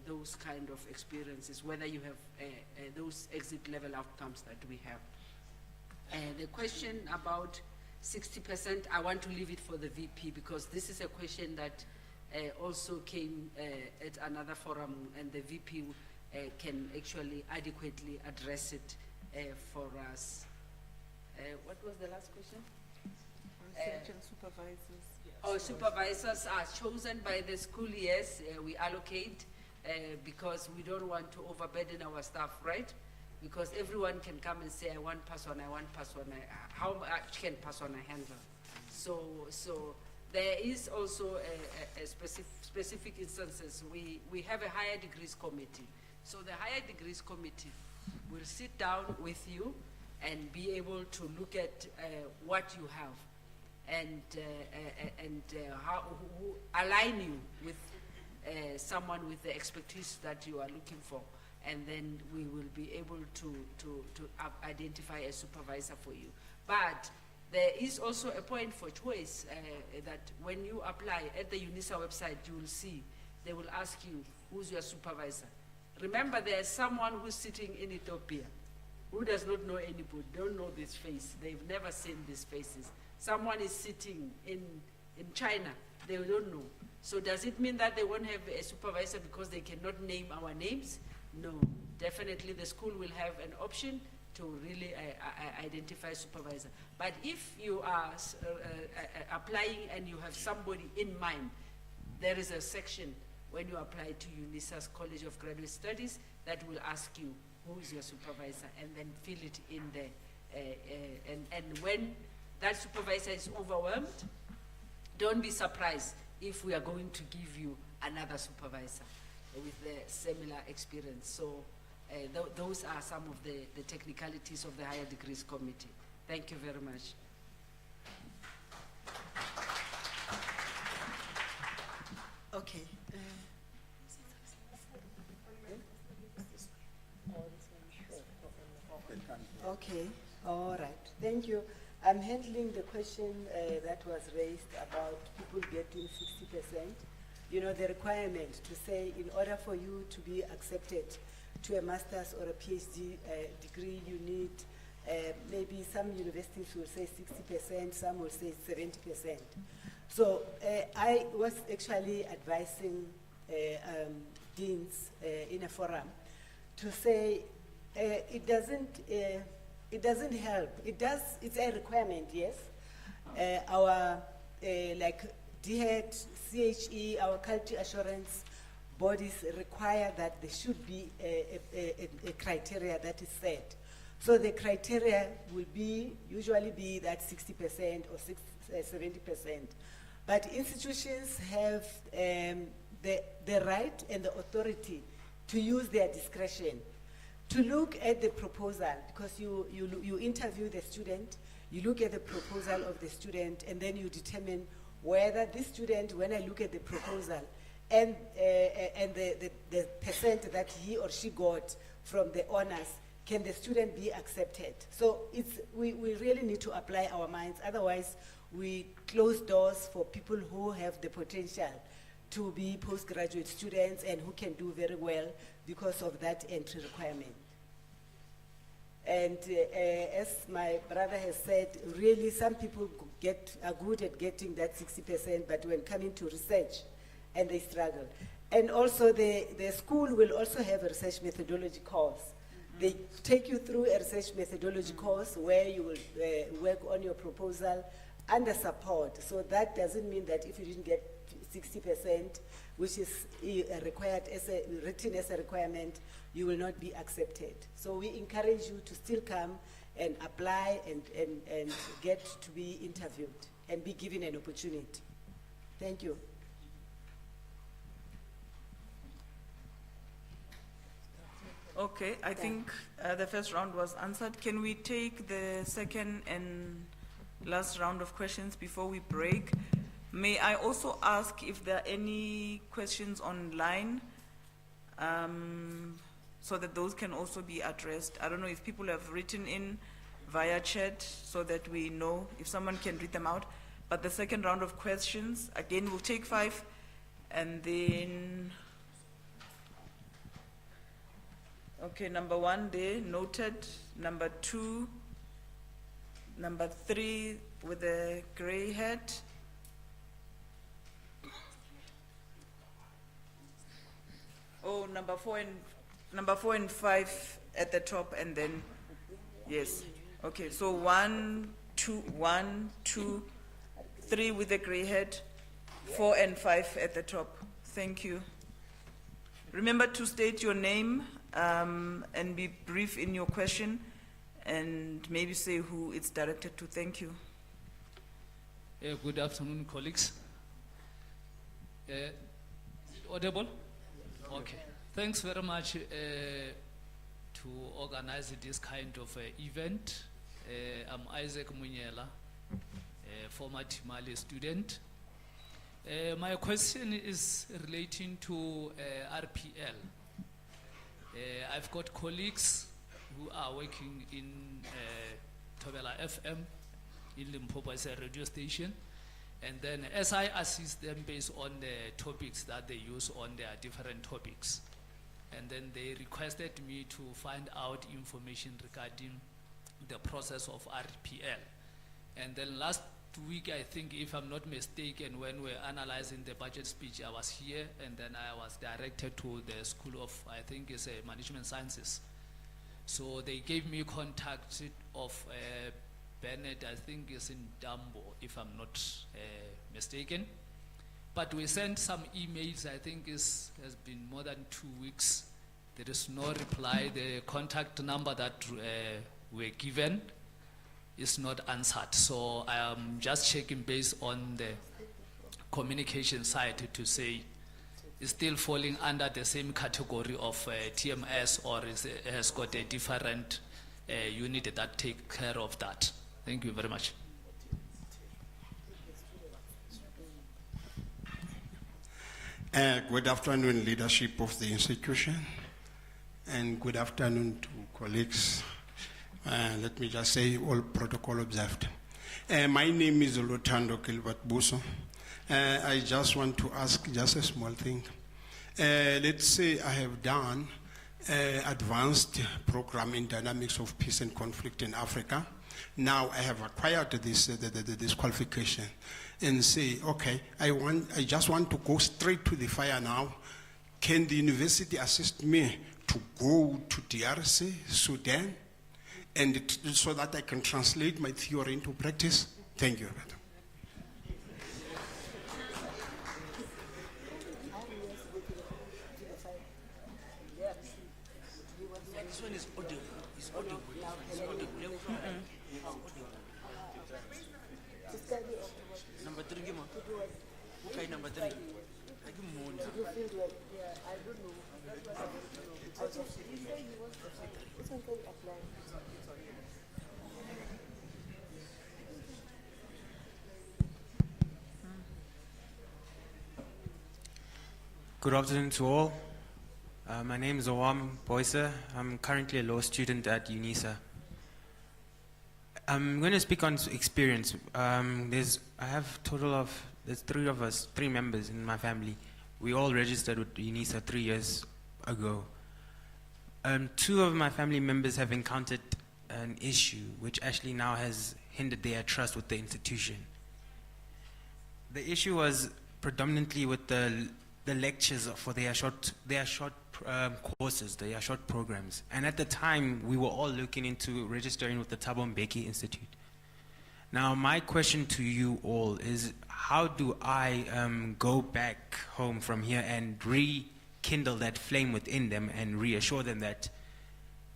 those kind of experiences, whether you have those exit level outcomes that we have. The question about 60%, I want to leave it for the VP, because this is a question that also came at another forum, and the VP can actually adequately address it for us. What was the last question? Research and supervisors. Our supervisors are chosen by the school, yes. We allocate because we don't want to overburden our staff, right? Because everyone can come and say, I want person, how much can person handle? So there is also a specific instances. We have a higher degrees committee. So the higher degrees committee will sit down with you and be able to look at what you have and who align you with someone with the expertise that you are looking for, and then we will be able to identify a supervisor for you. But there is also a point for choice that when you apply at the Unisa website, you will see, they will ask you, who's your supervisor? Remember, there's someone who's sitting in Ethiopia who does not know anybody, don't know this face, they've never seen these faces. Someone is sitting in China, they don't know. So does it mean that they won't have a supervisor because they cannot name our names? No, definitely the school will have an option to really identify supervisor. But if you are applying and you have somebody in mind, there is a section when you apply to Unisa's College of Graduate Studies that will ask you who is your supervisor, and then fill it in there. And when that supervisor is overwhelmed, don't be surprised if we are going to give you another supervisor with the similar experience. So those are some of the technicalities of the Higher Degrees Committee. Thank you very much. Okay. Okay, all right. Thank you. I'm handling the question that was raised about people getting 60%. You know, the requirement to say in order for you to be accepted to a master's or a PhD degree, you need maybe some universities will say 60%, some will say 70%. So I was actually advising deans in a forum to say it doesn't help. It does, it's a requirement, yes. Our like DHET, CHE, our quality assurance bodies require that there should be a criteria that is set. So the criteria will usually be that 60% or 70%. But institutions have the right and the authority to use their discretion to look at the proposal, because you interview the student, you look at the proposal of the student, and then you determine whether this student, when I look at the proposal and the percent that he or she got from the honors, can the student be accepted? So we really need to apply our minds, otherwise we close doors for people who have the potential to be postgraduate students and who can do very well because of that entry requirement. And as my brother has said, really some people are good at getting that 60%, but when coming to research, and they struggle. And also the school will also have a research methodology course. They take you through a research methodology course where you will work on your proposal under support. So that doesn't mean that if you didn't get 60%, which is required written as a requirement, you will not be accepted. So we encourage you to still come and apply and get to be interviewed and be given an opportunity. Thank you. Okay, I think the first round was answered. Can we take the second and last round of questions before we break? May I also ask if there are any questions online, so that those can also be addressed? I don't know if people have written in via chat so that we know if someone can read them out. But the second round of questions, again, we'll take 5, and then, okay, number 1 there, noted. Number 2, number 3 with the gray hat. Oh, number 4 and 5 at the top, and then, yes. Okay, so 1, 2, 3 with the gray head, 4 and 5 at the top. Thank you. Remember to state your name and be brief in your question, and maybe say who it's directed to. Thank you. Good afternoon, colleagues. Is it audible? Okay. Thanks very much to organize this kind of event. I'm Isaac Munyela, a former Timali student. My question is relating to RPL. I've got colleagues who are working in Tobela FM in Limpopo as a radio station. And then as I assist them based on the topics that they use on their different topics. And then they requested me to find out information regarding the process of RPL. And then last week, I think, if I'm not mistaken, when we're analyzing the budget speech, I was here, and then I was directed to the School of, I think it's Management Sciences. So they gave me contact of Bennett, I think is in Dambo, if I'm not mistaken. But we sent some emails, I think has been more than 2 weeks. There is no reply. The contact number that we're given is not answered. So I am just checking based on the communication side to say it's still falling under the same category of TMS, or has got a different unit that take care of that. Thank you very much. Good afternoon, leadership of the institution, and good afternoon to colleagues. Let me just say, all protocol observed. My name is Lutando Gilbert Buso. I just want to ask just a small thing. Let's say I have done advanced program in dynamics of peace and conflict in Africa. Now I have acquired this qualification, and say, okay, I just want to go straight to the fire now. Can the university assist me to go to DRC, Sudan, and so that I can translate my theory into practice? Thank you. This one is audible. It's audible. It's audible. Number 3, give me. Okay, number 3. I give him more now. I don't know. Good afternoon to all. My name is Owam Boyser. I'm currently a law student at Unisa. I'm going to speak on experience. There's 3 members in my family. We all registered with Unisa 3 years ago. 2 of my family members have encountered an issue which actually now has hindered their trust with the institution. The issue was predominantly with the lectures for their short courses, their short programs. And at the time, we were all looking into registering with the Thabo Mbeki Institute. Now, my question to you all is, how do I go back home from here and rekindle that flame within them and reassure them that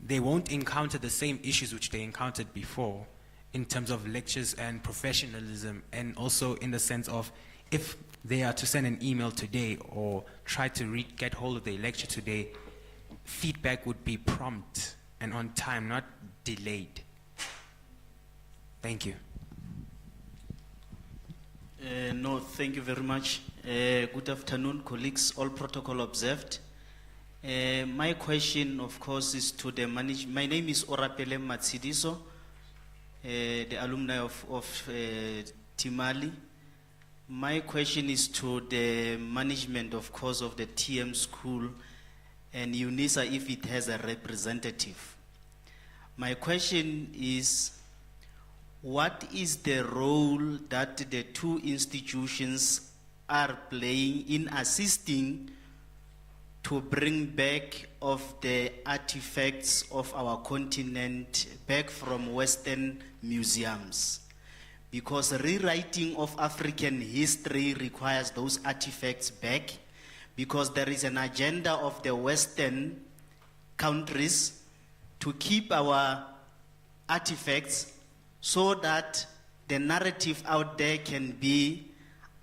they won't encounter the same issues which they encountered before in terms of lectures and professionalism, and also in the sense of if they are to send an email today or try to get hold of their lecture today, feedback would be prompt and on time, not delayed. Thank you. No, thank you very much. Good afternoon, colleagues, all protocol observed. My question, of course, is to the management. My name is Orapele Matsidiso, the alumni of Timali. My question is to the management, of course, of the TM school and Unisa, if it has a representative. My question is, what is the role that the 2 institutions are playing in assisting to bring back of the artifacts of our continent back from Western museums? Because rewriting of African history requires those artifacts back, because there is an agenda of the Western countries to keep our artifacts so that the narrative out there can be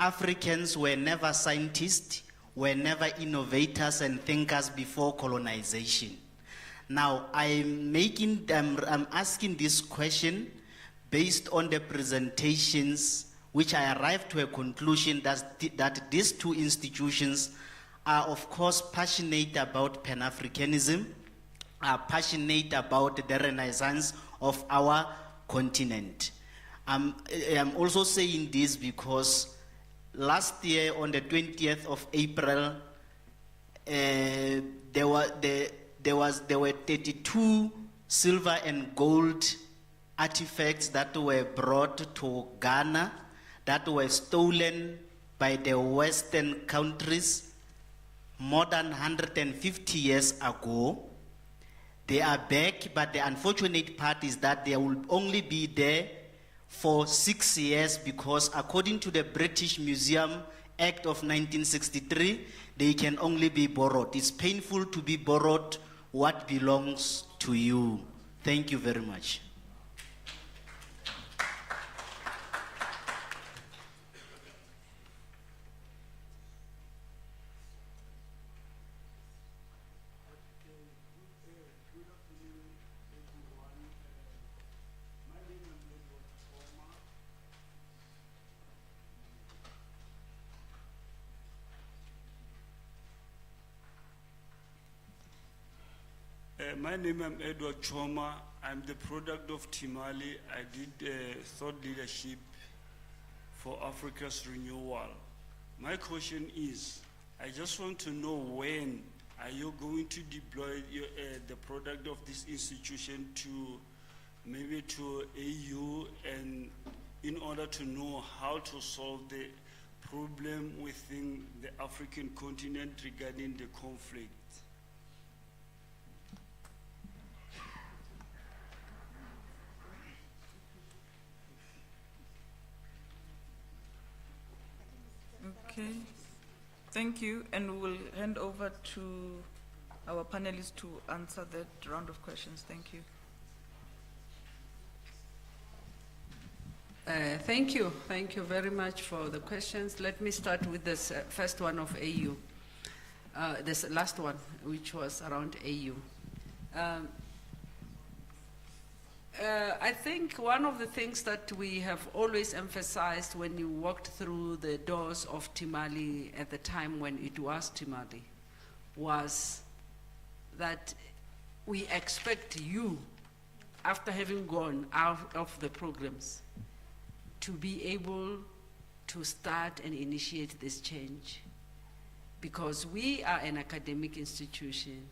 Africans were never scientists, were never innovators and thinkers before colonization. Now, I'm asking this question based on the presentations, which I arrived to a conclusion that these two institutions are, of course, passionate about Pan-Africanism, are passionate about the renaissance of our continent. I'm also saying this because last year, on the 20th of April, there were 32 silver and gold artifacts that were brought to Ghana that were stolen by the Western countries more than 150 years ago. They are back, but the unfortunate part is that they will only be there for 6 years because according to the British Museum Act of 1963, they can only be borrowed. It's painful to be borrowed what belongs to you. Thank you very much. My name is Edward Choma. I'm the product of Timali. I did thought leadership for Africa's renewal. My question is, I just want to know when are you going to deploy the product of this institution to maybe to AU, and in order to know how to solve the problem within the African continent regarding the conflict. Okay, thank you, and we'll hand over to our panelists to answer that round of questions. Thank you. Thank you very much for the questions. Let me start with this first one of AU, this last one, which was around AU. I think one of the things that we have always emphasized when you walked through the doors of Timali at the time when it was Timali was that we expect you, after having gone out of the programs, to be able to start and initiate this change. Because we are an academic institution,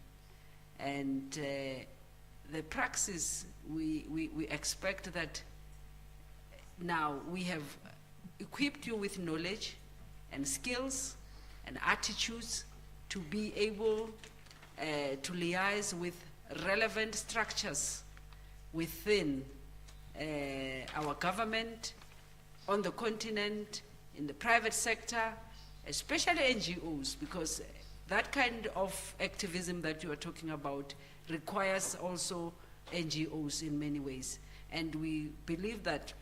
and the praxis, we expect that now we have equipped you with knowledge and skills and attitudes to be able to liaise with relevant structures within our government, on the continent, in the private sector, especially NGOs, because that kind of activism that you are talking about requires also NGOs in many ways. And we believe that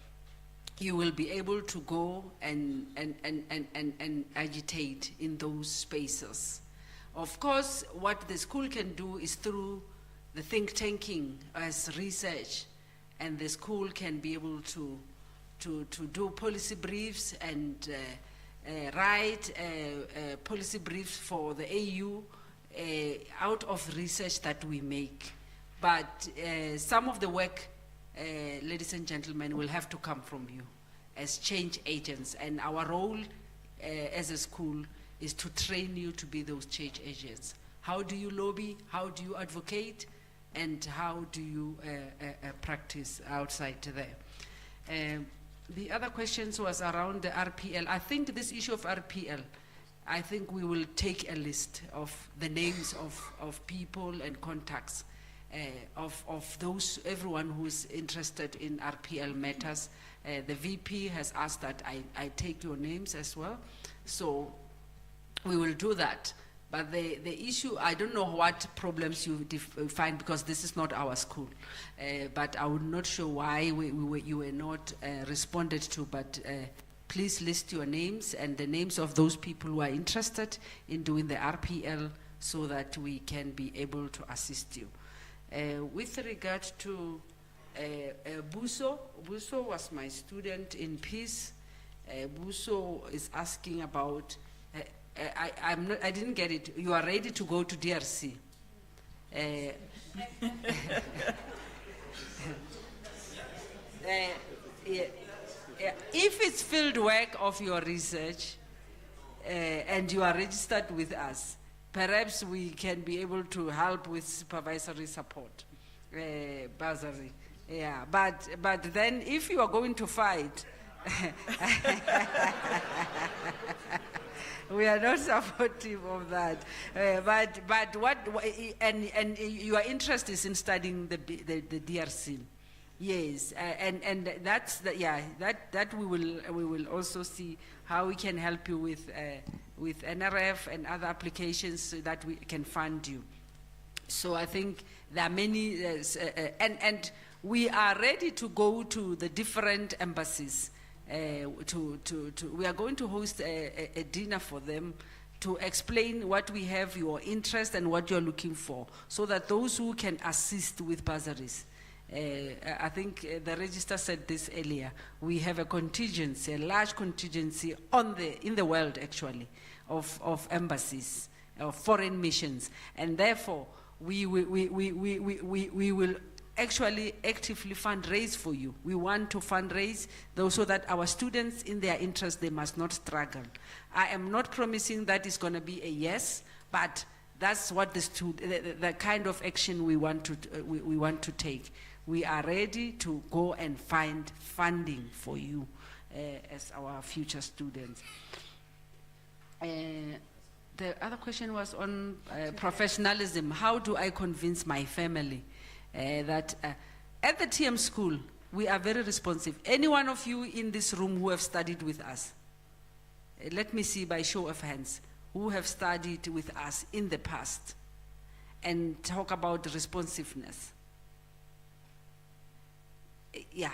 you will be able to go and agitate in those spaces. Of course, what the school can do is through the think tanking as research, and the school can be able to do policy briefs and write policy briefs for the AU out of research that we make. But some of the work, ladies and gentlemen, will have to come from you as change agents. And our role as a school is to train you to be those change agents. How do you lobby? How do you advocate? And how do you practice outside there? The other questions was around the RPL. I think this issue of RPL, I think we will take a list of the names of people and contacts of those, everyone who's interested in RPL matters. The VP has asked that I take your names as well. So we will do that. But the issue, I don't know what problems you find, because this is not our school. But I would not show why you were not responded to, but please list your names and the names of those people who are interested in doing the RPL so that we can be able to assist you. With regard to Buso was my student in peace. Buso is asking about, I didn't get it. You are ready to go to DRC. If it's field work of your research and you are registered with us, perhaps we can be able to help with supervisory support, bursary. Yeah, but then if you are going to fight, we are not supportive of that. But what and your interest is in studying the DRC. Yes, and that's that we will also see how we can help you with NRF and other applications so that we can fund you. So I think there are many, and we are ready to go to the different embassies. We are going to host a dinner for them to explain what we have, your interest, and what you're looking for, so that those who can assist with bursaries. I think the register said this earlier. We have a contingency, a large contingency in the world actually, of embassies, of foreign missions, and therefore we will actually actively fundraise for you. We want to fundraise those so that our students, in their interest, they must not struggle. I am not promising that it's going to be a yes, but that's what the kind of action we want to take. We are ready to go and find funding for you as our future students. The other question was on professionalism. How do I convince my family that at the TM school, we are very responsive. Any one of you in this room who have studied with us, let me see by show of hands, who have studied with us in the past and talk about responsiveness. Yeah,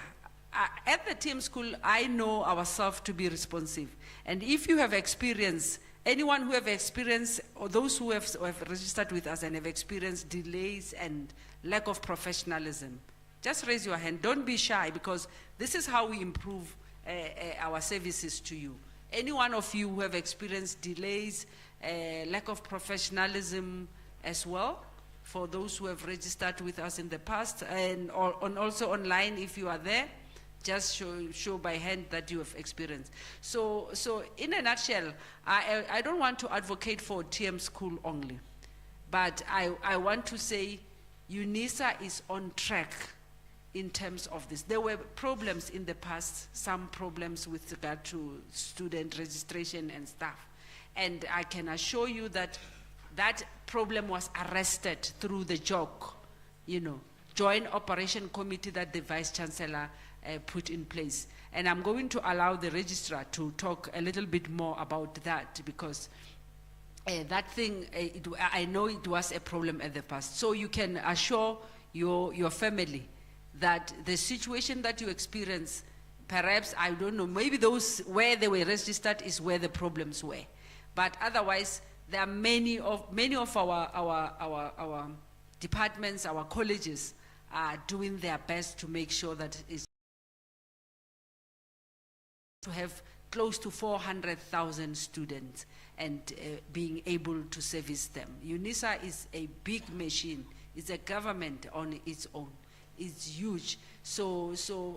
at the TM school, I know ourselves to be responsive. And if you have experience, anyone who have experienced, or those who have registered with us and have experienced delays and lack of professionalism, just raise your hand. Don't be shy, because this is how we improve our services to you. Any one of you who have experienced delays, lack of professionalism as well, for those who have registered with us in the past, and also online, if you are there, just show by hand that you have experienced. So in a nutshell, I don't want to advocate for TM school only, but I want to say Unisa is on track in terms of this. There were problems in the past, some problems with regard to student registration and stuff. And I can assure you that that problem was arrested through the JOC, Joint Operation Committee that the Vice Chancellor put in place. And I'm going to allow the registrar to talk a little bit more about that, because that thing, I know it was a problem at the past. So you can assure your family that the situation that you experience, perhaps, I don't know, maybe those where they were registered is where the problems were. But otherwise, there are many of our departments, our colleges are doing their best to make sure that it's to have close to 400,000 students and being able to service them. Unisa is a big machine. It's a government on its own. It's huge. So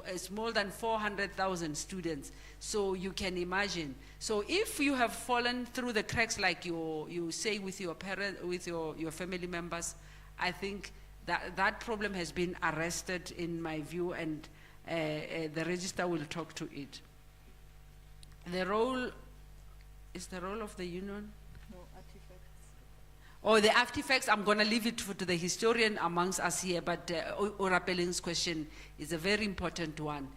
it's more than 400,000 students. So you can imagine. So if you have fallen through the cracks, like you say with your parent, with your family members, I think that problem has been arrested in my view, and the register will talk to it. The role of the union? No, artifacts. Oh, the artifacts, I'm going to leave it to the historian amongst us here, but Orapeling's question is a very important one.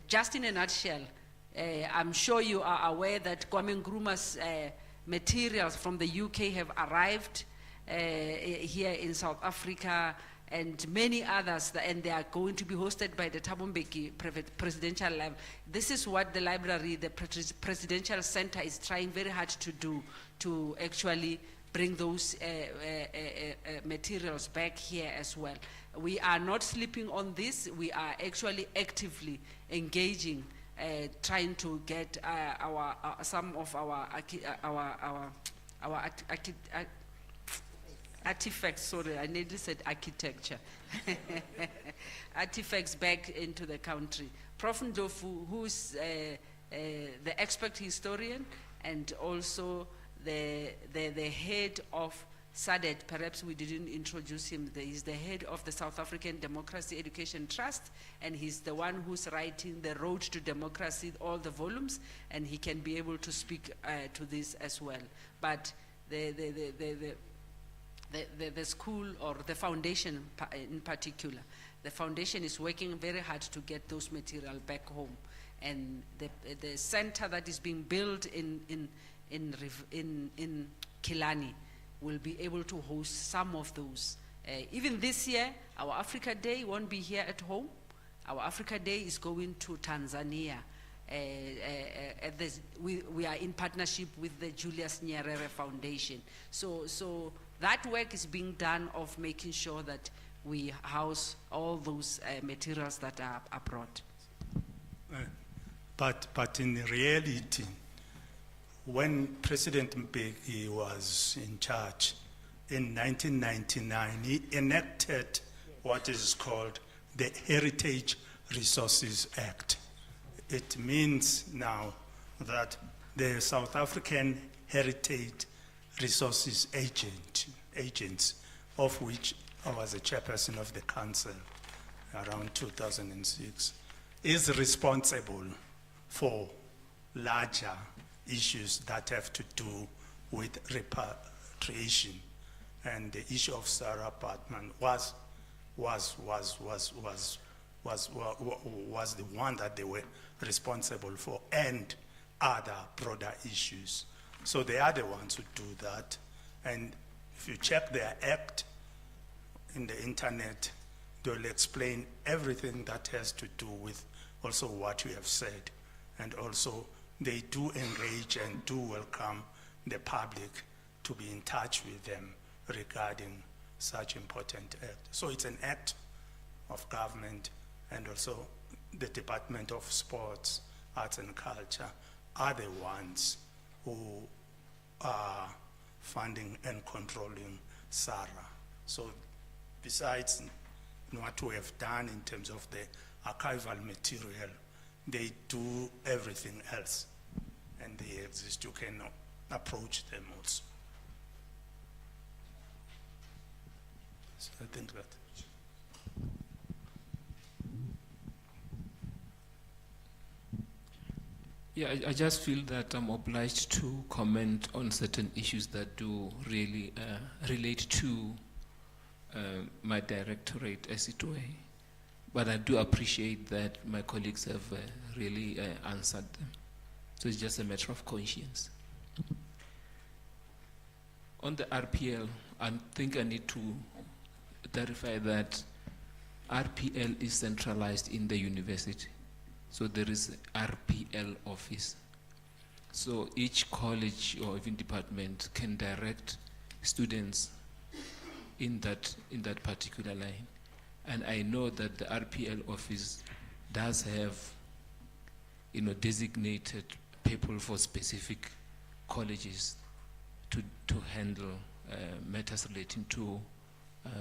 Just in a nutshell, I'm sure you are aware that Kwame Nkrumah's materials from the UK have arrived here in South Africa, and many others, and they are going to be hosted by the Thabo Mbeki Presidential Lab. This is what the library, the Presidential Center, is trying very hard to do, to actually bring those materials back here as well. We are not sleeping on this. We are actually actively engaging, trying to get some of our artifacts, sorry, I nearly said architecture, artifacts back into the country. Prof. Ndlovu, who's the expert historian and also the head of SADET, perhaps we didn't introduce him. He's the head of the South African Democracy Education Trust, and he's the one who's writing The Road to Democracy, all the volumes, and he can be able to speak to this as well. But the school, or the foundation in particular, the foundation is working very hard to get those material back home. And the center that is being built in Kilani will be able to host some of those. Even this year, our Africa Day won't be here at home. Our Africa Day is going to Tanzania. We are in partnership with the Julius Nyerere Foundation. So that work is being done of making sure that we house all those materials that are brought. But in reality, when President Mbeki was in charge in 1999, he enacted what is called the Heritage Resources Act. It means now that the South African Heritage Resources agents, of which I was a chairperson of the council around 2006, is responsible for larger issues that have to do with repatriation. And the issue of Sarah Departmental was the one that they were responsible for, and other broader issues. So they are the ones who do that. And if you check their act in the internet, they'll explain everything that has to do with also what you have said. And also they do engage and do welcome the public to be in touch with them regarding such important act. So it's an act of government, and also the Department of Sports, Arts and Culture are the ones who are funding and controlling SARA. So besides what we have done in terms of the archival material, they do everything else, and they exist. You can approach them also. So I think that. Yeah, I just feel that I'm obliged to comment on certain issues that do really relate to my directorate, as it were. But I do appreciate that my colleagues have really answered them. So it's just a matter of conscience. On the RPL, I think I need to clarify that RPL is centralized in the university. So there is RPL office. So each college or even department can direct students in that particular line. And I know that the RPL office does have, designated people for specific colleges to handle matters relating to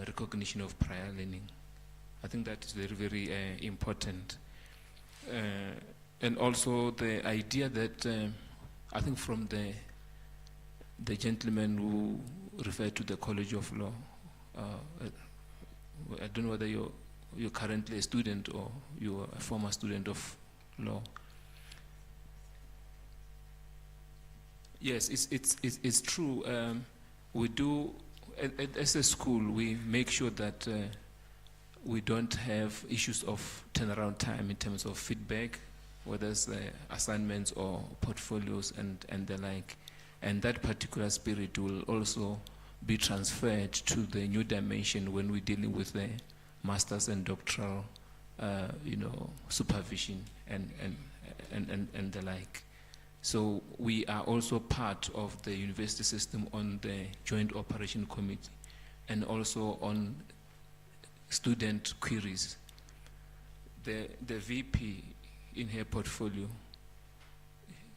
recognition of prior learning. I think that is very, very important. And also the idea that I think from the gentleman who referred to the College of Law, I don't know whether you're currently a student or you're a former student of law. Yes, it's true. We do, as a school, we make sure that we don't have issues of turnaround time in terms of feedback, whether it's assignments or portfolios and the like. And that particular spirit will also be transferred to the new dimension when we're dealing with the masters and doctoral, supervision and the like. So we are also part of the university system on the Joint Operation Committee and also on student queries. The VP in her portfolio,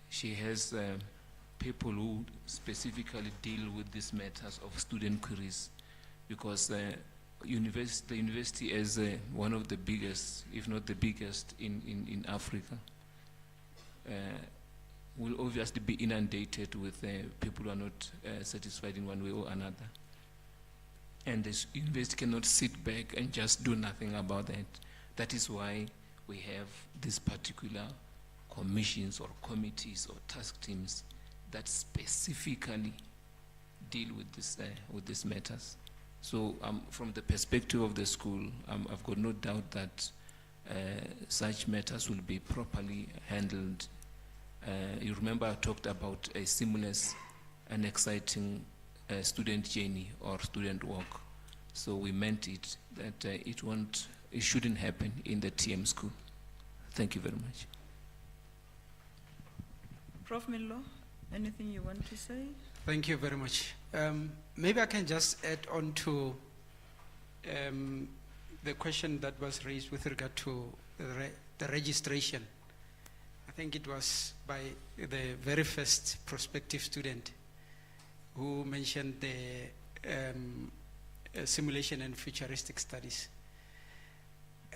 she has people who specifically deal with these matters of student queries, because the university is one of the biggest, if not the biggest, in Africa. Will obviously be inundated with people who are not satisfied in one way or another. And the university cannot sit back and just do nothing about that. That is why we have these particular commissions or committees or task teams that specifically deal with these matters. So from the perspective of the school, I've got no doubt that such matters will be properly handled. You remember I talked about a seamless and exciting student journey or student walk. So we meant it, that it shouldn't happen in the TM school. Thank you very much. Prof. Milo, anything you want to say? Thank you very much. Maybe I can just add on to the question that was raised with regard to the registration. I think it was by the very first prospective student who mentioned the simulation and futuristic studies.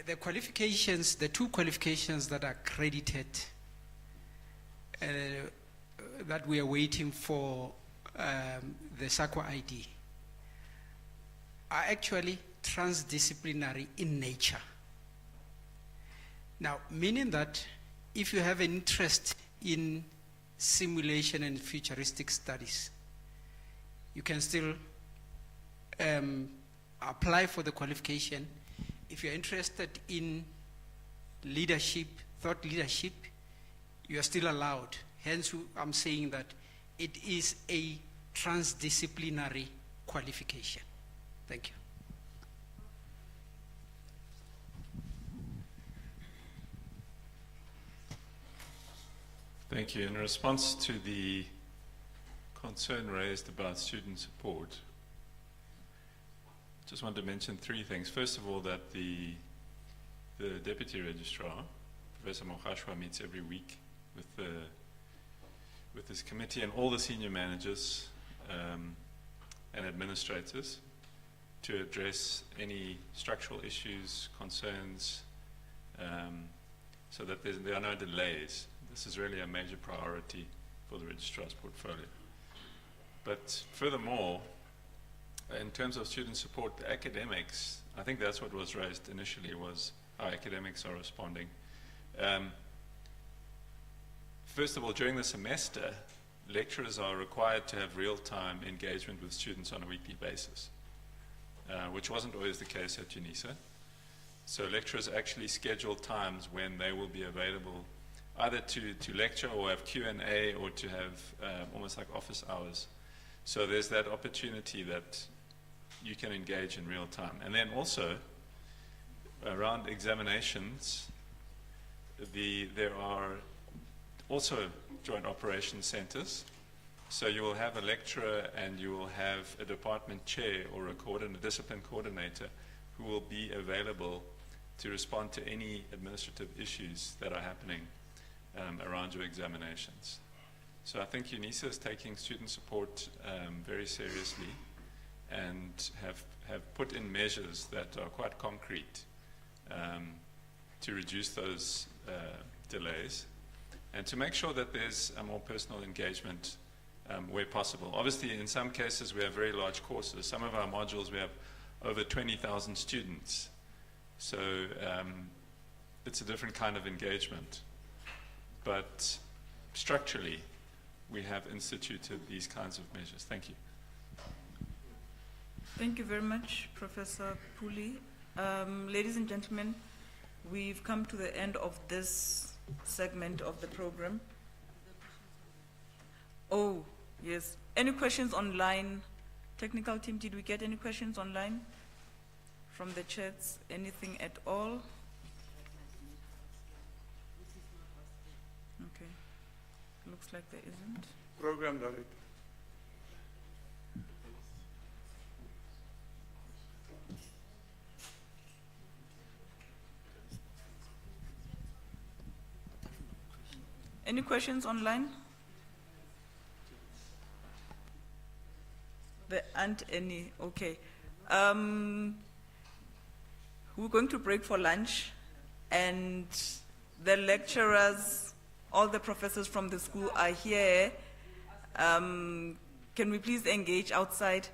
The qualifications, the two qualifications that are credited, that we are waiting for the SAQA ID, are actually transdisciplinary in nature. Now, meaning that if you have an interest in simulation and futuristic studies, you can still apply for the qualification. If you're interested in leadership, thought leadership, you are still allowed. Hence, I'm saying that it is a transdisciplinary qualification. Thank you. Thank you. In response to the concern raised about student support, just want to mention three things. First of all, that the Deputy Registrar, Professor Mogashwa, meets every week with this committee and all the senior managers and administrators to address any structural issues, concerns, so that there are no delays. This is really a major priority for the Registrar's portfolio. But furthermore, in terms of student support, the academics, I think that's what was raised initially, was how academics are responding. First of all, during the semester, lecturers are required to have real-time engagement with students on a weekly basis, which wasn't always the case at Unisa. So lecturers actually schedule times when they will be available either to lecture or have Q&A or to have almost like office hours. So there's that opportunity that you can engage in real time. And then also, around examinations, there are also joint operation centers. So you will have a lecturer and you will have a department chair or a discipline coordinator who will be available to respond to any administrative issues that are happening around your examinations. So I think Unisa is taking student support very seriously and have put in measures that are quite concrete to reduce those delays and to make sure that there's a more personal engagement where possible. Obviously, in some cases, we have very large courses. Some of our modules, we have over 20,000 students. So it's a different kind of engagement. But structurally, we have instituted these kinds of measures. Thank you. Thank you very much, Professor Puli. Ladies and gentlemen, we've come to the end of this segment of the program. Oh, yes. Any questions online? Technical team, did we get any questions online from the chats? Anything at all? Okay. Looks like there isn't. Program Director. Any questions online? There aren't any. Okay. We're going to break for lunch, and the lecturers, all the professors from the school are here. Can we please engage outside?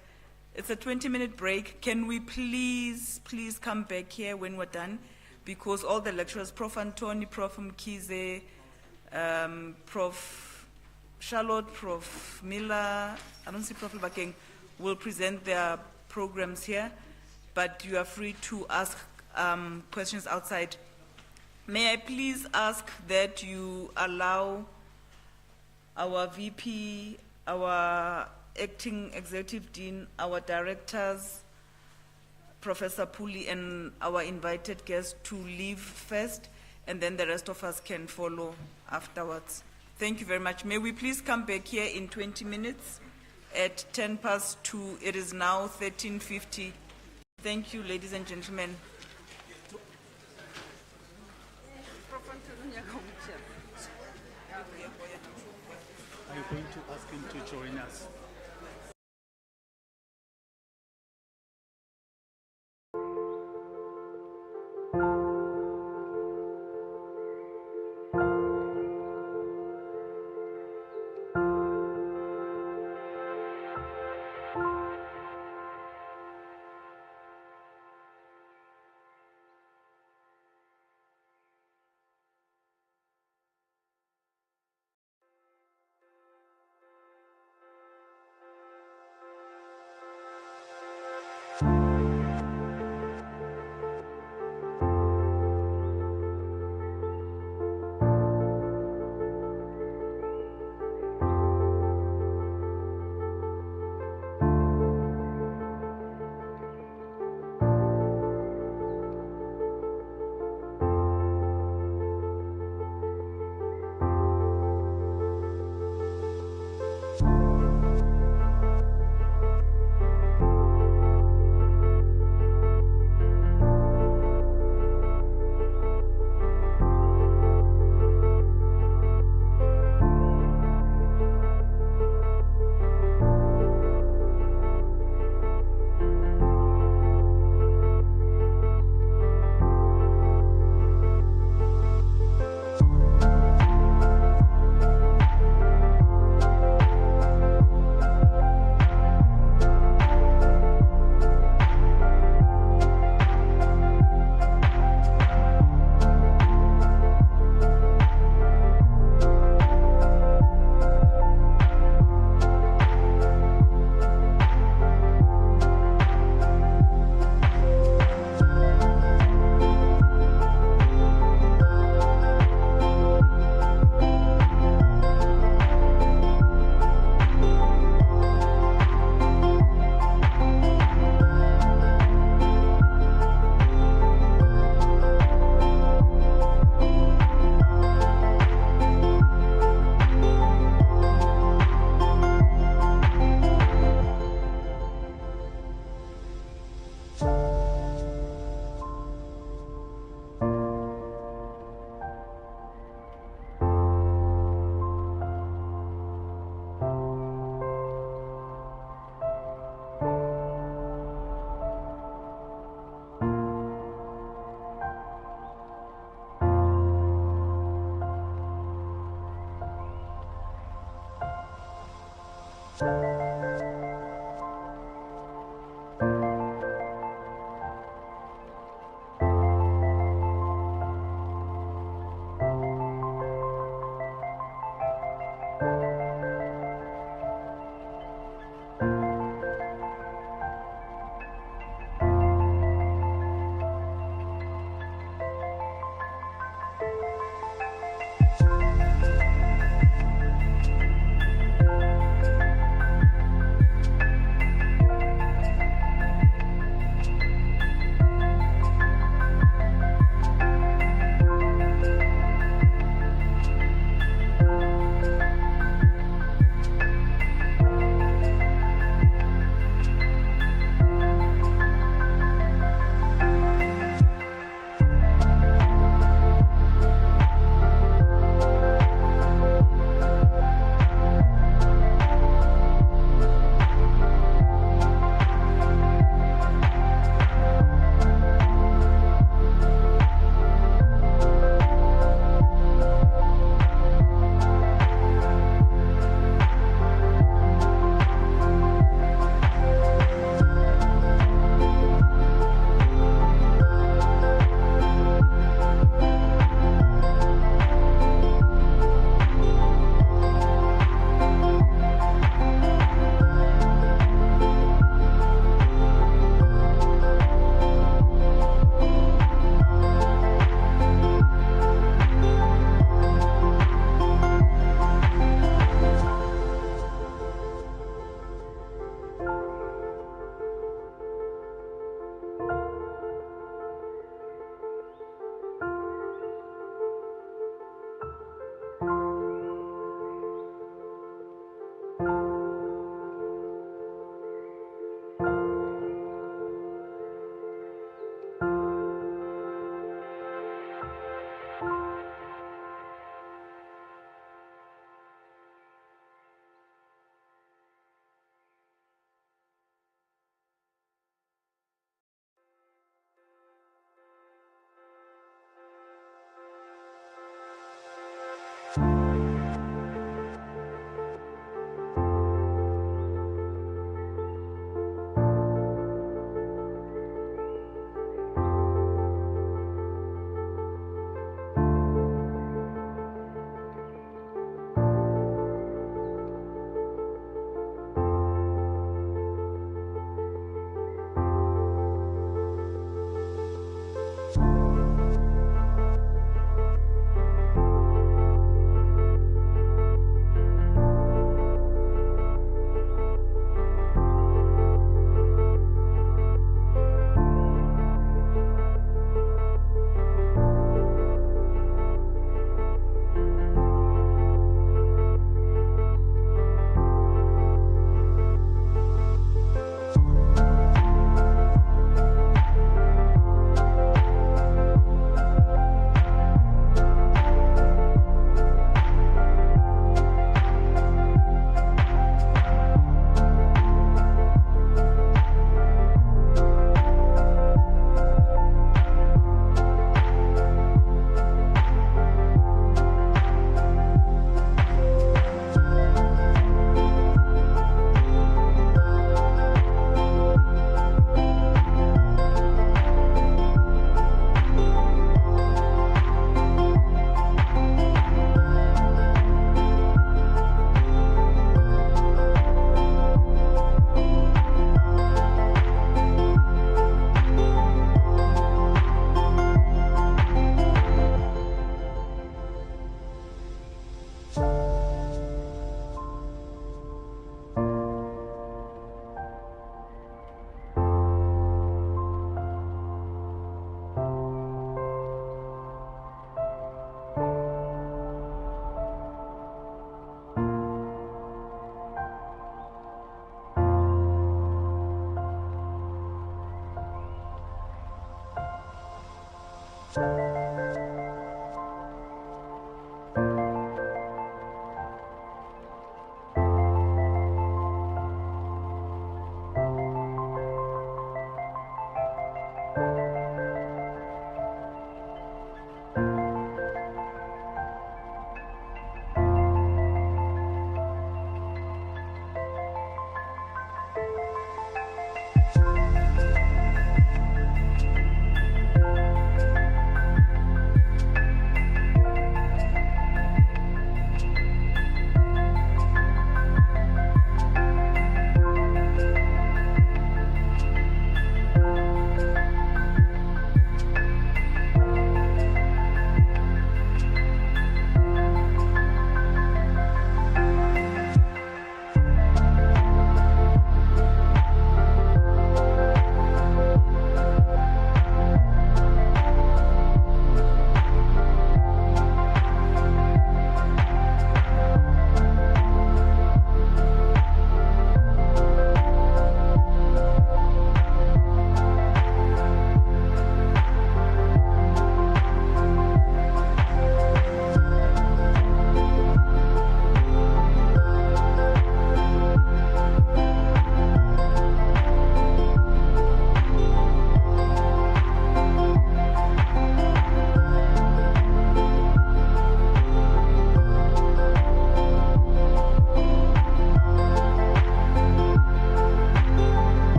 It's a 20-minute break. Can we please come back here when we're done? Because all the lecturers, Prof. Antoni, Prof. Mkize, Prof. Charlotte, Prof. Miller, I don't see Prof. Bakeng, will present their programs here, but you are free to ask questions outside. May I please ask that you allow our VP, our acting executive dean, our directors, Professor Puli, and our invited guests to leave first, and then the rest of us can follow afterwards. Thank you very much. May we please come back here in 20 minutes at 2:10. It is now 13:50. Thank you, ladies and gentlemen. Are you going to ask him to join us?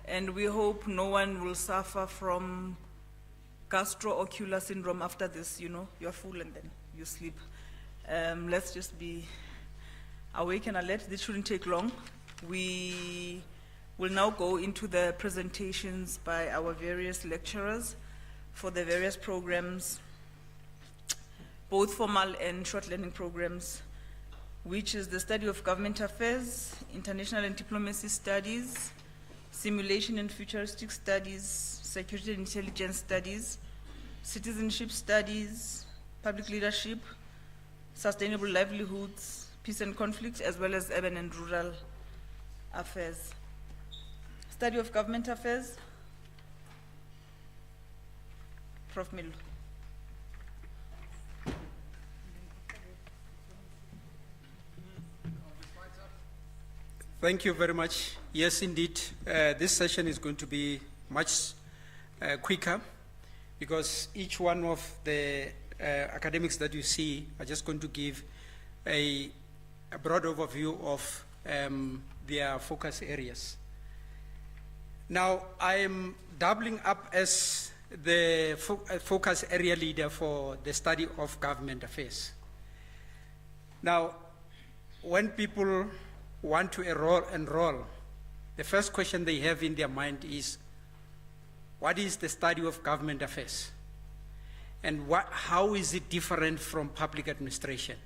And we hope no one will suffer from gastroocular syndrome after this, you know, you're full and then you sleep. Let's just be awake and alert. This shouldn't take long. We will now go into the presentations by our various lecturers for the various programs, both formal and short learning programs, which is the study of government affairs, international and diplomacy studies, simulation and futuristic studies, security and intelligence studies, citizenship studies, public leadership, sustainable livelihoods, peace and conflict, as well as urban and rural affairs. Study of Government Affairs. Prof. Milo. Thank you very much. Yes, indeed, this session is going to be much quicker because each one of the academics that you see are just going to give a broad overview of their focus areas. Now, I am doubling up as the focus area leader for the study of government affairs. Now, when people want to enroll, the first question they have in their mind is, what is the study of government affairs? And how is it different from public administration?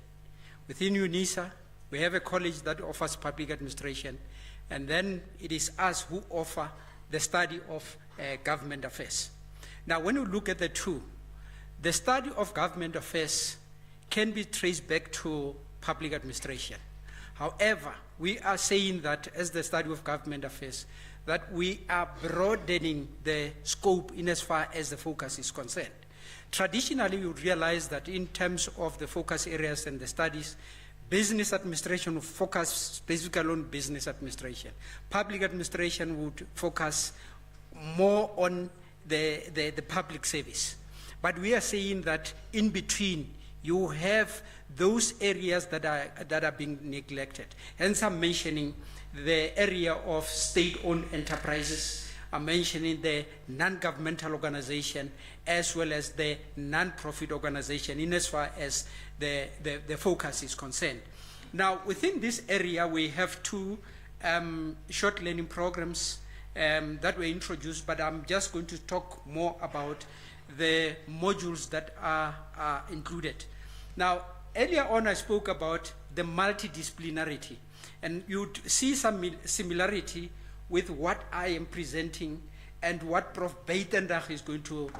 Within Unisa, we have a college that offers public administration, and then it is us who offer the study of government affairs. Now, when you look at the two, the study of government affairs can be traced back to public administration. However, we are saying that as the study of government affairs, that we are broadening the scope in as far as the focus is concerned. Traditionally, you realize that in terms of the focus areas and the studies, business administration would focus specifically on business administration. Public administration would focus more on the public service. But we are saying that in between, you have those areas that are being neglected. Hence, I'm mentioning the area of state-owned enterprises. I'm mentioning the non-governmental organization as well as the non-profit organization in as far as the focus is concerned. Now, within this area, we have two short learning programs that were introduced, but I'm just going to talk more about the modules that are included. Now, earlier on, I spoke about the multidisciplinarity, and you'd see some similarity with what I am presenting and what Prof. Beitendach is going to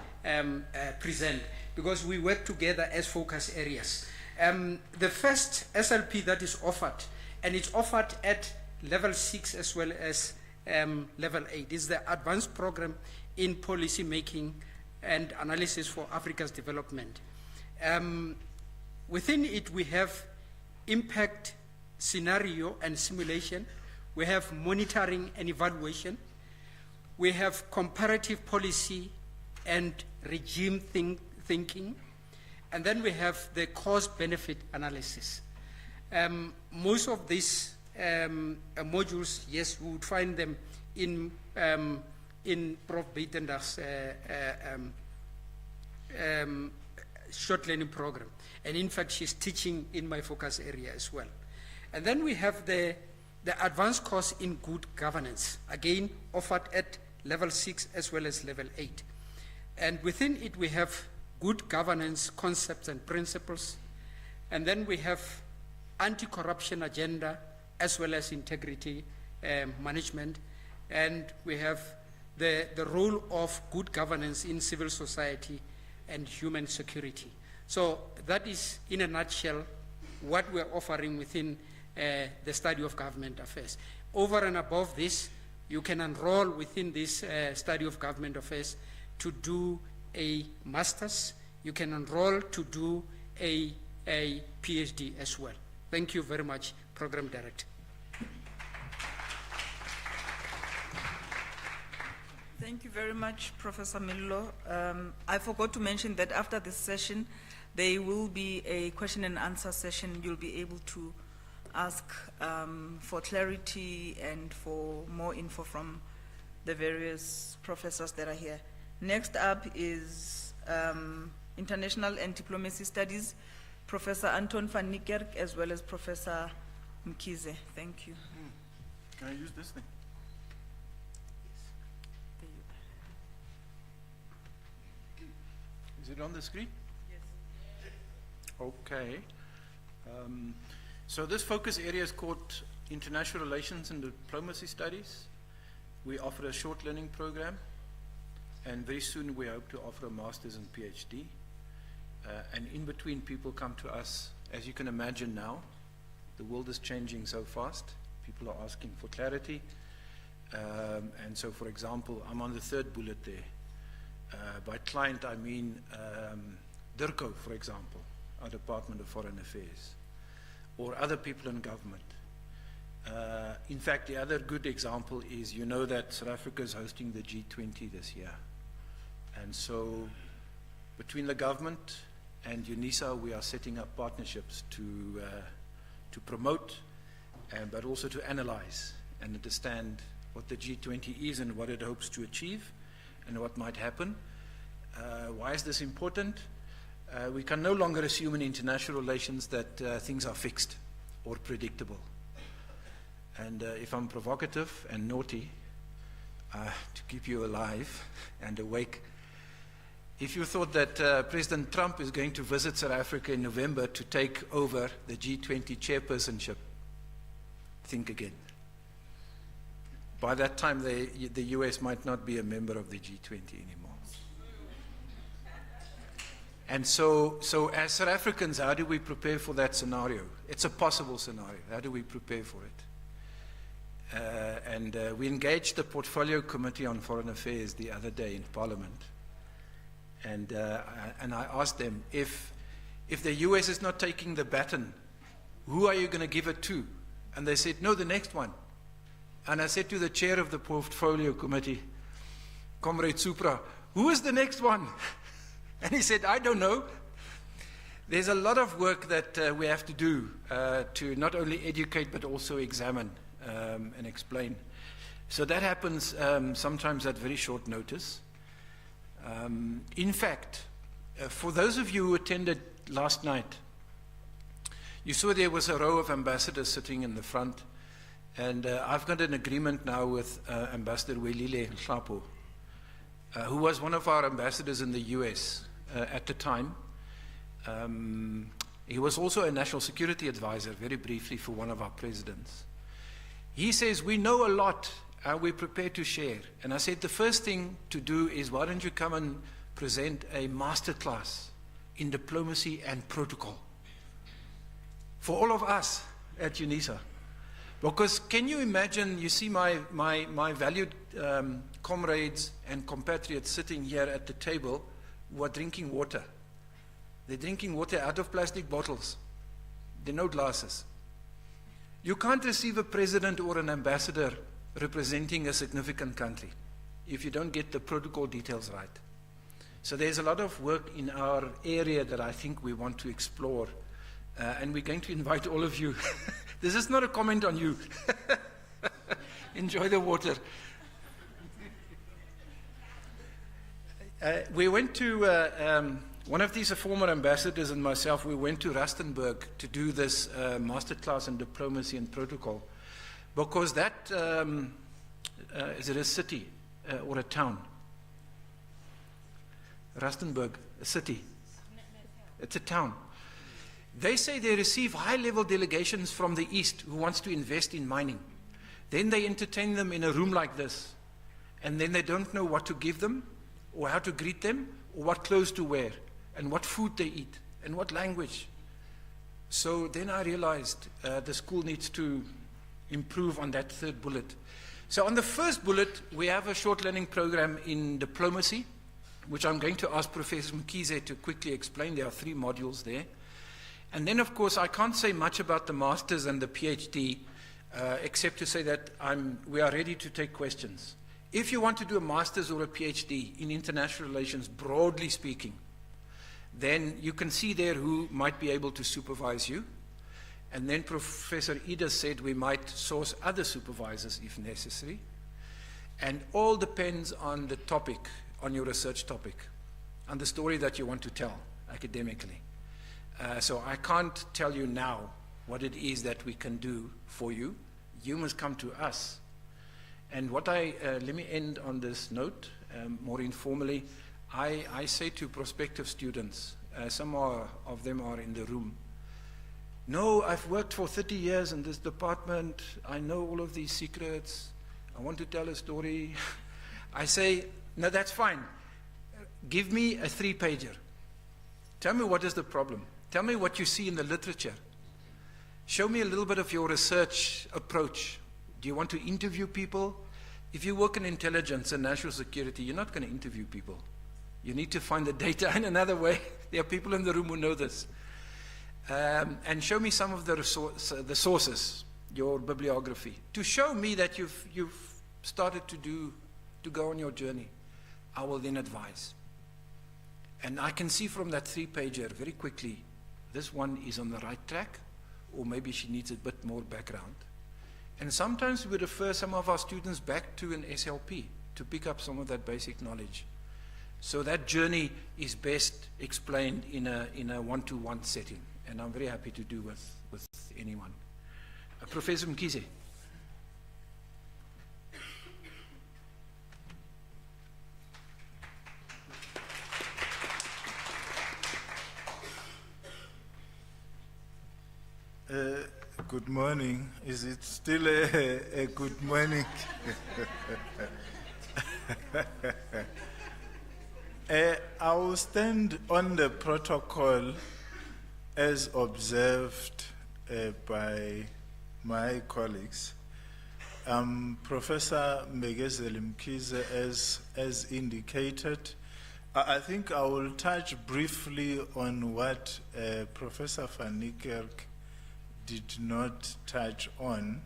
present, because we work together as focus areas. The first SLP that is offered, and it's offered at level 6 as well as level 8, is the advanced program in policy making and analysis for Africa's development. Within it, we have impact scenario and simulation. We have monitoring and evaluation. We have comparative policy and regime thinking. And then we have the cost-benefit analysis. Most of these modules, yes, we would find them in Prof. Beitendach's short learning program. And in fact, she's teaching in my focus area as well. And then we have the advanced course in good governance, again offered at level 6 as well as level 8. And within it, we have good governance concepts and principles. And then we have anti-corruption agenda as well as integrity management. And we have the role of good governance in civil society and human security. So that is, in a nutshell, what we're offering within the study of government affairs. Over and above this, you can enroll within this study of government affairs to do a master's. You can enroll to do a PhD as well. Thank you very much, Program Director. Thank you very much, Professor Milo. I forgot to mention that after this session, there will be a question and answer session. You'll be able to ask for clarity and for more info from the various professors that are here. Next up is International and Diplomacy Studies, Professor Anton van Niekerk, as well as Professor Mkize. Thank you. Can I use this thing? Is it on the screen? Yes. Okay. So this focus area is called International Relations and Diplomacy Studies. We offer a short learning program, and very soon we hope to offer a master's and PhD. And in between, people come to us. As you can imagine now, the world is changing so fast. People are asking for clarity. And so, for example, I'm on the third bullet there. By client, I mean DIRCO, for example, our Department of Foreign Affairs, or other people in government. In fact, the other good example is, you know that South Africa is hosting the G20 this year. And so between the government and Unisa, we are setting up partnerships to promote, but also to analyze and understand what the G20 is and what it hopes to achieve and what might happen. Why is this important? We can no longer assume in international relations that things are fixed or predictable. And if I'm provocative and naughty, to keep you alive and awake, if you thought that President Trump is going to visit South Africa in November to take over the G20 chairpersonship, think again. By that time, the US might not be a member of the G20 anymore. And so as South Africans, how do we prepare for that scenario? It's a possible scenario. How do we prepare for it? We engaged the Portfolio Committee on Foreign Affairs the other day in Parliament. And I asked them, if the US is not taking the baton, who are you going to give it to? And they said, no, the next one. And I said to the chair of the Portfolio Committee, Comrade Supra, who is the next one? And he said, I don't know. There's a lot of work that we have to do to not only educate but also examine and explain. So that happens sometimes at very short notice. In fact, for those of you who attended last night, you saw there was a row of ambassadors sitting in the front, and I've got an agreement now with Ambassador Welile Hlapo, who was one of our ambassadors in the US at the time. He was also a national security advisor, very briefly, for one of our presidents. He says, we know a lot, and we're prepared to share. And I said, the first thing to do is, why don't you come and present a masterclass in diplomacy and protocol for all of us at Unisa? Because can you imagine, you see my valued comrades and compatriots sitting here at the table who are drinking water. They're drinking water out of plastic bottles. There are no glasses. You can't receive a president or an ambassador representing a significant country if you don't get the protocol details right. So there's a lot of work in our area that I think we want to explore, and we're going to invite all of you. This is not a comment on you. Enjoy the water. We went to, one of these former ambassadors and myself, we went to Rustenburg to do this masterclass in diplomacy and protocol, because that, is it a city or a town? Rustenburg, a city. It's a town. They say they receive high-level delegations from the East who wants to invest in mining. Then they entertain them in a room like this, and then they don't know what to give them, or how to greet them, or what clothes to wear, and what food they eat, and what language. So then I realized the school needs to improve on that third bullet. So on the first bullet, we have a short learning program in diplomacy, which I'm going to ask Professor Mkize to quickly explain. There are 3 modules there. And then, of course, I can't say much about the master's and the PhD, except to say that we are ready to take questions. If you want to do a master's or a PhD in international relations, broadly speaking, then you can see there who might be able to supervise you. And then Professor Ida said we might source other supervisors if necessary. And all depends on the topic, on your research topic, and the story that you want to tell academically. So I can't tell you now what it is that we can do for you. You must come to us. And what let me end on this note, more informally. I say to prospective students, some of them are in the room, no, I've worked for 30 years in this department, I know all of these secrets, I want to tell a story. I say, no, that's fine. Give me a 3-pager. Tell me what is the problem. Tell me what you see in the literature. Show me a little bit of your research approach. Do you want to interview people? If you work in intelligence and national security, you're not going to interview people. You need to find the data in another way. There are people in the room who know this. And show me some of the sources, your bibliography, to show me that you've started to go on your journey. I will then advise. And I can see from that 3-pager very quickly, this one is on the right track, or maybe she needs a bit more background. And sometimes we refer some of our students back to an SLP to pick up some of that basic knowledge. So that journey is best explained in a one-to-one setting, and I'm very happy to do with anyone. Professor Mkhize. Good morning. Is it still a good morning? I will stand on the protocol as observed by my colleagues. Professor Madikizela, as indicated, I think I will touch briefly on what Professor van Niekerk did not touch on.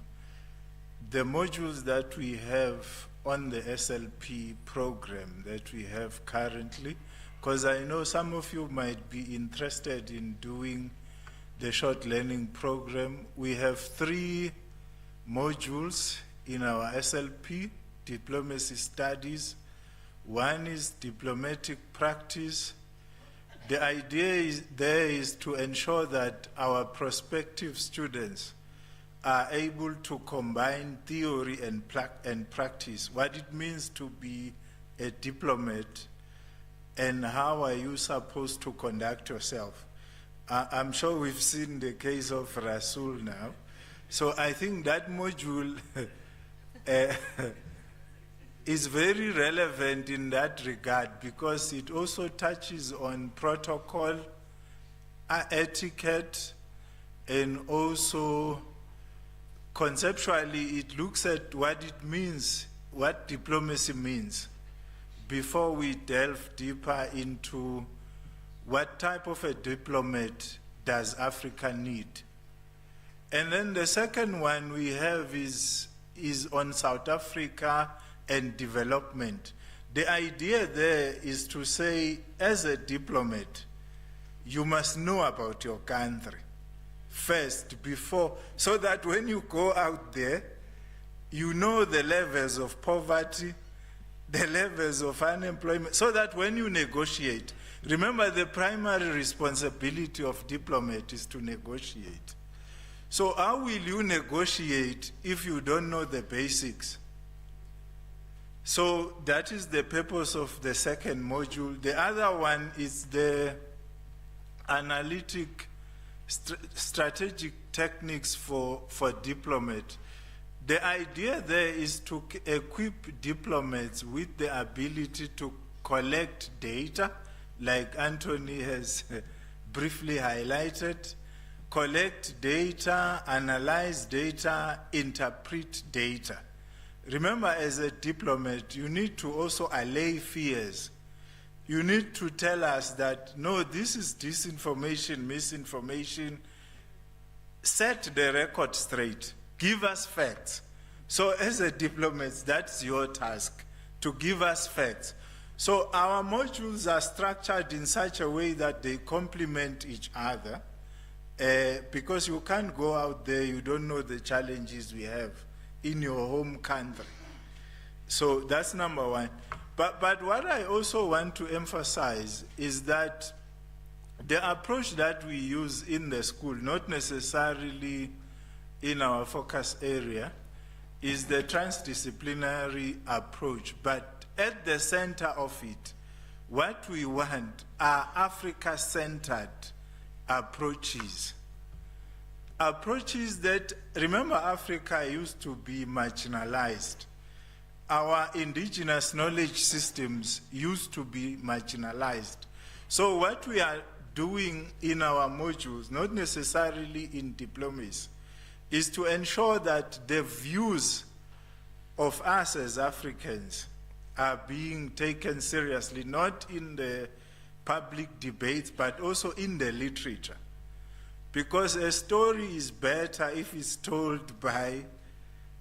The modules that we have on the SLP program that we have currently, because I know some of you might be interested in doing the short learning program. We have 3 modules in our SLP, diplomacy studies. One is diplomatic practice. The idea is to ensure that our prospective students are able to combine theory and practice, what it means to be a diplomat, and how are you supposed to conduct yourself. I'm sure we've seen the case of Rasul now. So I think that module is very relevant in that regard, because it also touches on protocol, etiquette, and also conceptually it looks at what it means, what diplomacy means, before we delve deeper into what type of a diplomat does Africa need. And then the second one we have is on South Africa and development. The idea there is to say, as a diplomat, you must know about your country first, before, so that when you go out there, you know the levels of poverty, the levels of unemployment, so that when you negotiate, remember the primary responsibility of diplomat is to negotiate. So how will you negotiate if you don't know the basics? So that is the purpose of the second module. The other one is the analytic strategic techniques for diplomat. The idea there is to equip diplomats with the ability to collect data, like Anthony has briefly highlighted, collect data, analyze data, interpret data. Remember, as a diplomat, you need to also allay fears. You need to tell us that, no, this is disinformation, misinformation. Set the record straight. Give us facts. So as a diplomat, that's your task, to give us facts. So our modules are structured in such a way that they complement each other, because you can't go out there, you don't know the challenges we have in your home country. So that's number one. But what I also want to emphasize is that the approach that we use in the school, not necessarily in our focus area, is the transdisciplinary approach. But at the center of it, what we want are Africa-centered approaches. Approaches that, remember, Africa used to be marginalized. Our indigenous knowledge systems used to be marginalized. So what we are doing in our modules, not necessarily in diplomacy, is to ensure that the views of us as Africans are being taken seriously, not in the public debates, but also in the literature. Because a story is better if it's told by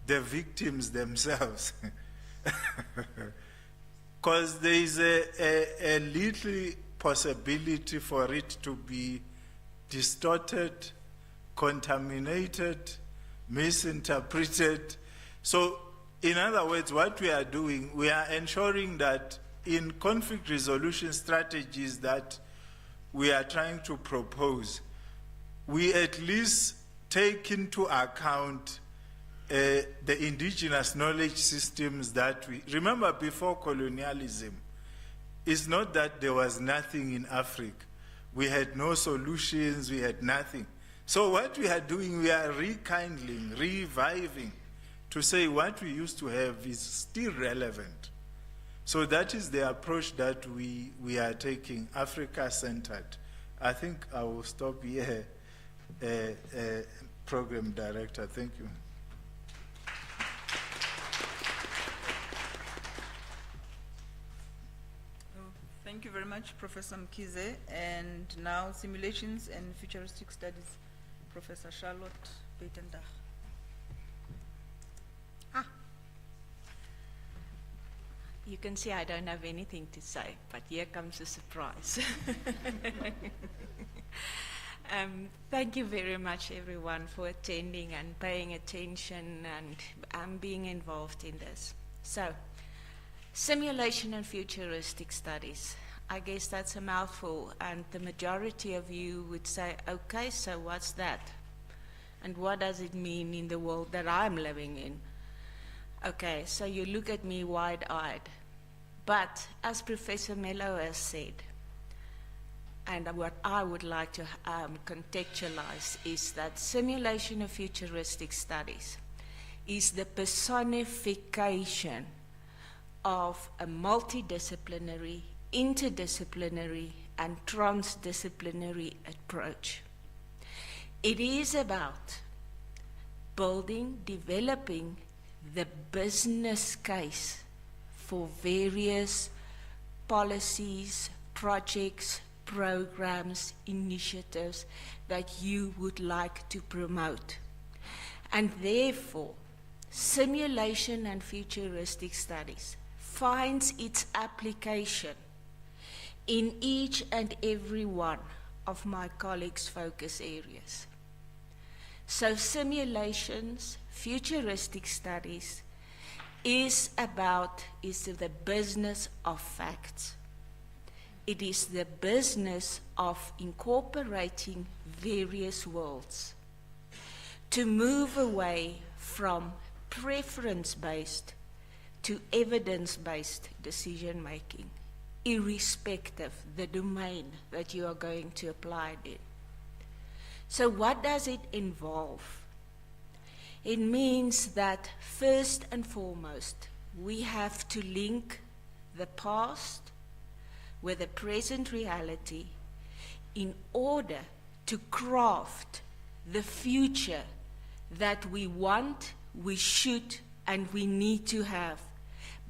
the victims themselves. Because there is a little possibility for it to be distorted, contaminated, misinterpreted. So, in other words, what we are doing, we are ensuring that in conflict resolution strategies that we are trying to propose, we at least take into account the indigenous knowledge systems that we... Remember, before colonialism, it's not that there was nothing in Africa. We had no solutions, we had nothing. So what we are doing, we are rekindling, reviving, to say what we used to have is still relevant. So that is the approach that we are taking, Africa-centered. I think I will stop here, Program Director. Thank you. Thank you very much, Professor Mkize. And now, Simulations and Futuristic Studies, Professor Charlotte Beitendach. You can see I don't have anything to say, but here comes a surprise. Thank you very much, everyone, for attending and paying attention and being involved in this. So, simulation and futuristic studies. I guess that's a mouthful, and the majority of you would say, okay, so what's that? And what does it mean in the world that I'm living in? Okay, so you look at me wide-eyed. But as Professor Mello has said, and what I would like to contextualize is that simulation of futuristic studies is the personification of a multidisciplinary, interdisciplinary, and transdisciplinary approach. It is about building, developing the business case for various policies, projects, programs, initiatives that you would like to promote. And therefore, simulation and futuristic studies finds its application in each and every one of my colleagues' focus areas. So simulations, futuristic studies, is the business of facts. It is the business of incorporating various worlds to move away from preference-based to evidence-based decision-making, irrespective the domain that you are going to apply it in. So what does it involve? It means that first and foremost, we have to link the past with the present reality in order to craft the future that we want, we should, and we need to have,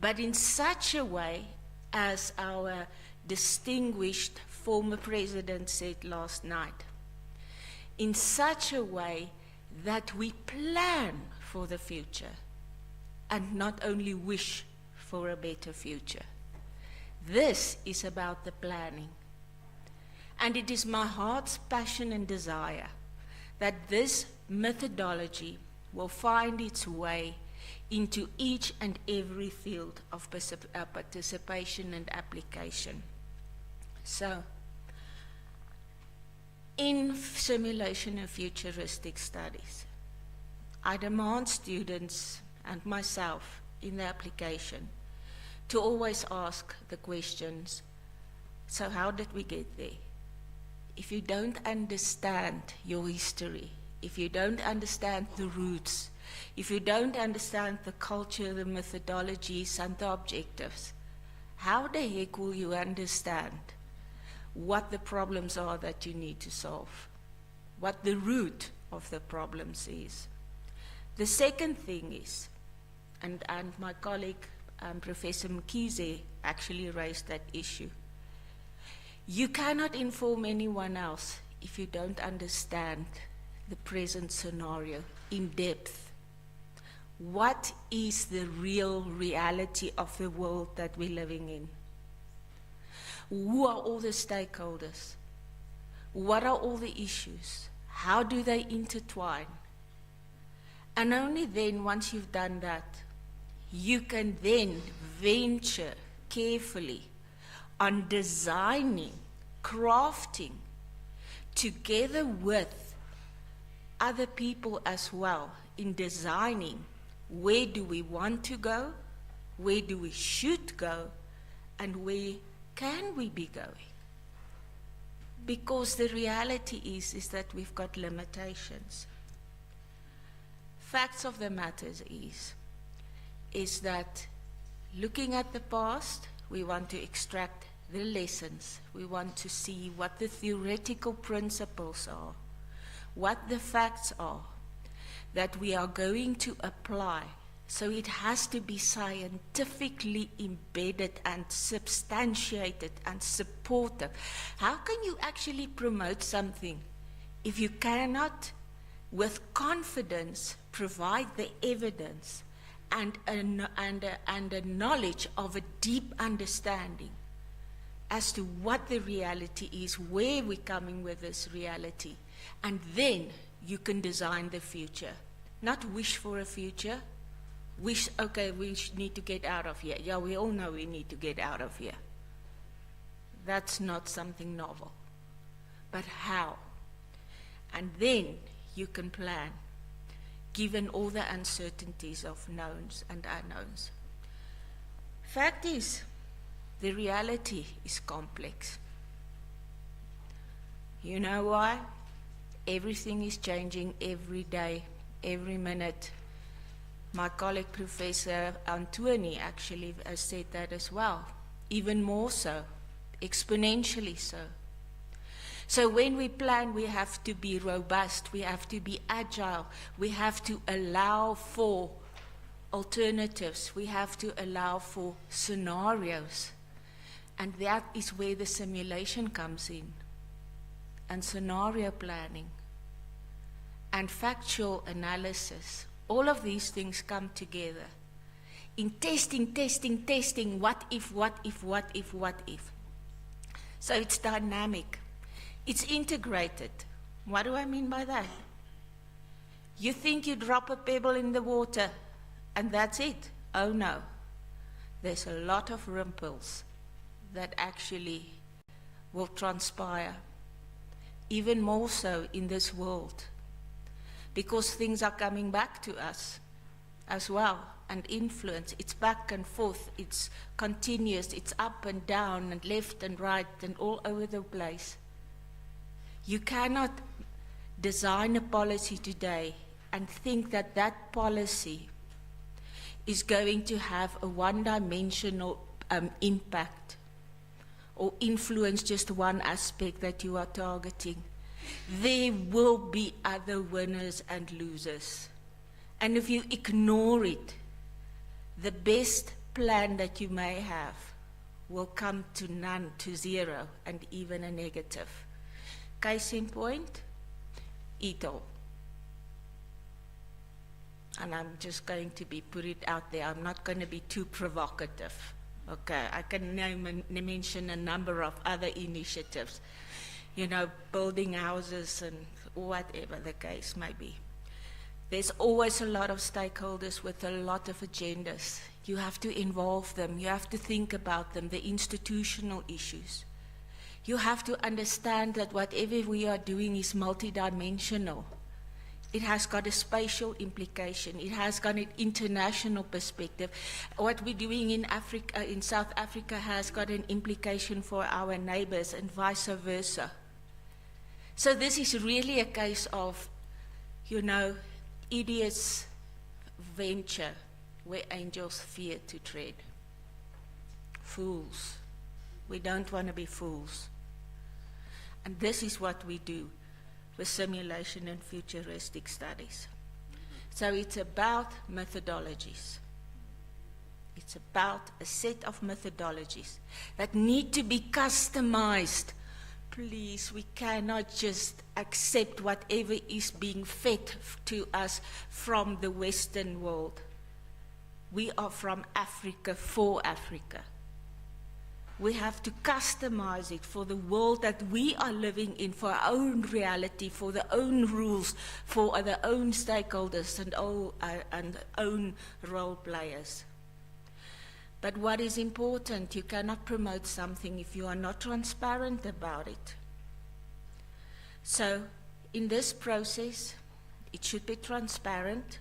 but in such a way, as our distinguished former president said last night, in such a way that we plan for the future and not only wish for a better future. This is about the planning. And it is my heart's passion and desire that this methodology will find its way into each and every field of participation and application. So, in simulation and futuristic studies, I demand students and myself in the application to always ask the questions, so how did we get there? If you don't understand your history, if you don't understand the roots, if you don't understand the culture, the methodologies, and the objectives, how the heck will you understand what the problems are that you need to solve, what the root of the problems is? The second thing is, and my colleague, Professor Mkhize, actually raised that issue. You cannot inform anyone else if you don't understand the present scenario in depth. What is the real reality of the world that we're living in? Who are all the stakeholders? What are all the issues? How do they intertwine? And only then, once you've done that, you can then venture carefully on designing, crafting, together with other people as well, in designing where do we want to go, where do we should go, and where can we be going? Because the reality is that we've got limitations. Facts of the matter is that looking at the past, we want to extract the lessons. We want to see what the theoretical principles are, what the facts are that we are going to apply. So it has to be scientifically embedded and substantiated and supportive. How can you actually promote something if you cannot, with confidence, provide the evidence and a knowledge of a deep understanding as to what the reality is, where we're coming with this reality, and then you can design the future. Not wish for a future. Wish, okay, we need to get out of here. Yeah, we all know we need to get out of here. That's not something novel. But how? And then you can plan, given all the uncertainties of knowns and unknowns. Fact is, the reality is complex. You know why? Everything is changing every day, every minute. My colleague, Professor Antoni, actually has said that as well, even more so, exponentially so. So when we plan, we have to be robust, we have to be agile, we have to allow for alternatives, we have to allow for scenarios. And that is where the simulation comes in, and scenario planning, and factual analysis. All of these things come together in testing, what if. So it's dynamic. It's integrated. What do I mean by that? You think you drop a pebble in the water and that's it. Oh no. There's a lot of ripples that actually will transpire, even more so in this world, because things are coming back to us as well, and influence. It's back and forth, it's continuous, it's up and down and left and right and all over the place. You cannot design a policy today and think that that policy is going to have a one-dimensional impact or influence just one aspect that you are targeting. There will be other winners and losers. And if you ignore it, the best plan that you may have will come to none, to zero, and even a negative. Case in point, ETOL. And I'm just going to put it out there. I'm not going to be too provocative. Okay, I can mention a number of other initiatives, you know, building houses and whatever the case may be. There's always a lot of stakeholders with a lot of agendas. You have to involve them. You have to think about them, the institutional issues. You have to understand that whatever we are doing is multidimensional. It has got a spatial implication. It has got an international perspective. What we're doing in Africa, in South Africa, has got an implication for our neighbors and vice versa. So this is really a case of, you know, idiots venture where angels fear to tread. Fools. We don't want to be fools. And this is what we do with simulation and futuristic studies. So it's about methodologies. It's about a set of methodologies that need to be customized. Please, we cannot just accept whatever is being fed to us from the Western world. We are from Africa for Africa. We have to customize it for the world that we are living in, for our own reality, for the own rules, for the own stakeholders and own role players. But what is important, you cannot promote something if you are not transparent about it. So, in this process, it should be transparent.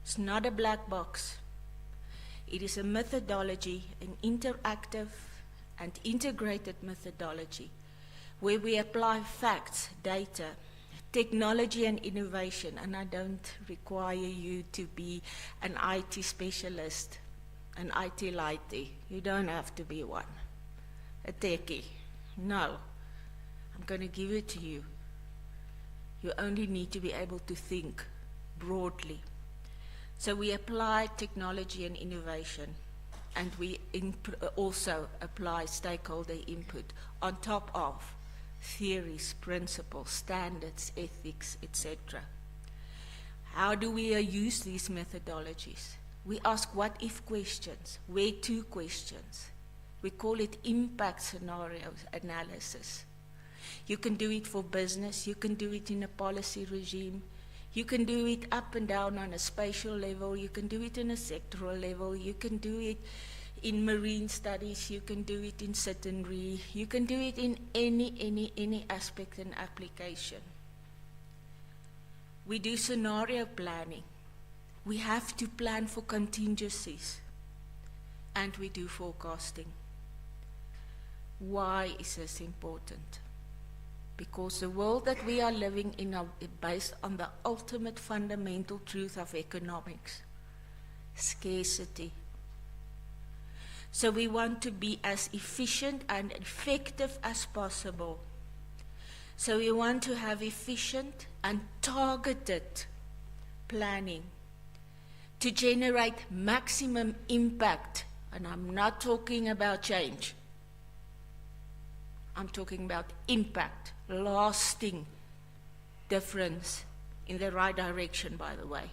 It's not a black box. It is a methodology, an interactive and integrated methodology, where we apply facts, data, technology and innovation, and I don't require you to be an IT specialist, an IT lighty. You don't have to be one. A techie. No. I'm going to give it to you. You only need to be able to think broadly. So we apply technology and innovation, and we also apply stakeholder input on top of theories, principles, standards, ethics, etc. How do we use these methodologies? We ask what-if questions, where-to questions. We call it impact scenario analysis. You can do it for business, you can do it in a policy regime, you can do it up and down on a spatial level, you can do it in a sectoral level, you can do it in marine studies, you can do it in citizenry, you can do it in any aspect and application. We do scenario planning. We have to plan for contingencies, and we do forecasting. Why is this important? Because the world that we are living in is based on the ultimate fundamental truth of economics, scarcity. So we want to be as efficient and effective as possible. So we want to have efficient and targeted planning to generate maximum impact. And I'm not talking about change. I'm talking about impact, lasting difference in the right direction, by the way.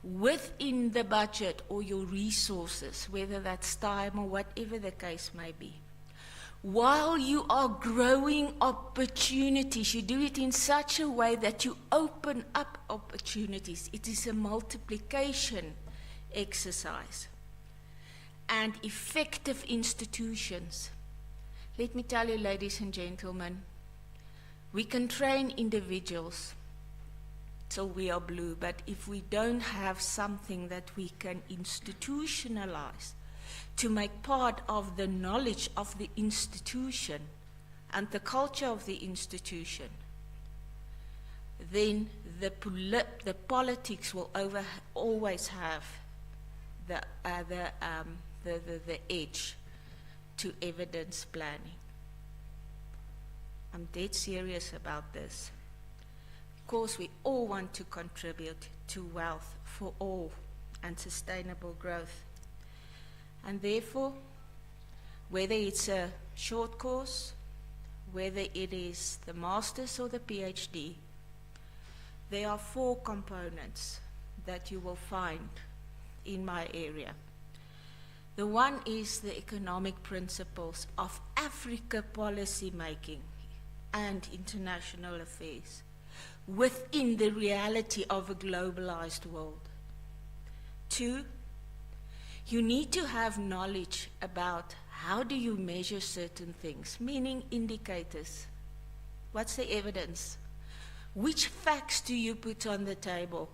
Within the budget or your resources, whether that's time or whatever the case may be. While you are growing opportunities, you do it in such a way that you open up opportunities. It is a multiplication exercise. And effective institutions. Let me tell you, ladies and gentlemen, we can train individuals so we are blue, but if we don't have something that we can institutionalize to make part of the knowledge of the institution and the culture of the institution, then the politics will always have the edge to evidence planning. I'm dead serious about this. Of course, we all want to contribute to wealth for all and sustainable growth. And therefore, whether it's a short course, whether it is the master's or the PhD, there are 4 components that you will find in my area. The one is the economic principles of Africa policy making and international affairs within the reality of a globalized world. 2, you need to have knowledge about how do you measure certain things, meaning indicators. What's the evidence? Which facts do you put on the table?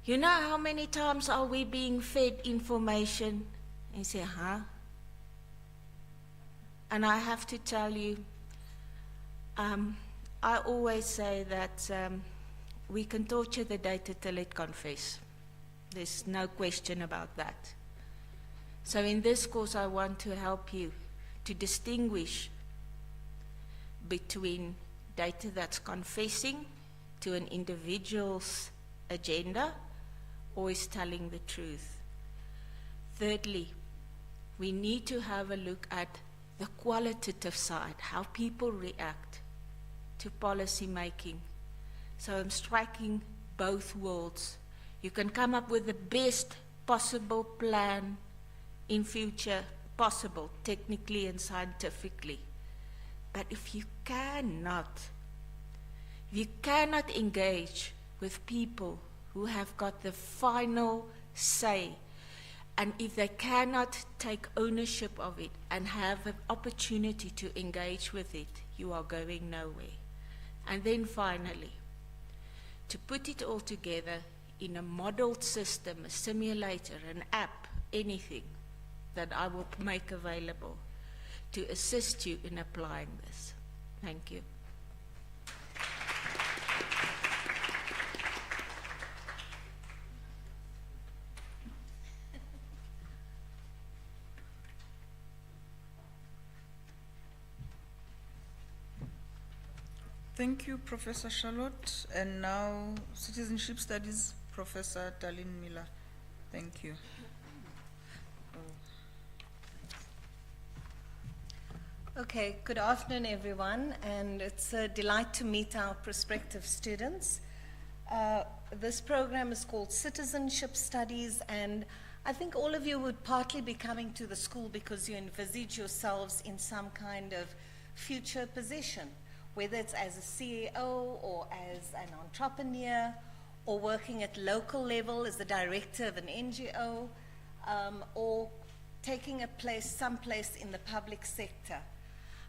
You know how many times are we being fed information and you say, huh? And I have to tell you, I always say that we can torture the data till it confess. There's no question about that. So in this course, I want to help you to distinguish between data that's confessing to an individual's agenda or is telling the truth. thirdly, we need to have a look at the qualitative side, how people react to policy making. So I'm striking both worlds. You can come up with the best possible plan in future possible, technically and scientifically. But if you cannot engage with people who have got the final say, and if they cannot take ownership of it and have an opportunity to engage with it, you are going nowhere. And then finally, to put it all together in a modeled system, a simulator, an app, anything that I will make available to assist you in applying this. Thank you. Thank you, Professor Charlotte. And now, Citizenship Studies, Professor Darlene Miller. Thank you. Okay, good afternoon, everyone, and it's a delight to meet our prospective students. This program is called Citizenship Studies, and I think all of you would partly be coming to the school because you envisage yourselves in some kind of future position, whether it's as a CEO or as an entrepreneur or working at local level as the director of an NGO, or taking a place someplace in the public sector.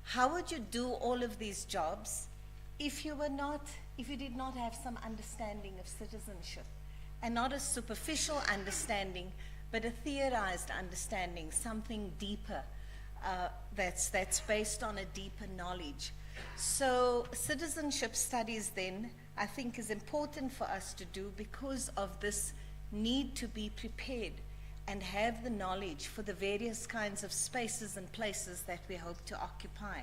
How would you do all of these jobs if you did not have some understanding of citizenship, and not a superficial understanding, but a theorized understanding, something deeper, that's based on a deeper knowledge? So citizenship studies then, I think, is important for us to do because of this need to be prepared and have the knowledge for the various kinds of spaces and places that we hope to occupy.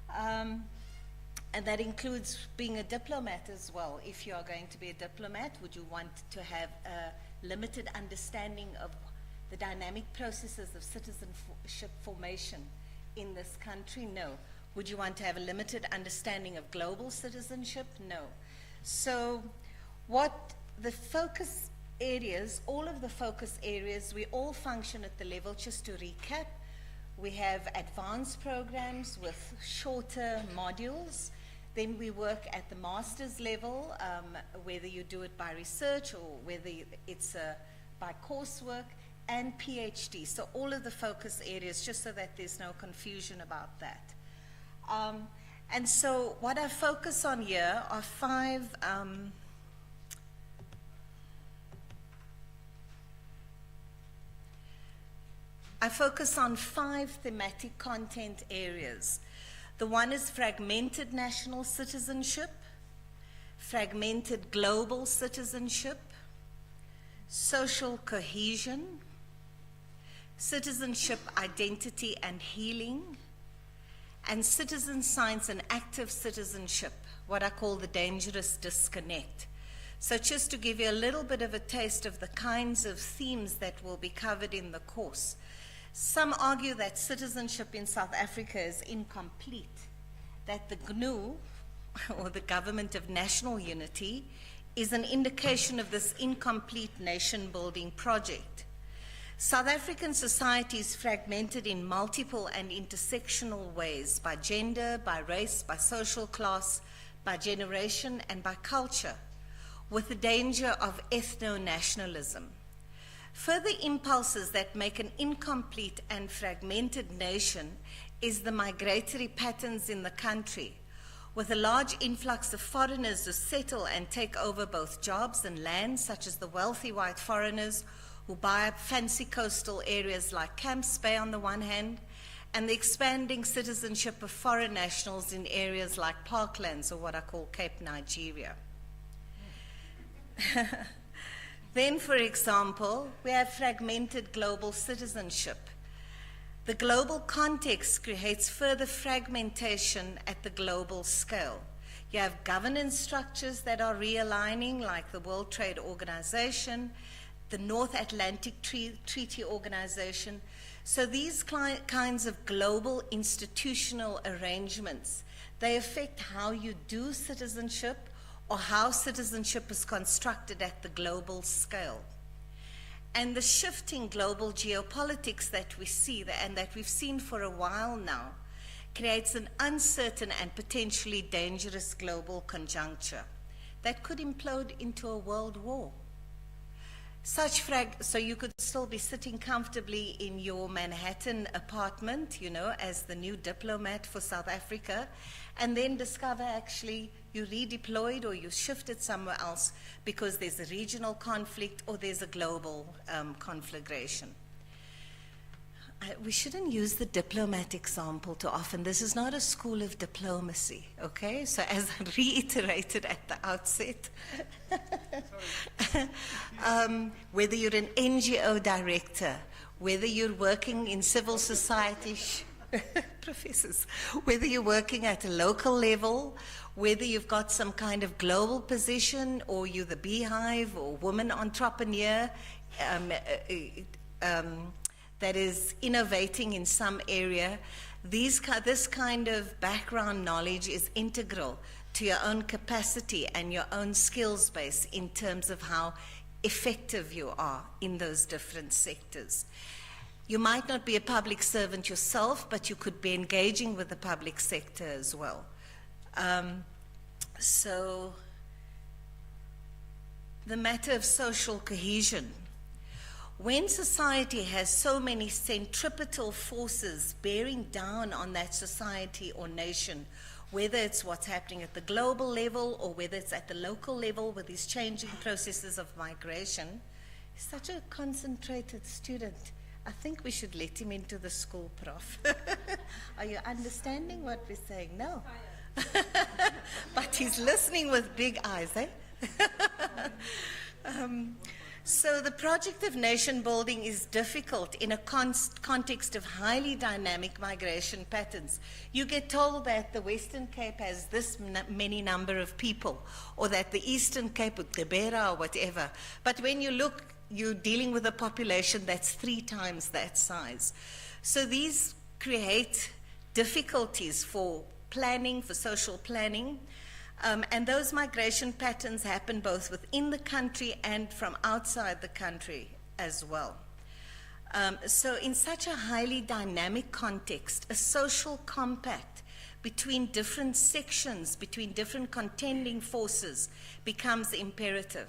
And that includes being a diplomat as well. If you are going to be a diplomat, would you want to have a limited understanding of the dynamic processes of citizenship formation in this country? No. Would you want to have a limited understanding of global citizenship? No. So what the focus areas, all of the focus areas, we all function at the level, just to recap. We have advanced programs with shorter modules. Then we work at the master's level, whether you do it by research or whether it's by coursework, and PhD. So all of the focus areas, just so that there's no confusion about that. And so what I focus on here are five thematic content areas. The one is fragmented national citizenship, fragmented global citizenship, social cohesion, citizenship identity and healing, and citizen science and active citizenship, what I call the dangerous disconnect. So just to give you a little bit of a taste of the kinds of themes that will be covered in the course. Some argue that citizenship in South Africa is incomplete, that the GNU, or the Government of National Unity, is an indication of this incomplete nation-building project. South African society is fragmented in multiple and intersectional ways, by gender, by race, by social class, by generation, and by culture, with the danger of ethno-nationalism. Further impulses that make an incomplete and fragmented nation is the migratory patterns in the country, with a large influx of foreigners who settle and take over both jobs and land, such as the wealthy white foreigners who buy up fancy coastal areas like Camps Bay on the one hand, and the expanding citizenship of foreign nationals in areas like Parklands, or what I call Cape Nigeria. Then, for example, we have fragmented global citizenship. The global context creates further fragmentation at the global scale. You have governance structures that are realigning, like the World Trade Organization, the North Atlantic Treaty Organization. So these kinds of global institutional arrangements, they affect how you do citizenship or how citizenship is constructed at the global scale. And the shifting global geopolitics that we see and that we've seen for a while now creates an uncertain and potentially dangerous global conjuncture that could implode into a world war. So you could still be sitting comfortably in your Manhattan apartment, you know, as the new diplomat for South Africa, and then discover actually you redeployed or you shifted somewhere else because there's a regional conflict or there's a global conflagration. We shouldn't use the diplomat example too often. This is not a school of diplomacy, okay? So as I reiterated at the outset, whether you're an NGO director, whether you're working in civil society, professors, whether you're working at a local level, whether you've got some kind of global position, or you're the beehive or woman entrepreneur, that is innovating in some area, this kind of background knowledge is integral to your own capacity and your own skills base in terms of how effective you are in those different sectors. You might not be a public servant yourself, but you could be engaging with the public sector as well. So the matter of social cohesion. When society has so many centripetal forces bearing down on that society or nation, whether it's what's happening at the global level or whether it's at the local level with these changing processes of migration, he's such a concentrated student. I think we should let him into the school, Prof. Are you understanding what we're saying? No. But he's listening with big eyes, eh? So the project of nation building is difficult in a context of highly dynamic migration patterns. You get told that the Western Cape has this many number of people, or that the Eastern Cape with Gibera or whatever. But when you look, you're dealing with a population that's 3 times that size. So these create difficulties for planning, for social planning. And those migration patterns happen both within the country and from outside the country as well. So in such a highly dynamic context, a social compact between different sections, between different contending forces, becomes imperative.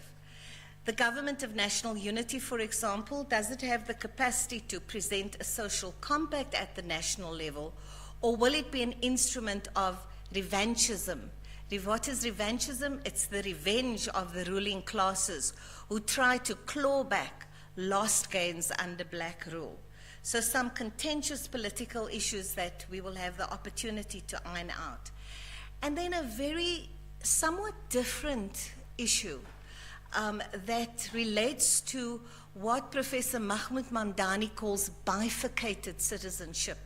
The Government of National Unity, for example, does it have the capacity to present a social compact at the national level, or will it be an instrument of revanchism? What is revanchism? It's the revenge of the ruling classes who try to claw back lost gains under black rule. So some contentious political issues that we will have the opportunity to iron out. And then a very somewhat different issue that relates to what Professor Mahmoud Mamdani calls bifurcated citizenship.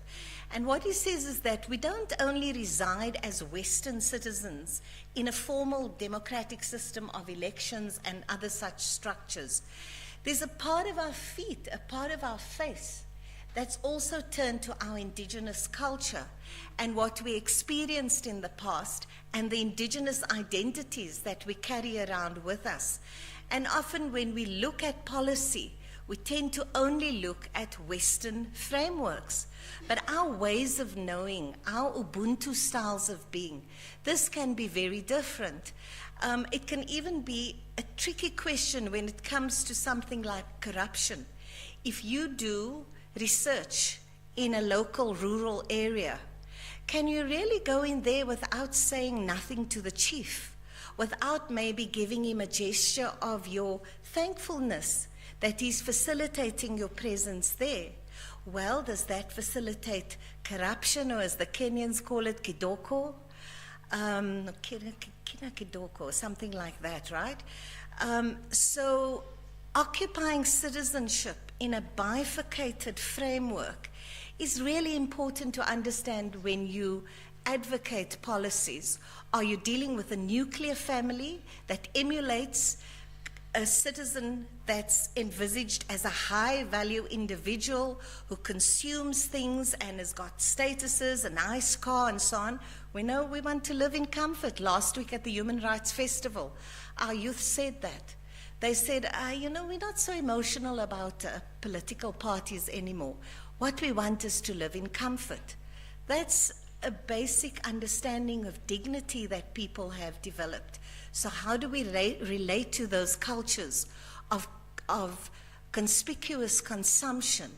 And what he says is that we don't only reside as Western citizens in a formal democratic system of elections and other such structures. There's a part of our feet, a part of our face, that's also turned to our indigenous culture and what we experienced in the past and the indigenous identities that we carry around with us. And often when we look at policy, we tend to only look at Western frameworks. But our ways of knowing, our Ubuntu styles of being, this can be very different. It can even be a tricky question when it comes to something like corruption. If you do research in a local rural area, can you really go in there without saying nothing to the chief, without maybe giving him a gesture of your thankfulness that he's facilitating your presence there? Well, does that facilitate corruption, or as the Kenyans call it, kidoko? Kidoko, something like that, right? So occupying citizenship in a bifurcated framework is really important to understand when you advocate policies. Are you dealing with a nuclear family that emulates a citizen that's envisaged as a high-value individual who consumes things and has got statuses, a nice car and so on. We know we want to live in comfort. Last week at the Human Rights Festival, our youth said that. They said, you know, we're not so emotional about political parties anymore. What we want is to live in comfort. That's a basic understanding of dignity that people have developed. So how do we relate to those cultures of conspicuous consumption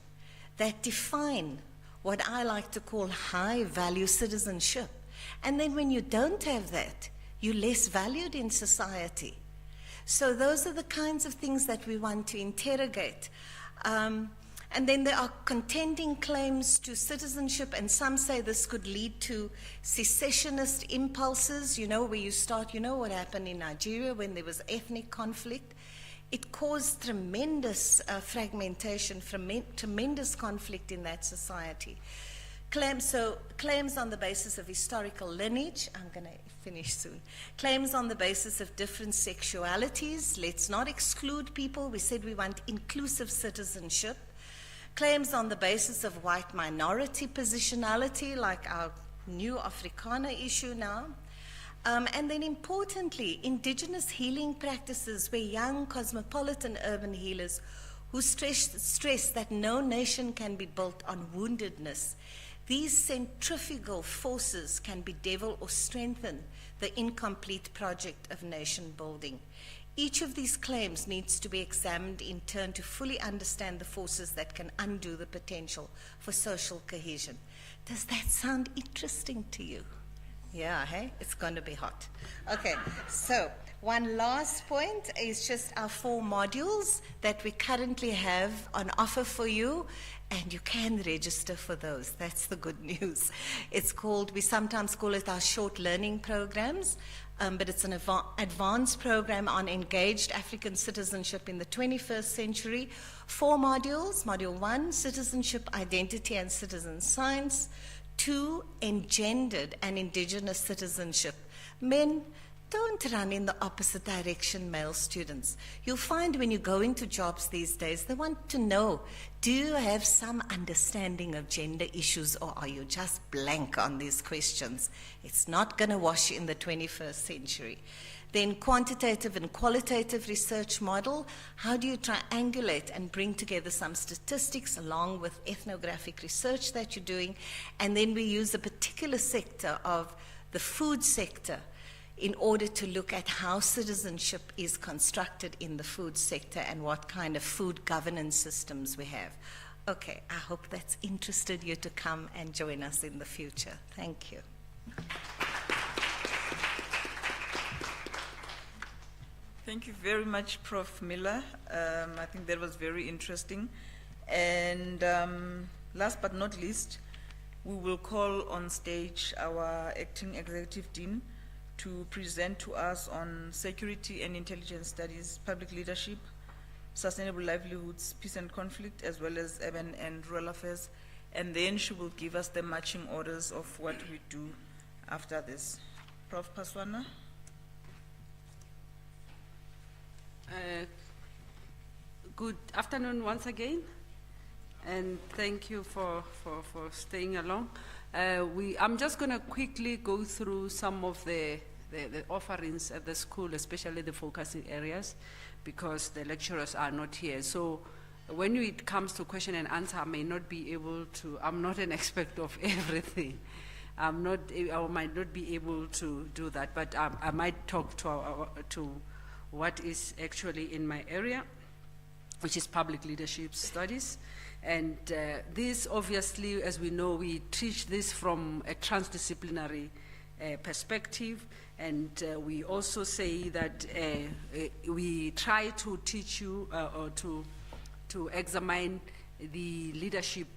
that define what I like to call high-value citizenship? And then when you don't have that, you're less valued in society. So those are the kinds of things that we want to interrogate. And then there are contending claims to citizenship, and some say this could lead to secessionist impulses, you know, where you start, you know what happened in Nigeria when there was ethnic conflict. It caused tremendous fragmentation, tremendous conflict in that society. Claims on the basis of historical lineage, I'm going to finish soon. Claims on the basis of different sexualities, let's not exclude people, we said we want inclusive citizenship. Claims on the basis of white minority positionality, like our new Afrikaner issue now. And then importantly, indigenous healing practices where young cosmopolitan urban healers who stress that no nation can be built on woundedness. These centrifugal forces can bedevil or strengthen the incomplete project of nation building. Each of these claims needs to be examined in turn to fully understand the forces that can undo the potential for social cohesion. Does that sound interesting to you? Yeah, hey? It's going to be hot. Okay, so one last point is just our 4 modules that we currently have on offer for you, and you can register for those. That's the good news. It's called, we sometimes call it our short learning programs. But it's an advanced program on engaged African citizenship in the 21st century. 4 modules. Module 1, citizenship, identity, and citizen science. 2, engendered and indigenous citizenship. Men, don't run in the opposite direction, male students. You'll find when you go into jobs these days, they want to know, do you have some understanding of gender issues, or are you just blank on these questions? It's not going to wash in the 21st century. Then quantitative and qualitative research model. How do you triangulate and bring together some statistics along with ethnographic research that you're doing? And then we use a particular sector of the food sector in order to look at how citizenship is constructed in the food sector and what kind of food governance systems we have. Okay, I hope that's interested you to come and join us in the future. Thank you. Thank you very much, Prof. Miller. I think that was very interesting. And last but not least, we will call on stage our acting executive dean to present to us on security and intelligence studies, public leadership, sustainable livelihoods, peace and conflict, as well as urban and rural affairs. And then she will give us the marching orders of what we do after this. Prof. Paswana. Good afternoon once again, and thank you for staying along. I'm just going to quickly go through some of the offerings at the school, especially the focusing areas, because the lecturers are not here. So when it comes to question and answer, I may not be able to, I'm not an expert of everything. I might not be able to do that, but I might talk to what is actually in my area, which is public leadership studies. And this, obviously, as we know, we teach this from a transdisciplinary perspective. And we also say that we try to teach you or to examine the leadership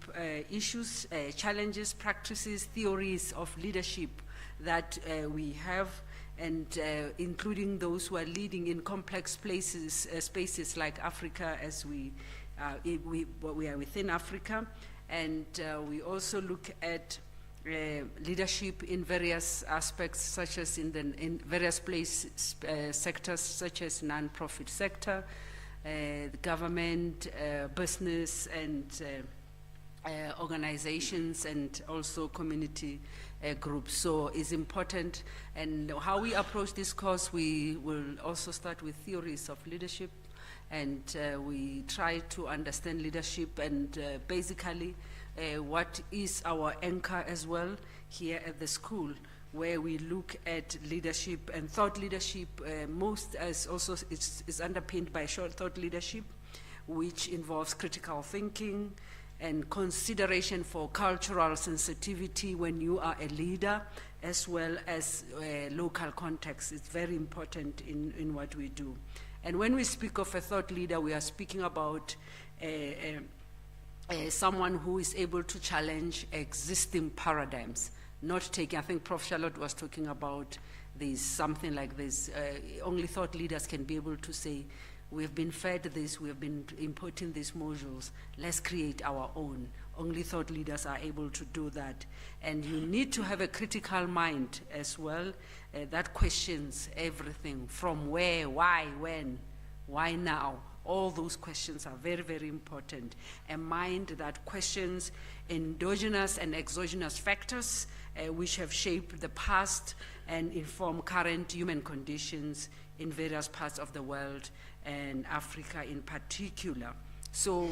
issues, challenges, practices, theories of leadership that we have, and including those who are leading in complex places, spaces like Africa, as we are within Africa. And we also look at leadership in various aspects, such as in various sectors, such as non-profit sector, the government, business, and organizations, and also community groups. So it's important. And how we approach this course, we will also start with theories of leadership, and we try to understand leadership and basically what is our anchor as well here at the school, where we look at leadership and thought leadership. Most as also is underpinned by short thought leadership, which involves critical thinking and consideration for cultural sensitivity when you are a leader, as well as local context. It's very important in what we do. And when we speak of a thought leader, we are speaking about someone who is able to challenge existing paradigms, not taking, I think Prof. Charlotte was talking about this, something like this. Only thought leaders can be able to say, we've been fed this, we've been importing these modules, let's create our own. Only thought leaders are able to do that. And you need to have a critical mind as well that questions everything from where, why, when, why now. All those questions are very, very important. A mind that questions endogenous and exogenous factors which have shaped the past and inform current human conditions in various parts of the world, and Africa in particular. So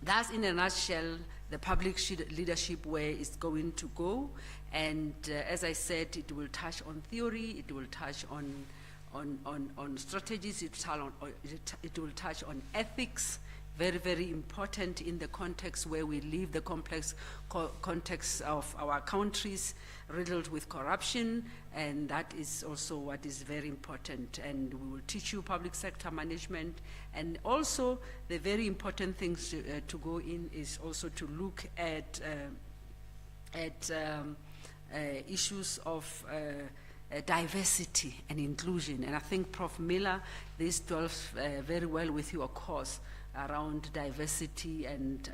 that's, in a nutshell, the public leadership where it's going to go. And as I said, it will touch on theory, it will touch on strategies, it will touch on ethics, very, very important in the context where we live, the complex context of our countries riddled with corruption, and that is also what is very important. And we will teach you public sector management, and also the very important things to go in is also to look at issues of diversity and inclusion. And I think Prof. Miller, this dwells very well with your course around diversity and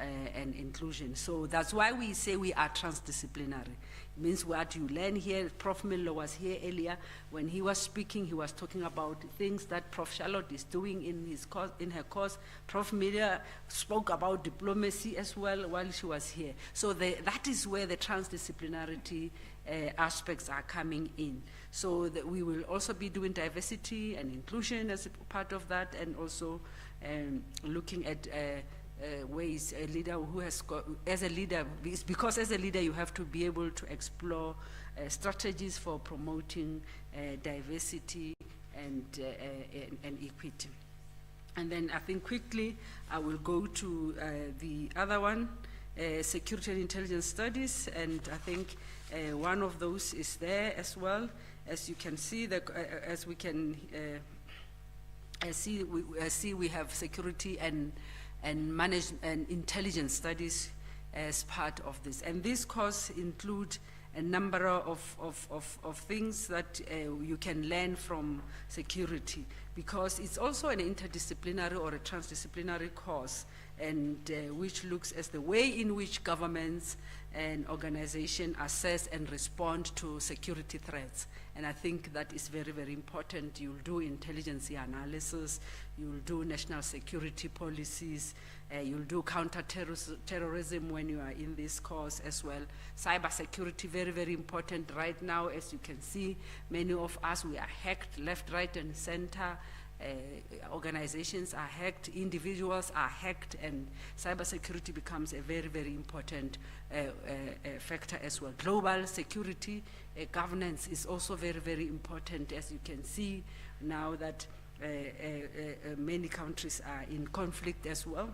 inclusion. So that's why we say we are transdisciplinary. It means what you learn here. Prof. Miller was here earlier. When he was speaking, he was talking about things that Prof. Charlotte is doing in his course, in her course. Prof. Miller spoke about diplomacy as well while she was here. So that is where the transdisciplinarity aspects are coming in. So that we will also be doing diversity and inclusion as a part of that, and also looking at ways a leader who has got, as a leader, because as a leader you have to be able to explore strategies for promoting diversity and equity. And then I think quickly I will go to the other one, security and intelligence studies, and I think one of those is there as well. As you can see, as we can see, we have security and intelligence studies as part of this. And this course include a number of things that you can learn from security, because it's also an interdisciplinary or a transdisciplinary course, and which looks at the way in which governments and organizations assess and respond to security threats. And I think that is very, very important. You'll do intelligence analysis, you'll do national security policies, you'll do counter-terrorism when you are in this course as well. Cybersecurity, very, very important. Right now, as you can see, many of us, we are hacked left, right, and center. Organizations are hacked, individuals are hacked, and cybersecurity becomes a very, very important factor as well. Global security governance is also very, very important, as you can see now that many countries are in conflict as well.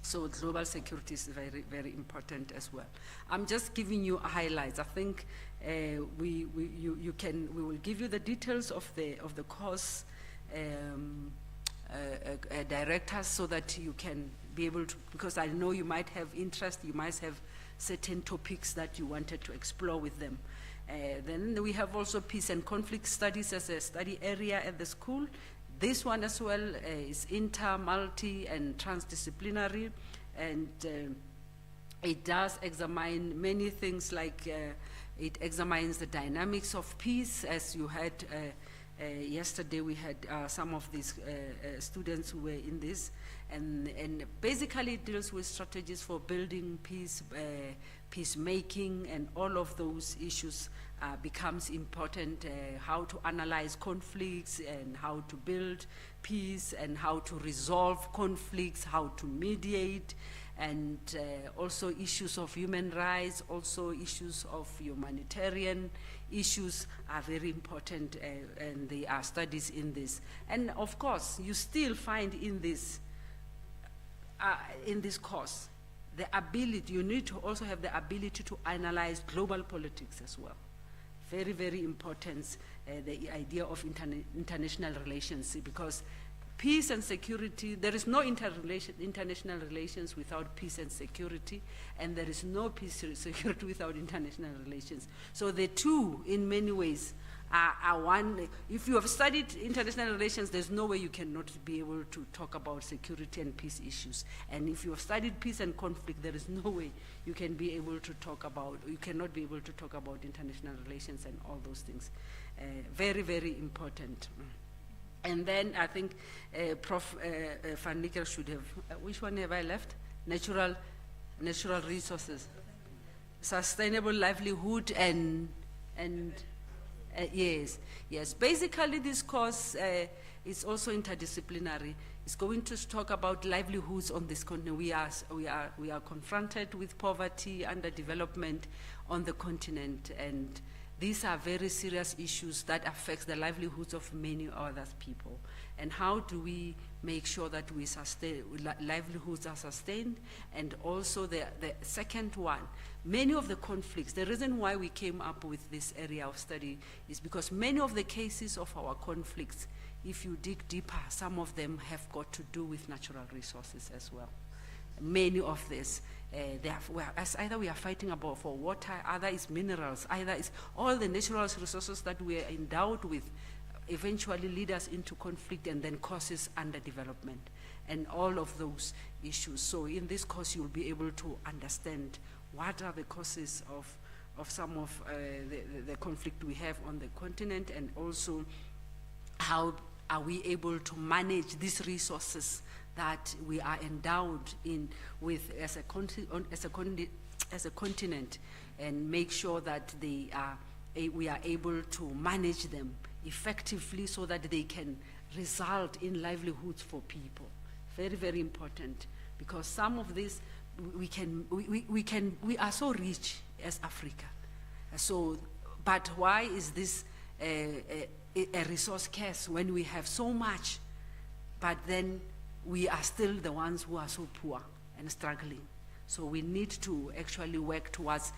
So global security is very, very important as well. I'm just giving you highlights. I think we will give you the details of the course directors, so that you can be able to, because I know you might have interest, you might have certain topics that you wanted to explore with them. Then we have also peace and conflict studies as a study area at the school. This one as well is inter, multi, and transdisciplinary, and It does examine many things, like it examines the dynamics of peace. As you had yesterday, we had some of these students who were in this, and basically it deals with strategies for building peace, peacemaking, and all of those issues becomes important. How to analyze conflicts, and how to build peace, and how to resolve conflicts, how to mediate, and also issues of human rights, also issues of humanitarian issues are very important, and there are studies in this. And of course, you still find in this course the ability, you need to also have the ability to analyze global politics as well. Very, very important, the idea of international relations, because peace and security, there is no international relations without peace and security, and there is no peace and security without international relations. So the two, in many ways, are one. If you have studied international relations, there's no way you cannot be able to talk about security and peace issues. And if you have studied peace and conflict, there is no way you can be able to talk about, you cannot be able to talk about international relations and all those things. Very, very important. And then I think Prof. Van Niekerk should have, which one have I left? Natural resources, sustainable livelihood, and yes. Basically, this course is also interdisciplinary. It's going to talk about livelihoods on this continent. We are confronted with poverty, underdevelopment on the continent, and these are very serious issues that affect the livelihoods of many other people. And how do we make sure that we livelihoods are sustained? And also the second one, many of the conflicts, the reason why we came up with this area of study is because many of the cases of our conflicts, if you dig deeper, some of them have got to do with natural resources as well. Many of this. Either we are fighting for water, either it's minerals, either it's all the natural resources that we are endowed with eventually lead us into conflict and then causes underdevelopment and all of those issues. So in this course, you'll be able to understand what are the causes of some of the conflict we have on the continent, and also how are we able to manage these resources that we are endowed with as a continent, and make sure that we are able to manage them effectively so that they can result in livelihoods for people. Very, very important, because some of this we are so rich as Africa. So, but why is this a resource scarce when we have so much, but then we are still the ones who are so poor and struggling? So we need to actually work towards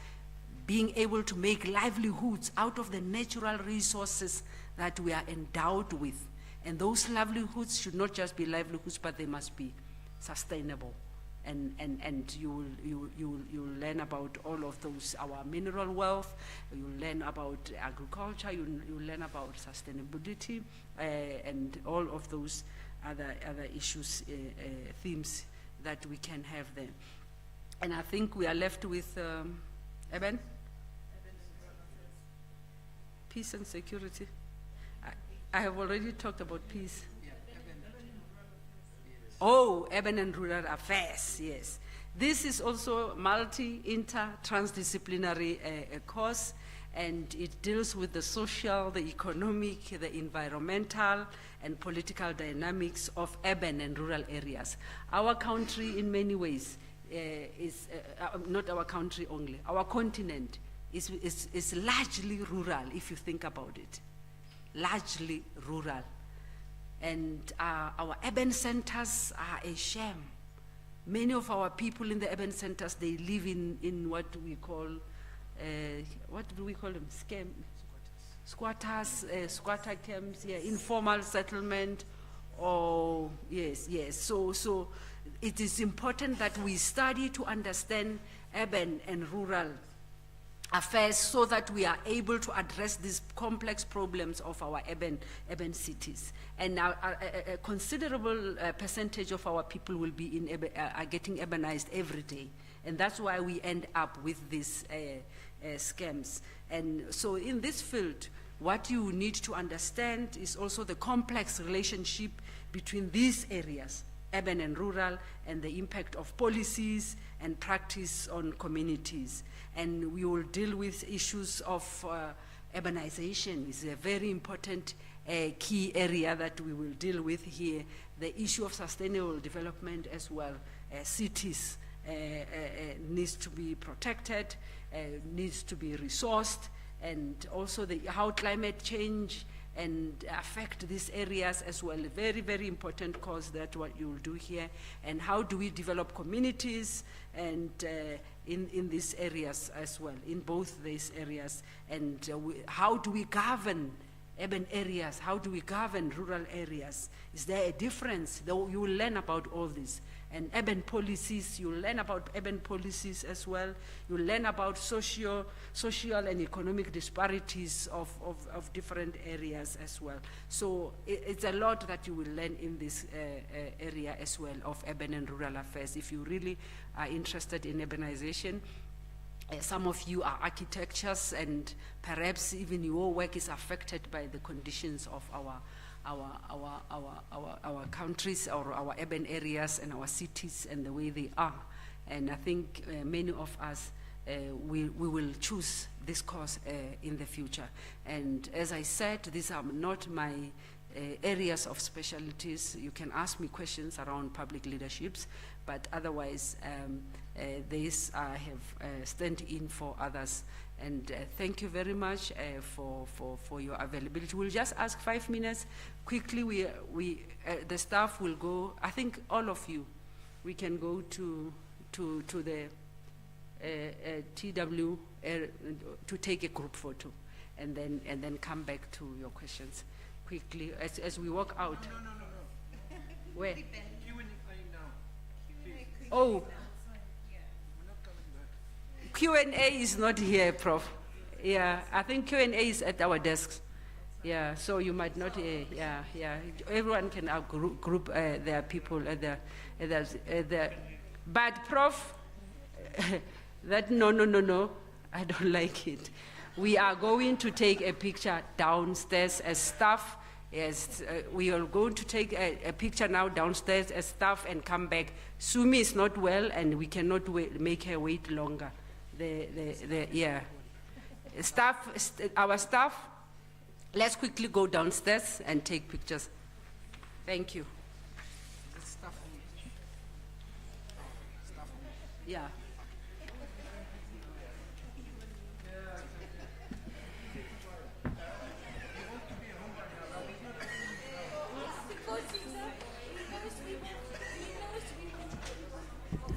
being able to make livelihoods out of the natural resources that we are endowed with. And those livelihoods should not just be livelihoods, but they must be sustainable. And you will learn about all of those, our mineral wealth, you'll learn about agriculture, you'll learn about sustainability, and all of those other issues, themes that we can have there. And I think we are left with Eben? Peace and security. I have already talked about peace. Oh, urban and rural affairs, yes. This is also transdisciplinary course, and it deals with the social, the economic, the environmental, and political dynamics of urban and rural areas. Our country, in many ways, is not our country only. Our continent is largely rural, if you think about it. Largely rural. And our urban centers are a shame. Many of our people in the urban centers, they live in what we call, what do we call them? Squatters, squatter camps, yeah, informal settlement. Oh, yes. So it is important that we study to understand urban and rural affairs so that we are able to address these complex problems of our urban cities. And now a considerable percentage of our people will be are getting urbanized every day. And that's why we end up with these scams. And so in this field, what you need to understand is also the complex relationship between these areas, urban and rural, and the impact of policies and practice on communities. And we will deal with issues of urbanization. Is a very important key area that we will deal with here. The issue of sustainable development as well. Cities needs to be protected, needs to be resourced, and also how climate change and affect these areas as well. A very, very important cause that what you will do here. And how do we develop communities and in these areas as well, in both these areas. And how do we govern urban areas? How do we govern rural areas? Is there a difference? Though you will learn about all this. And urban policies, you'll learn about urban policies as well. You'll learn about social and economic disparities of different areas as well. So it's a lot that you will learn in this area as well of urban and rural affairs. If you really are interested in urbanization, some of you are architects, and perhaps even your work is affected by the conditions of our countries, or our urban areas and our cities and the way they are. And I think many of us, we will choose this course in the future. And as I said, these are not my areas of specialties. You can ask me questions around public leaderships, but otherwise, these I have stand in for others. And thank you very much for your availability. We'll just ask 5 minutes. Quickly, the staff will go. I think all of you, we can go to the TW to take a group photo, and then come back to your questions quickly as we walk out. No. Where? Oh. Q&A is not here, Prof. Yeah, I think Q&A is at our desks. Yeah, so you might not, yeah. Everyone can group their people at the, but Prof, that no, I don't like it. We are going to take a picture downstairs as staff. Yes, we are going to take a picture now downstairs as staff and come back. Sumi is not well, and we cannot make her wait longer. Our staff, let's quickly go downstairs and take pictures. Thank you. Yeah.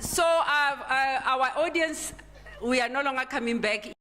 So our audience, we are no longer coming back.